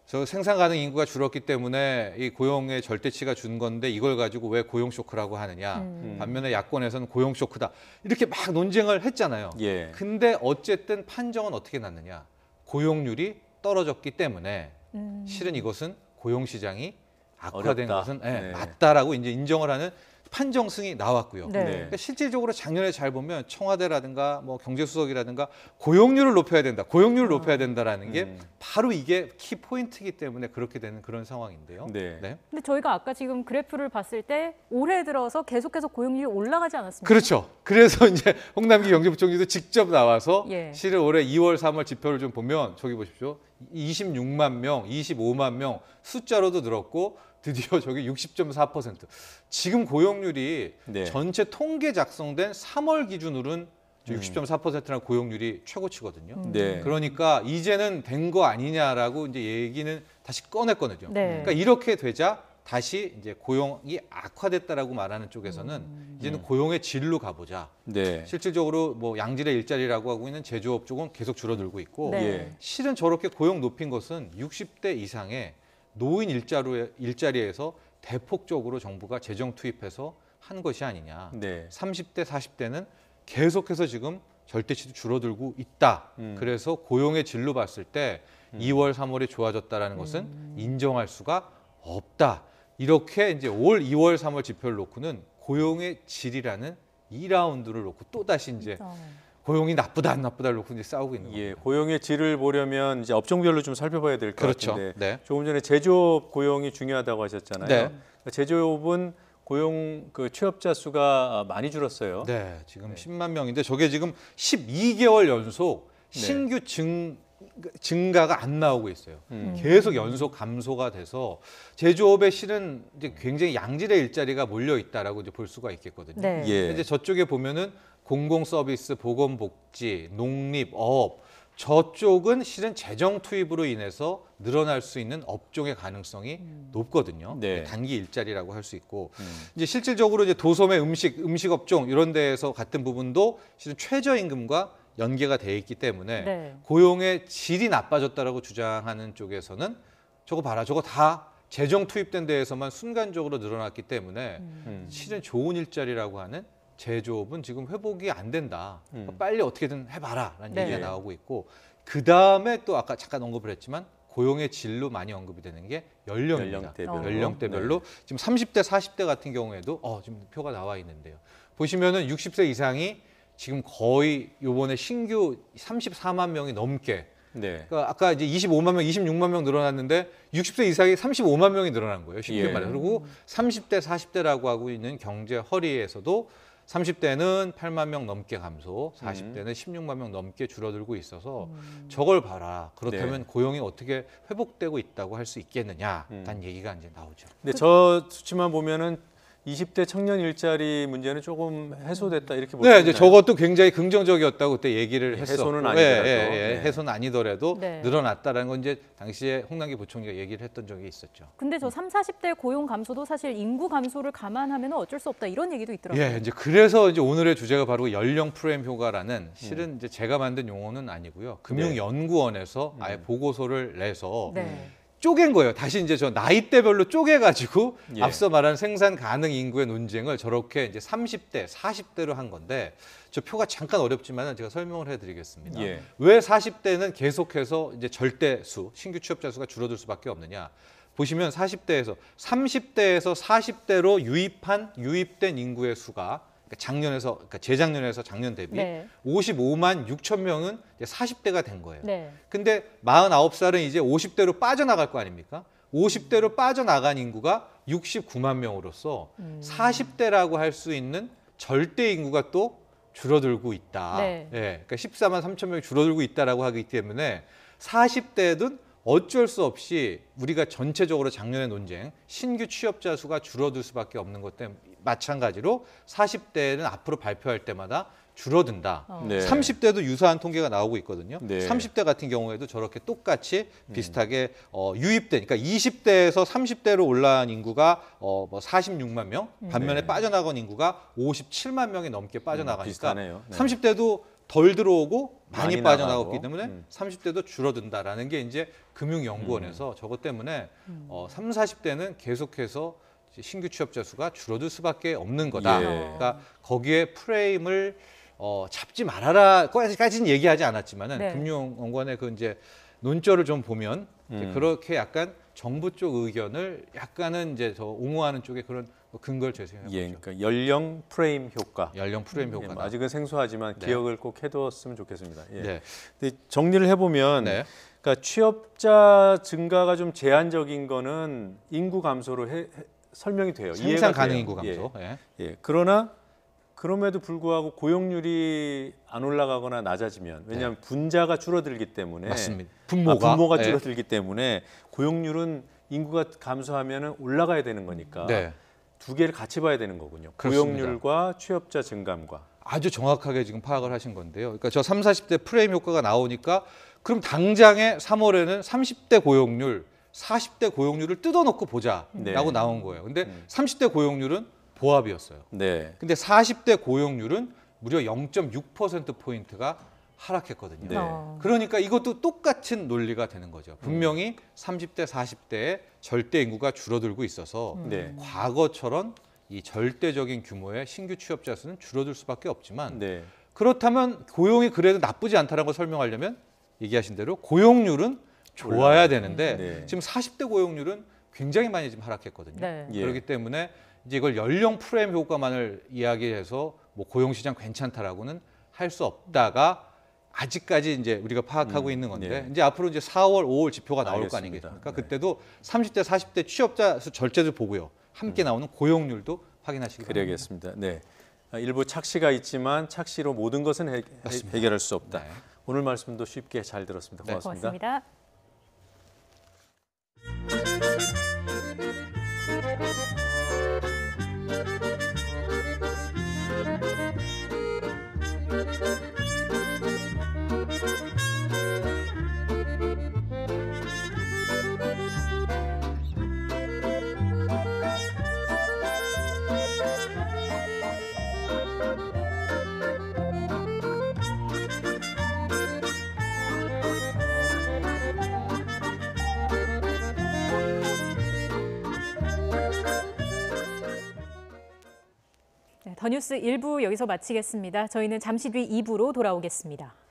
Speaker 12: 저 생산 가능 인구가 줄었기 때문에 이 고용의 절대치가 준 건데 이걸 가지고 왜 고용 쇼크라고 하느냐. 반면에 야권에서는 고용 쇼크다. 이렇게 막 논쟁을 했잖아요.
Speaker 1: 예.
Speaker 12: 근데 어쨌든 판정은 어떻게 났느냐. 고용률이 떨어졌기 때문에 실은 이것은 고용 시장이 악화된
Speaker 1: 어렵다.
Speaker 12: 것은
Speaker 1: 네.
Speaker 12: 맞다라고 이제 인정을 하는 판정승이 나왔고요.
Speaker 2: 네.
Speaker 12: 그러니까 실질적으로 작년에 잘 보면 청와대라든가 뭐 경제수석이라든가 고용률을 높여야 된다, 고용률을 높여야 된다라는 게 바로 이게 키 포인트이기 때문에 그렇게 되는 그런 상황인데요.
Speaker 1: 네.
Speaker 2: 근데 저희가 아까 지금 그래프를 봤을 때 올해 들어서 계속해서 고용률이 올라가지 않았습니까?
Speaker 12: 그렇죠. 그래서 이제 홍남기 경제부총리도 직접 나와서
Speaker 2: 예.
Speaker 12: 실은 올해 2월, 3월 지표를 좀 보면 저기 보십시오. 26만 명, 25만 명 숫자로도 늘었고 드디어 저기 60.4%. 지금 고용률이
Speaker 1: 네.
Speaker 12: 전체 통계 작성된 3월 기준으로는 60.4%라는 고용률이 최고치거든요.
Speaker 1: 네.
Speaker 12: 그러니까 이제는 된 거 아니냐라고 이제 얘기는 다시 꺼냈거든요.
Speaker 2: 네.
Speaker 12: 그러니까 이렇게 되자 다시 이제 고용이 악화됐다라고 말하는 쪽에서는 이제는 고용의 질로 가보자.
Speaker 1: 네.
Speaker 12: 실질적으로 뭐 양질의 일자리라고 하고 있는 제조업 쪽은 계속 줄어들고 있고
Speaker 2: 네.
Speaker 1: 예.
Speaker 12: 실은 저렇게 고용 높인 것은 60대 이상의 노인 일자리에서 대폭적으로 정부가 재정 투입해서 한 것이 아니냐.
Speaker 1: 네.
Speaker 12: 30대, 40대는 계속해서 지금 절대치도 줄어들고 있다. 그래서 고용의 질로 봤을 때 2월, 3월이 좋아졌다라는 것은 인정할 수가 없다. 이렇게 이제 올 2월, 3월 지표를 놓고는 고용의 질이라는 2라운드를 놓고 또 다시 이제 고용이 나쁘다 안 나쁘다를 놓고 이제 싸우고 있는 거예요.
Speaker 1: 예, 고용의 질을 보려면 이제 업종별로 좀 살펴봐야 될 것
Speaker 12: 그렇죠.
Speaker 1: 같은데
Speaker 12: 네.
Speaker 1: 조금 전에 제조업 고용이 중요하다고 하셨잖아요.
Speaker 12: 네.
Speaker 1: 그러니까 제조업은 고용 그 취업자 수가 많이 줄었어요.
Speaker 12: 네, 지금 10만 명인데 저게 지금 12개월 연속 신규 증가가 안 나오고 있어요. 계속 연속 감소가 돼서 제조업에 실은 이제 굉장히 양질의 일자리가 몰려 있다라고 이제 볼 수가 있겠거든요.
Speaker 2: 네.
Speaker 1: 예.
Speaker 12: 이제 저쪽에 보면은 공공 서비스, 보건복지, 농립, 어업 저쪽은 실은 재정 투입으로 인해서 늘어날 수 있는 업종의 가능성이 높거든요.
Speaker 1: 네.
Speaker 12: 단기 일자리라고 할 수 있고 이제 실질적으로 이제 도소매 음식 업종 이런 데에서 같은 부분도 실은 최저임금과 연계가 돼 있기 때문에
Speaker 2: 네.
Speaker 12: 고용의 질이 나빠졌다라고 주장하는 쪽에서는 저거 봐라, 저거 다 재정 투입된 데에서만 순간적으로 늘어났기 때문에 실은 좋은 일자리라고 하는 제조업은 지금 회복이 안 된다. 빨리 어떻게든 해봐라라는
Speaker 2: 네.
Speaker 12: 얘기가 나오고 있고 그 다음에 또 아까 잠깐 언급을 했지만 고용의 질로 많이 언급이 되는 게 연령입니다. 연령대별로 지금 30대, 40대 같은 경우에도 지금 표가 나와 있는데요. 보시면은 60세 이상이 지금 거의 요번에 신규 34만 명이 넘게
Speaker 1: 네.
Speaker 12: 그러니까 아까 이제 25만 명, 26만 명 늘어났는데 60세 이상이 35만 명이 늘어난 거예요. 쉽게 말해. 그리고 30대, 40대라고 하고 있는 경제 허리에서도 30대는 8만 명 넘게 감소, 40대는 16만 명 넘게 줄어들고 있어서 저걸 봐라. 그렇다면
Speaker 1: 네.
Speaker 12: 고용이 어떻게 회복되고 있다고 할 수 있겠느냐? 라는 얘기가 이제 나오죠.
Speaker 1: 근데 저 수치만 보면은 20대 청년 일자리 문제는 조금 해소됐다 이렇게 보시나요?
Speaker 12: 네, 이제 저것도 굉장히 긍정적이었다고 그때 얘기를 했었고,
Speaker 1: 해소는 아니더라도,
Speaker 12: 해소는 아니더라도
Speaker 2: 네.
Speaker 12: 늘어났다라는 건 이제 당시에 홍남기 부총리가 얘기를 했던 적이 있었죠.
Speaker 2: 근데 저 30, 40대 고용 감소도 사실 인구 감소를 감안하면 어쩔 수 없다 이런 얘기도 있더라고요.
Speaker 12: 예, 이제 그래서 이제 오늘의 주제가 바로 연령 프레임 효과라는 실은 이제 제가 만든 용어는 아니고요. 금융연구원에서 아예 보고서를 내서 쪼갠 거예요. 다시 이제 저 나이대별로 쪼개가지고 앞서 말한 생산 가능 인구의 논쟁을 저렇게 이제 30대, 40대로 한 건데 저 표가 잠깐 어렵지만 제가 설명을 해드리겠습니다. 왜 40대는 계속해서 이제 절대수, 신규 취업자 수가 줄어들 수밖에 없느냐? 보시면 40대에서 30대에서 40대로 유입된 인구의 수가 그러니까 재작년에서 작년 대비 55만 6천 명은 이제 40대가 된 거예요. 근데 49살은 이제 50대로 빠져나갈 거 아닙니까? 50대로 빠져나간 인구가 69만 명으로서 40대라고 할 수 있는 절대 인구가 또 줄어들고 있다. 그러니까 14만 3천 명이 줄어들고 있다라고 하기 때문에 40대든 어쩔 수 없이 우리가 전체적으로 작년의 논쟁 신규 취업자 수가 줄어들 수밖에 없는 것 때문에 마찬가지로 40대는 앞으로 발표할 때마다 줄어든다. 30대도 유사한 통계가 나오고 있거든요. 30대 같은 경우에도 저렇게 똑같이 비슷하게 유입된, 그러니까 20대에서 30대로 올라간 인구가 뭐 46만 명, 반면에 빠져나간 인구가 57만 명이 넘게 빠져나가니까 30대도 덜 들어오고 많이 빠져나갔기 때문에 30대도 줄어든다라는 게 이제 금융연구원에서 저것 때문에 30, 40대는 계속해서 신규 취업자 수가 줄어들 수밖에 없는 거다. 그러니까 거기에 프레임을 잡지 말아라까지는 얘기하지 않았지만은 금융연구원의 그 이제 논조를 좀 보면 이제 그렇게 약간 정부 쪽 의견을 약간은 이제 더 옹호하는 쪽에 그런 근거를 제시해요.
Speaker 1: 그러니까 연령 프레임 효과.
Speaker 12: 연령 프레임 효과.
Speaker 1: 아직은 생소하지만 기억을 꼭 해두었으면 좋겠습니다. 근데 정리를 해보면, 그러니까 취업자 증가가 좀 제한적인 거는 인구 감소로 설명이 돼요.
Speaker 12: 생산 가능 인구 감소.
Speaker 1: 그러나 그럼에도 불구하고 고용률이 안 올라가거나 낮아지면, 왜냐하면 분자가 줄어들기 때문에,
Speaker 12: 맞습니다. 분모가
Speaker 1: 줄어들기 때문에 고용률은 인구가 감소하면 올라가야 되는 거니까 두 개를 같이 봐야 되는 거군요.
Speaker 12: 그렇습니다.
Speaker 1: 고용률과 취업자 증감과.
Speaker 12: 아주 정확하게 지금 파악을 하신 건데요. 그러니까 저 30, 40대 프레임 효과가 나오니까 그럼 당장에 3월에는 30대 고용률, 40대 고용률을 뜯어놓고 보자라고 나온 거예요. 근데 30대 고용률은 보합이었어요. 근데 40대 고용률은 무려 0.6%포인트가 하락했거든요. 그러니까 이것도 똑같은 논리가 되는 거죠. 분명히 30대, 40대의 절대 인구가 줄어들고 있어서 과거처럼 이 절대적인 규모의 신규 취업자 수는 줄어들 수밖에 없지만 그렇다면 고용이 그래도 나쁘지 않다는 걸 설명하려면 얘기하신 대로 고용률은 좋아야 되는데 지금 40대 고용률은 굉장히 많이 지금 하락했거든요. 그렇기 때문에 이제 이걸 연령 프레임 효과만을 이야기해서 뭐 고용시장 괜찮다라고는 할 수 없다가 아직까지 이제 우리가 파악하고 있는 건데 이제 앞으로 이제 4월, 5월 지표가 나올 거 아니겠습니까? 그때도 30대, 40대 취업자 수 절제도 보고요. 함께 나오는 고용률도 확인하시기 바랍니다.
Speaker 1: 그러겠습니다. 일부 착시가 있지만 착시로 모든 것은 해결할 수 없다. 오늘 말씀도 쉽게 잘 들었습니다. 고맙습니다.
Speaker 2: 고맙습니다. 더 뉴스 1부 여기서 마치겠습니다. 저희는 잠시 뒤 2부로 돌아오겠습니다.